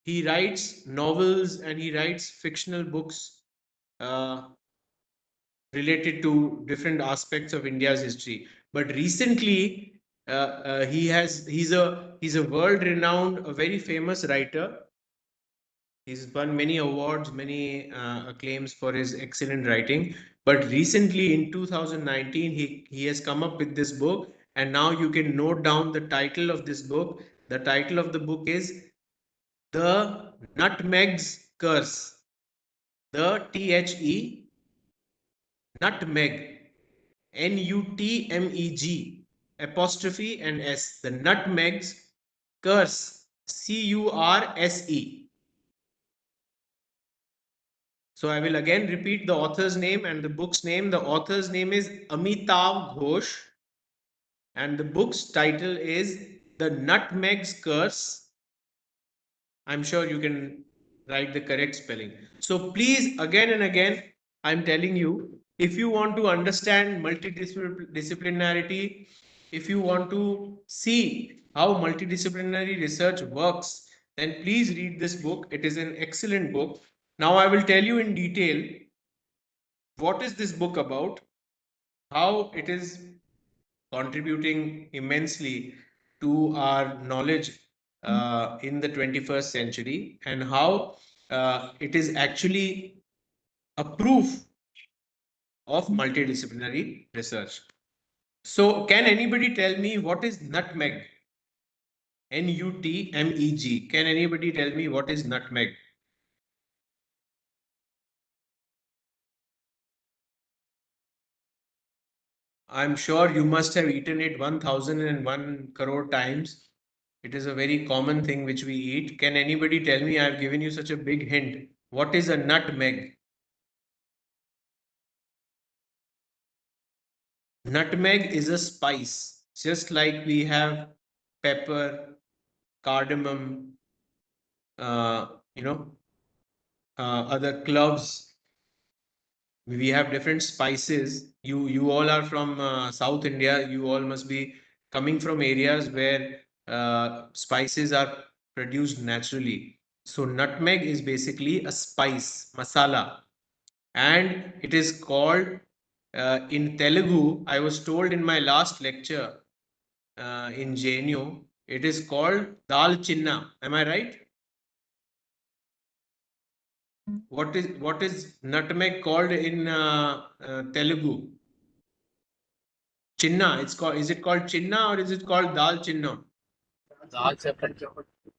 He writes novels and he writes fictional books uh, related to different aspects of India's history. But recently, he's a world renowned, a very famous writer. He's won many awards, many acclaims for his excellent writing. But recently, in 2019, he has come up with this book, and now you can note down the title of this book. The title of the book is The Nutmeg's Curse. The THE Nutmeg, NUTMEG apostrophe and S. The Nutmeg's Curse, CURSE. So I will again repeat the author's name and the book's name. The author's name is Amitav Ghosh, and the book's title is The Nutmeg's Curse. I'm sure you can write the correct spelling. So please, again and again, I'm telling you, if you want to understand multidisciplinarity, if you want to see how multidisciplinary research works, then please read this book. It is an excellent book. Now I will tell you in detail what is this book about, how it is contributing immensely to our knowledge in the 21st century, and how it is actually a proof of multidisciplinary research. So, can anybody tell me what is nutmeg? NUTMEG. Can anybody tell me what is nutmeg? I'm sure you must have eaten it 1001 crore times. It is a very common thing which we eat. Can anybody tell me? I've given you such a big hint. What is a nutmeg? Nutmeg is a spice, just like we have pepper, cardamom, uh, you know, other cloves. We have different spices. You all are from South India. You all must be coming from areas where spices are produced naturally. So nutmeg is basically a spice, masala, and it is called in Telugu. I was told in my last lecture in JNU, it is called dal chinna. Am I right? What is nutmeg called in Telugu? Chinna. It's called. Is it called chinna or is it called dal chinna? Sir,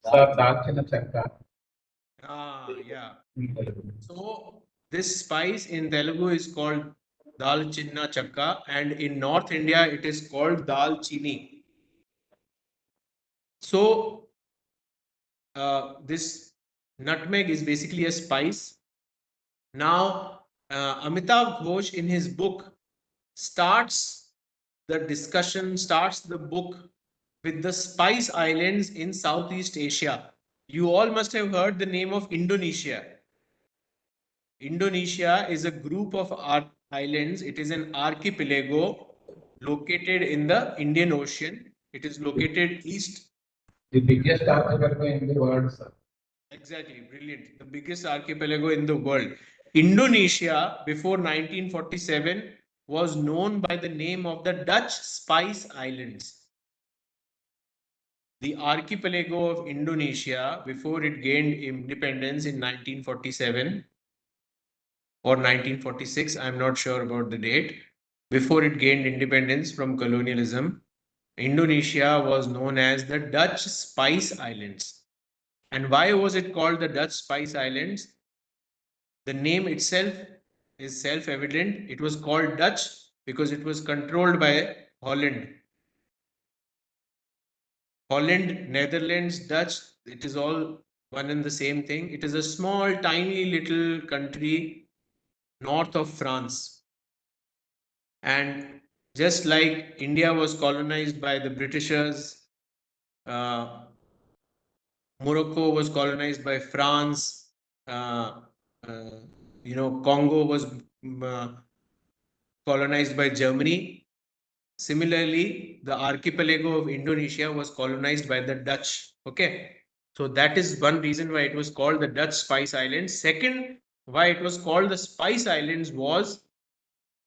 Dachina Chakka. Ah, yeah. So this spice in Telugu is called dal chinna chakka, and in North India it is called dal chini. So this nutmeg is basically a spice. Now, Amitav Ghosh in his book starts the discussion, starts the book with the Spice Islands in Southeast Asia. You all must have heard the name of Indonesia. Indonesia is a group of islands. It is an archipelago located in the Indian Ocean. It is located east. The biggest archipelago in the world, sir. Exactly, brilliant. The biggest archipelago in the world. Indonesia, before 1947, was known by the name of the Dutch Spice Islands. The archipelago of Indonesia, before it gained independence in 1947 or 1946, I'm not sure about the date, before it gained independence from colonialism, Indonesia was known as the Dutch Spice Islands. And why was it called the Dutch Spice Islands? The name itself is self-evident. It was called Dutch because it was controlled by Holland. Holland, Netherlands, Dutch, it is all one and the same thing. It is a small, tiny little country north of France. And just like India was colonized by the Britishers, uh, Morocco was colonized by France, uh, uh, Congo was uh, colonized by Germany. Similarly, the archipelago of Indonesia was colonized by the Dutch. Okay. So that is one reason why it was called the Dutch Spice Islands. Second, why it was called the Spice Islands was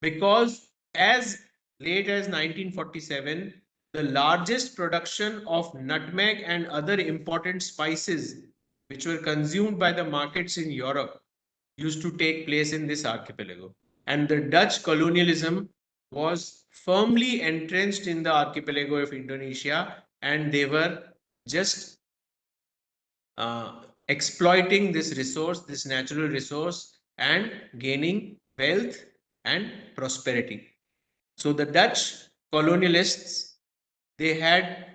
because as late as 1947, the largest production of nutmeg and other important spices which were consumed by the markets in Europe used to take place in this archipelago. And the Dutch colonialism was firmly entrenched in the archipelago of Indonesia, and they were just exploiting this resource, this natural resource, and gaining wealth and prosperity. So the Dutch colonialists, they had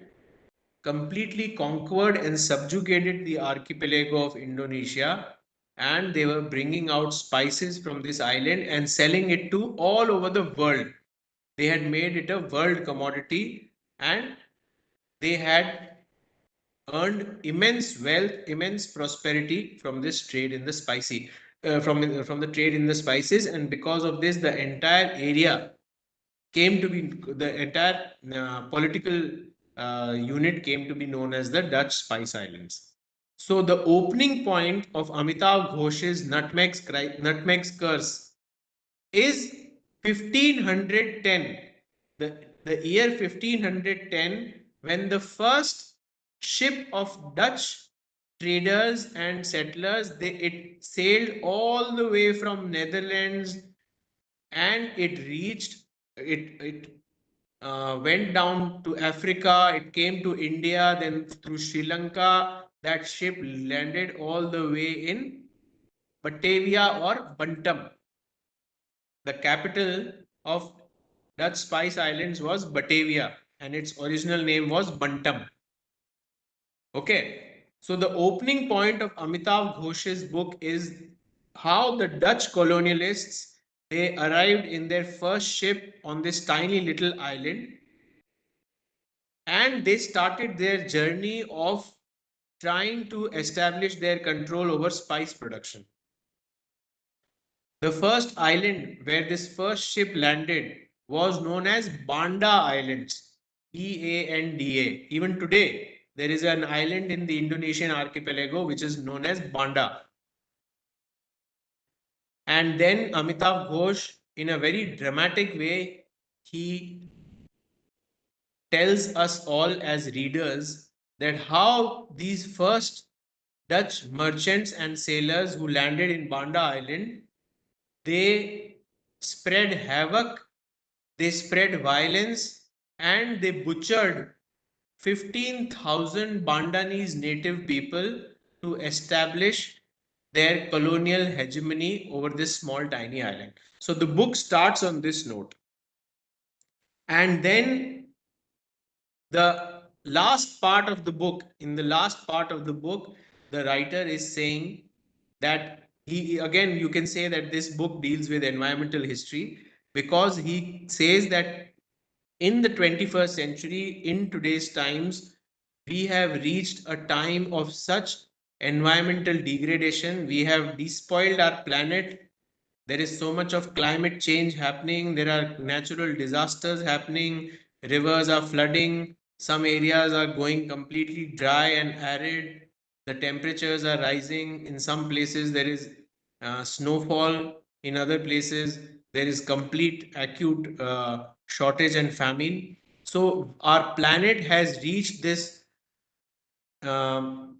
completely conquered and subjugated the archipelago of Indonesia, and they were bringing out spices from this island and selling it to all over the world. They had made it a world commodity, and they had earned immense wealth, immense prosperity from this trade in the from the trade in the spices, and because of this, the entire area came to be the entire political unit came to be known as the Dutch Spice Islands. So the opening point of Amitav Ghosh's Nutmeg's Curse is 1510. The year 1510, when the first ship of Dutch traders and settlers, it sailed all the way from Netherlands, and it reached it went down to Africa, it came to India, then through Sri Lanka. That ship landed all the way in Batavia or Bantam. The capital of Dutch Spice Islands was Batavia, and its original name was Bantam. Okay, so the opening point of Amitav Ghosh's book is how the Dutch colonialists, they arrived in their first ship on this tiny little island, and they started their journey of trying to establish their control over spice production. The first island where this first ship landed was known as Banda Islands, Banda. Even today, there is an island in the Indonesian archipelago which is known as Banda. And then Amitav Ghosh, in a very dramatic way, he tells us all as readers that how these first Dutch merchants and sailors who landed in Banda Island, they spread havoc, they spread violence, and they butchered 15,000 Bandanese native people to establish their colonial hegemony over this small tiny island. So the book starts on this note. And then the last part of the book, in the last part of the book, the writer is saying that he, again, you can say that this book deals with environmental history, because he says that in the 21st century, in today's times, we have reached a time of such environmental degradation. We have despoiled our planet. There is so much of climate change happening. There are natural disasters happening. Rivers are flooding. Some areas are going completely dry and arid. The temperatures are rising. In some places, there is snowfall. In other places, there is complete acute shortage and famine. So our planet has reached this um,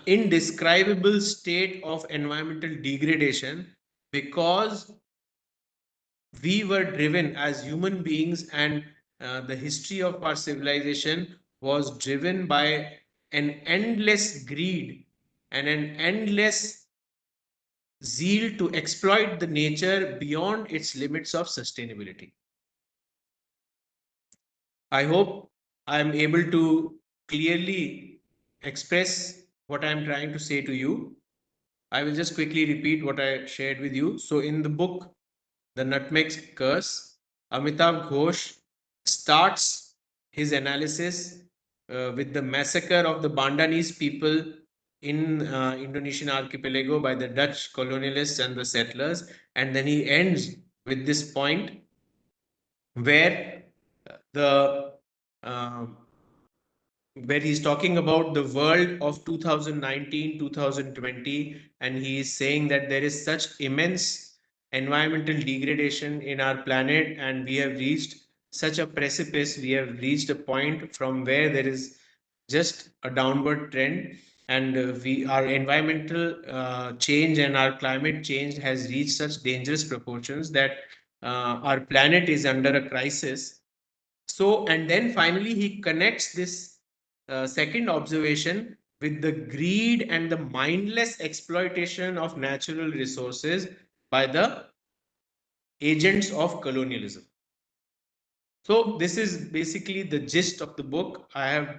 indescribable state of environmental degradation because we were driven as human beings, and the history of our civilization was driven by an endless greed and an endless zeal to exploit the nature beyond its limits of sustainability. I hope I am able to clearly express what I am trying to say to you. I will just quickly repeat what I shared with you. So in the book, The Nutmeg Curse, Amitav Ghosh starts his analysis with the massacre of the Bandanese people in Indonesian archipelago by the Dutch colonialists and the settlers. And then he ends with this point where the um, where he's talking about the world of 2019 2020, and he is saying that there is such immense environmental degradation in our planet, and we have reached such a precipice, we have reached a point from where there is just a downward trend, and we our environmental change and our climate change has reached such dangerous proportions that our planet is under a crisis. So, and then finally, he connects this second observation with the greed and the mindless exploitation of natural resources by the agents of colonialism. So, this is basically the gist of the book. I have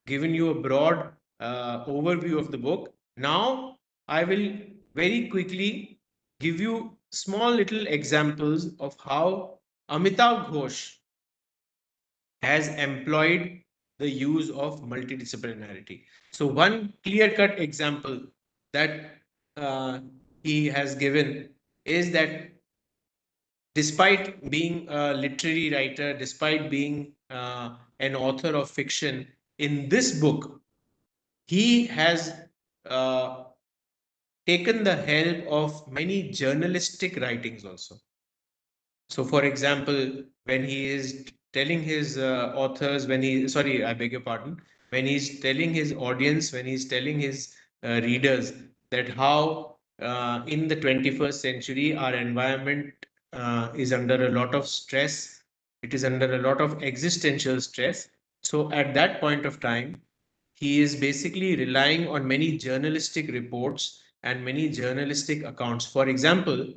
given you a broad overview of the book. Now, I will very quickly give you small little examples of how Amitav Ghosh has employed the use of multidisciplinarity. So, one clear cut example that he has given is that despite being a literary writer, despite being an author of fiction, in this book, he has uh, taken the help of many journalistic writings also. So, for example, when he is telling his authors, I beg your pardon, when he's telling his audience, when he's telling his readers that how in the 21st century our environment is under a lot of stress, it is under a lot of existential stress. So, at that point of time, he is basically relying on many journalistic reports and many journalistic accounts. For example,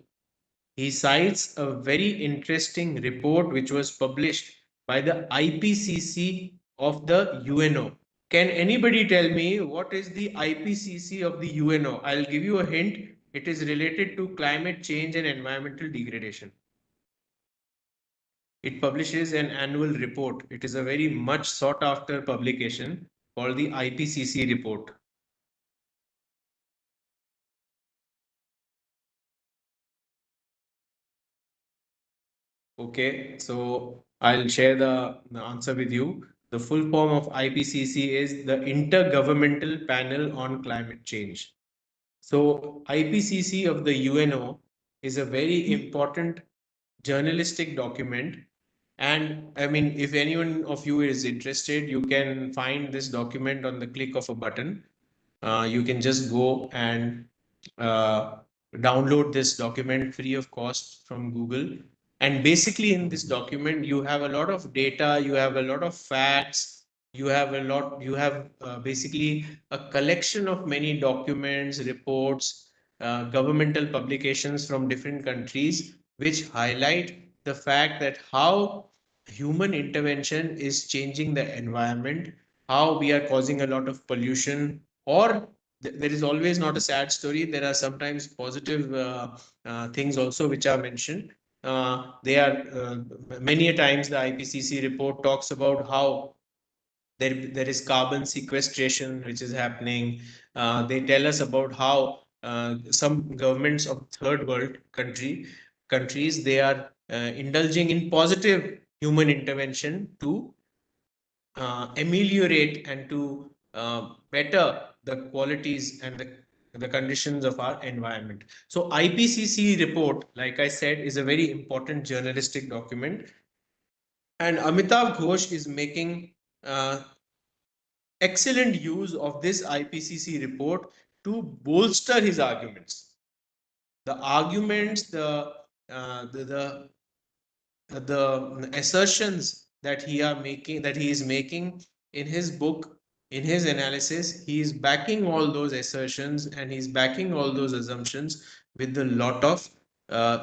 he cites a very interesting report which was published by the IPCC of the UNO. Can anybody tell me what is the IPCC of the UNO? I'll give you a hint. It is related to climate change and environmental degradation. It publishes an annual report. It is a very much sought after publication called the IPCC report. Okay, so I'll share the answer with you. The full form of IPCC is the Intergovernmental Panel on Climate Change. So, IPCC of the UNO is a very important journalistic document. And I mean, if anyone of you is interested, you can find this document on the click of a button. You can just go and uh, download this document free of cost from Google. And basically, in this document, you have a lot of data, you have a lot of facts, you have basically a collection of many documents, reports, governmental publications from different countries, which highlight the fact that how human intervention is changing the environment, how we are causing a lot of pollution, or there is always not a sad story. There are sometimes positive things also which are mentioned. They are many a times the IPCC report talks about how there is carbon sequestration which is happening. They tell us about how some governments of third world countries they are indulging in positive human intervention to ameliorate and to better the qualities and the conditions of our environment. So IPCC report, like I said, is a very important journalistic document. And Amitav Ghosh is making excellent use of this IPCC report to bolster his arguments. The arguments, the assertions that he is making in his book, in his analysis, he is backing all those assertions and he's backing all those assumptions with a lot of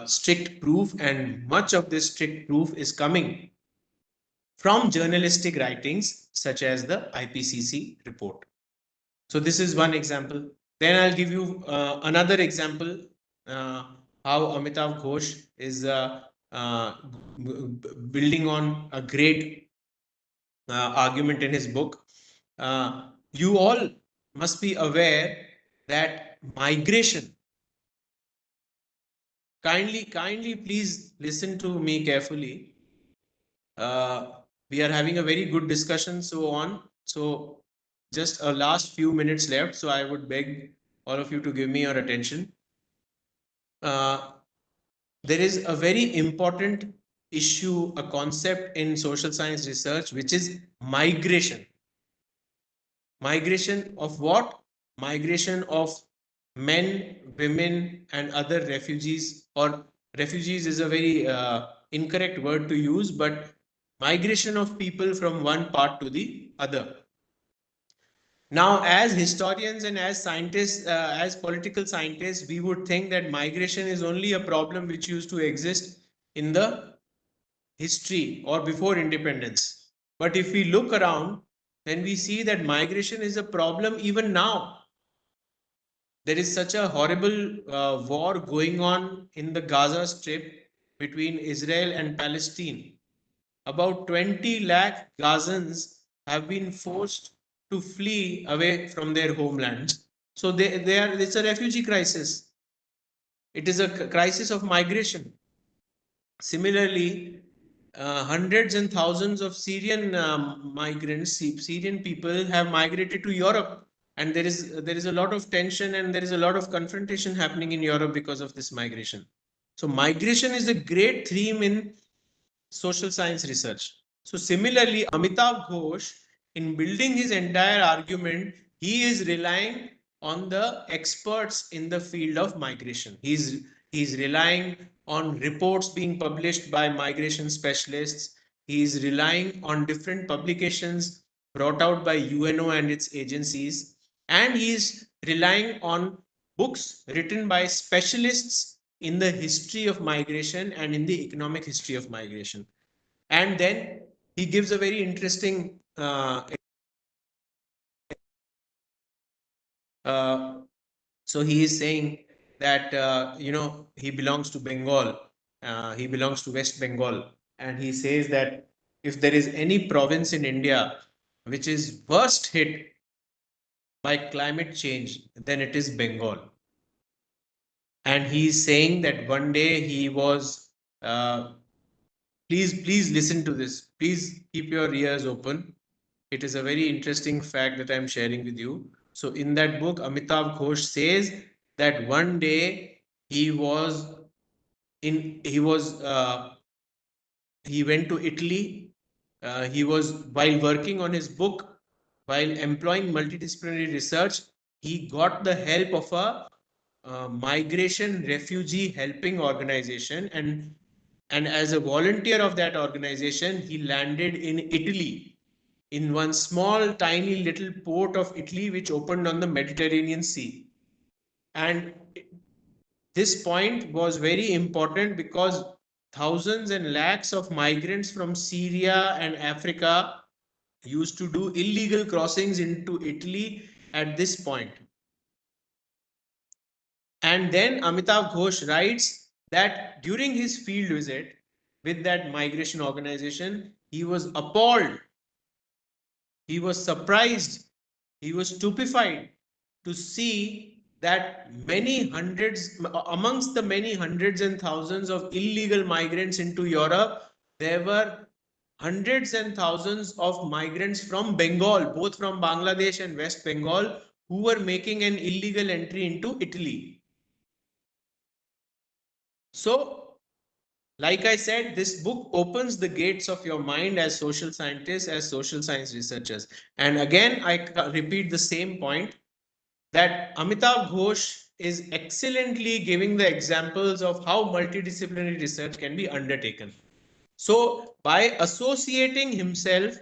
strict proof, and much of this strict proof is coming from journalistic writings such as the IPCC report. So this is one example. Then I'll give you another example how Amitav Ghosh is building on a great argument in his book. You all must be aware that migration, kindly please listen to me carefully. We are having a very good discussion, so on. So just a last few minutes left. So I would beg all of you to give me your attention. There is a very important issue, a concept in social science research, which is migration. Migration of what? Migration of men, women, and other refugees, or refugees is a very incorrect word to use, but migration of people from one part to the other. Now, as historians and as scientists, as political scientists, we would think that migration is only a problem which used to exist in the history or before independence. But if we look around, then we see that migration is a problem even now. There is such a horrible war going on in the Gaza Strip between Israel and Palestine. About 20 lakh Gazans have been forced to flee away from their homelands. So it's a refugee crisis. It is a crisis of migration. Similarly, hundreds and thousands of Syrian migrants, Syrian people have migrated to Europe, and there is a lot of tension and there is a lot of confrontation happening in Europe because of this migration. So migration is a great theme in social science research. So similarly, Amitav Ghosh, in building his entire argument, he is relying on the experts in the field of migration. He's relying on reports being published by migration specialists. He is relying on different publications brought out by UNO and its agencies. And he is relying on books written by specialists in the history of migration and in the economic history of migration. And then he gives a very interesting so he is saying that he belongs to Bengal, he belongs to West Bengal, and he says that if there is any province in India which is worst hit by climate change, then it is Bengal. And he is saying that one day he was please listen to this, please keep your ears open. It is a very interesting fact that I'm sharing with you. So in that book, Amitav Ghosh says that one day he was he went to Italy. He was, while working on his book, while employing multidisciplinary research, he got the help of a migration refugee helping organization, and as a volunteer of that organization, he landed in Italy, in one small tiny little port of Italy which opened on the Mediterranean Sea. And this point was very important because thousands and lakhs of migrants from Syria and Africa used to do illegal crossings into Italy at this point. And then Amitav Ghosh writes that during his field visit with that migration organization, he was appalled, he was surprised, he was stupefied to see that amongst the many hundreds and thousands of illegal migrants into Europe, there were hundreds and thousands of migrants from Bengal, both from Bangladesh and West Bengal, who were making an illegal entry into Italy. So, like I said, this book opens the gates of your mind as social scientists, as social science researchers. And again, I repeat the same point, that Amitav Ghosh is excellently giving the examples of how multidisciplinary research can be undertaken. So, by associating himself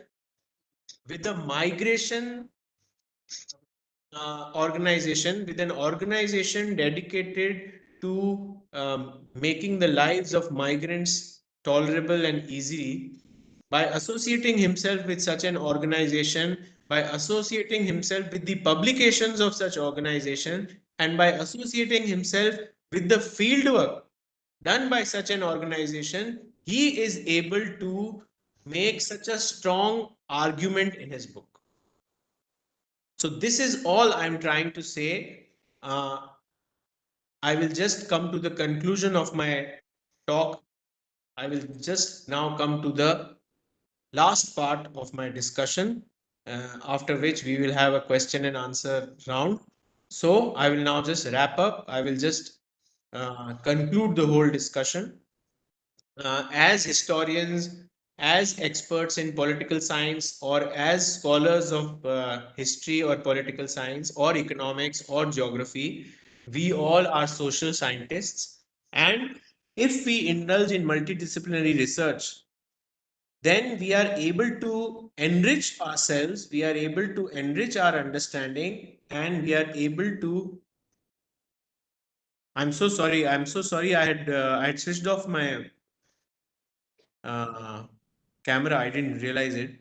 with the migration organization, with an organization dedicated to making the lives of migrants tolerable and easy, by associating himself with such an organization, by associating himself with the publications of such organization, and by associating himself with the fieldwork done by such an organization, he is able to make such a strong argument in his book. So this is all I'm trying to say. I will just come to the conclusion of my talk. I will just now come to the last part of my discussion, after which we will have a question and answer round. So I will now just wrap up. I will just conclude the whole discussion. As historians, as experts in political science, or as scholars of history or political science or economics or geography, we all are social scientists. And if we indulge in multidisciplinary research, then we are able to enrich ourselves, we are able to enrich our understanding, and we are able to. I'm so sorry. I'm so sorry. I had switched off my uh, camera. I didn't realize it.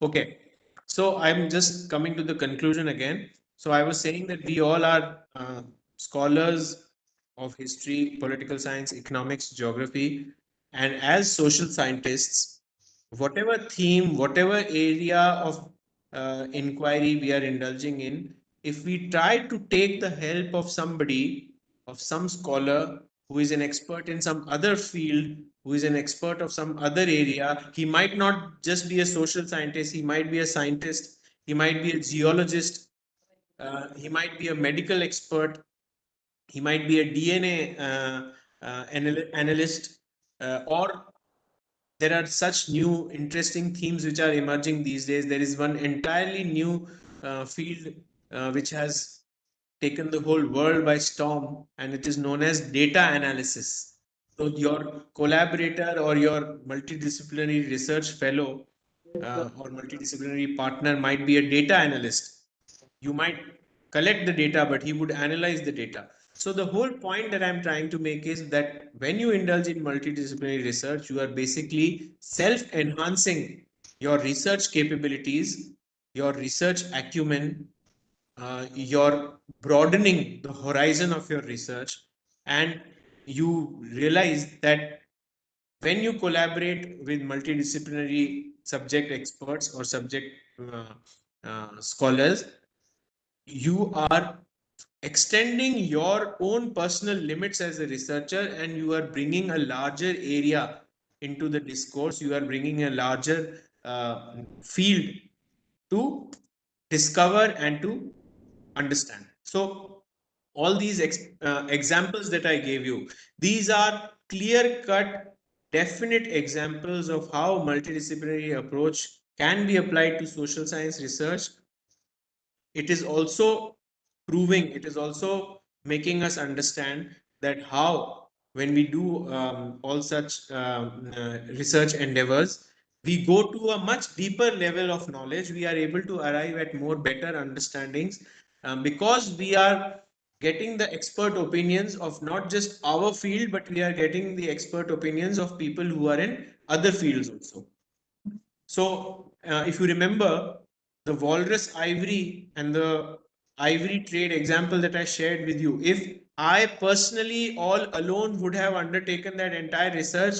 Okay. So I'm just coming to the conclusion again. So I was saying that we all are scholars of history, political science, economics, geography, and as social scientists, whatever theme, whatever area of inquiry we are indulging in, if we try to take the help of somebody, of some scholar who is an expert in some other field, who is an expert of some other area, he might not just be a social scientist, he might be a scientist, he might be a geologist, he might be a medical expert, he might be a DNA analyst, or there are such new interesting themes which are emerging these days. There is one entirely new field which has taken the whole world by storm, and it is known as data analysis. So your collaborator or your multidisciplinary research fellow or multidisciplinary partner might be a data analyst. You might collect the data, but he would analyze the data. So the whole point that I'm trying to make is that when you indulge in multidisciplinary research, you are basically self-enhancing your research capabilities, your research acumen, you're broadening the horizon of your research, and you realize that when you collaborate with multidisciplinary subject experts or subject scholars, you are extending your own personal limits as a researcher, and you are bringing a larger area into the discourse, you are bringing a larger field to discover and to understand. So all these examples that I gave you, these are clear cut, definite examples of how multidisciplinary approach can be applied to social science research. It is also proving, it is also making us understand that how when we do all such research endeavors, we go to a much deeper level of knowledge, we are able to arrive at more better understandings, because we are getting the expert opinions of not just our field, but we are getting the expert opinions of people who are in other fields also. So, if you remember the walrus ivory and the ivory trade example that I shared with you, if I personally all alone would have undertaken that entire research,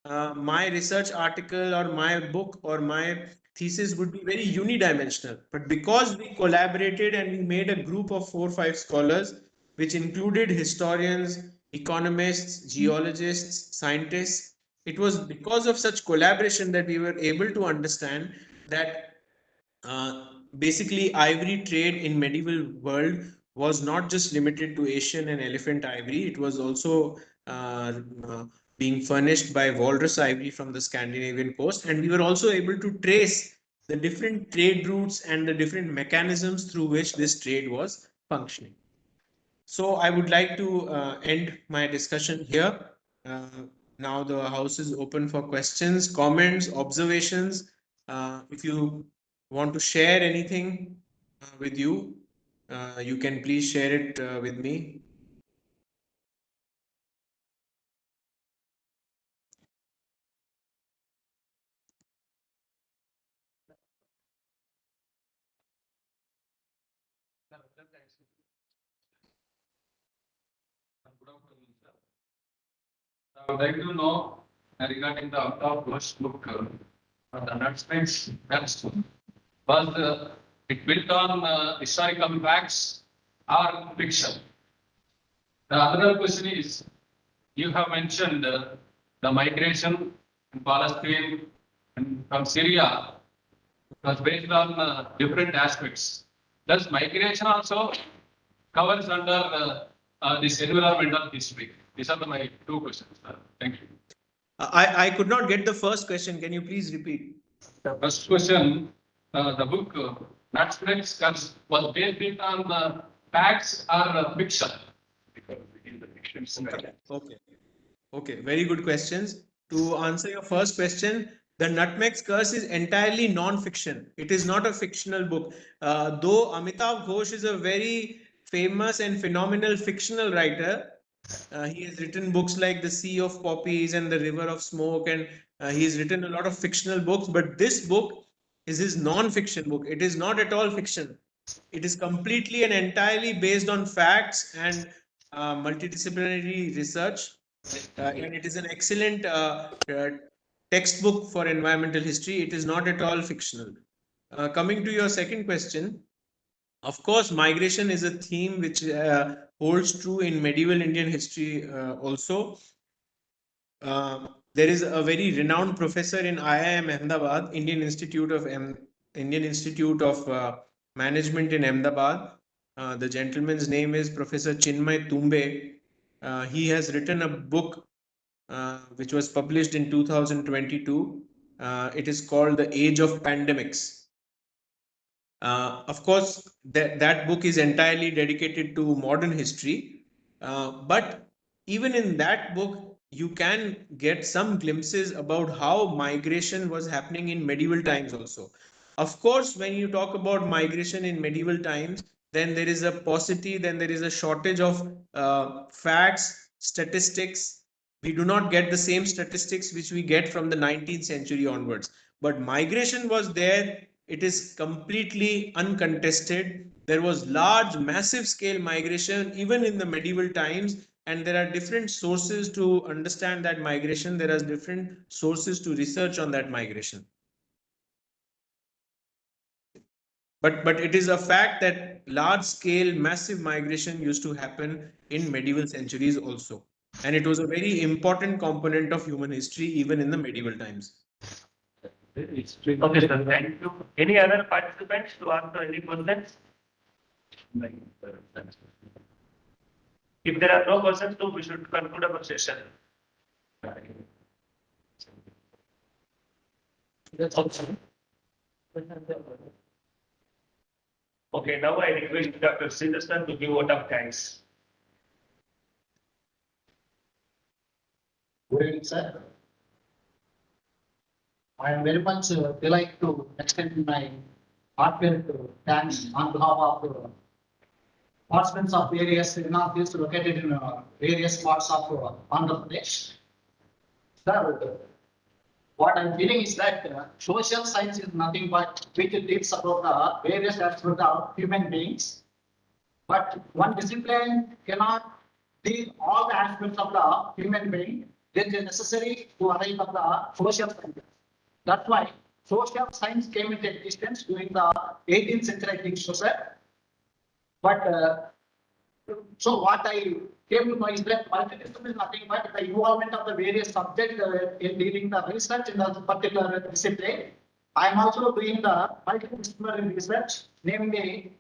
my research article or my book or my thesis would be very unidimensional. But because we collaborated and we made a group of 4 or 5 scholars, which included historians, economists, geologists, scientists, it was because of such collaboration that we were able to understand that basically ivory trade in medieval world was not just limited to Asian and elephant ivory. It was also uh, uh, being furnished by walrus ivory from the Scandinavian coast, and we were also able to trace the different trade routes and the different mechanisms through which this trade was functioning. So I would like to end my discussion here. Uh, Now the house is open for questions, comments, observations. If you want to share anything with you, you can please share it with me. would like to know regarding the Amitav Ghosh book, the Nutmeg's Curse. Was it built on historical facts or fiction? The other question is, you have mentioned the migration in Palestine and from Syria was based on different aspects. Does migration also covers under this environmental history? These are my two questions. Thank you. I could not get the first question. Can you please repeat? The first question, the book Nutmeg's Curse was based on facts or fiction? Okay. Okay. Very good questions. To answer your first question, the Nutmeg's Curse is entirely non-fiction. It is not a fictional book. Though Amitav Ghosh is a very famous and phenomenal fictional writer, he has written books like The Sea of Poppies and The River of Smoke, and he has written a lot of fictional books. But this book is his non-fiction book. It is not at all fiction. It is completely and entirely based on facts and multidisciplinary research. And it is an excellent textbook for environmental history. It is not at all fictional. Coming to your second question, of course, migration is a theme which holds true in medieval Indian history also. There is a very renowned professor in IIM Ahmedabad, Indian Institute of Management in Ahmedabad. The gentleman's name is Professor Chinmay Tumbe. He has written a book which was published in 2022. It is called The Age of Pandemics. Of course, that book is entirely dedicated to modern history. But even in that book, you can get some glimpses about how migration was happening in medieval times also. Of course, when you talk about migration in medieval times, then there is a paucity, then there is a shortage of facts, statistics. We do not get the same statistics which we get from the 19th century onwards. But migration was there. It is completely uncontested. There was large, massive scale migration even in the medieval times, and there are different sources to understand that migration. There are different sources to research on that migration. But it is a fact that large scale, massive migration used to happen in medieval centuries also. And it was a very important component of human history even in the medieval times. Okay, sir. Thank you. Any other participants to answer any questions? If there are no questions, so we should conclude our session. Okay, now I request Dr. Siddharthan to give vote of thanks. Good evening, sir. I am very much delighted to extend my heartfelt thanks on behalf of participants of various universities located in various parts of Andhra Pradesh. Sir, what I'm feeling is that social science is nothing but which deals about the various aspects of human beings. But one discipline cannot deal all the aspects of the human being. It is necessary to arrive at the social science. That's why social science came into existence during the 18th century, I think so, sir. But so what I came to know is that multidiscipline is nothing but the involvement of the various subjects in dealing the research in the particular discipline. I am also doing the multidisciplinary research, namely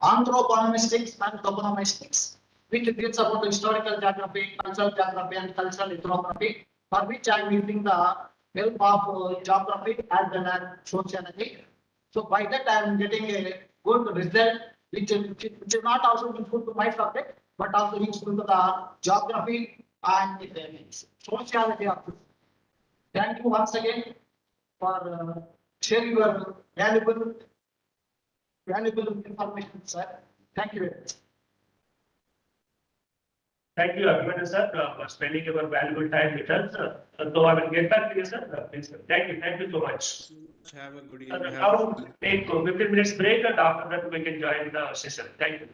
anthroponomistics and toponomistics, which deals about the historical geography, cultural geography, and cultural ethnography, for which I am using the help of geography as well as sociology. So by that I am getting a good result, which is not also useful to my subject, but also useful to the geography and sociology of this. Thank you once again for sharing your valuable information, sir. Thank you very much. Thank you, Abhimanyu sir, for spending your valuable time with us. So I will get back to you, sir. Please, thank you so much. Have a good evening. Now take 15 minutes break, and after that we can join the session. Thank you.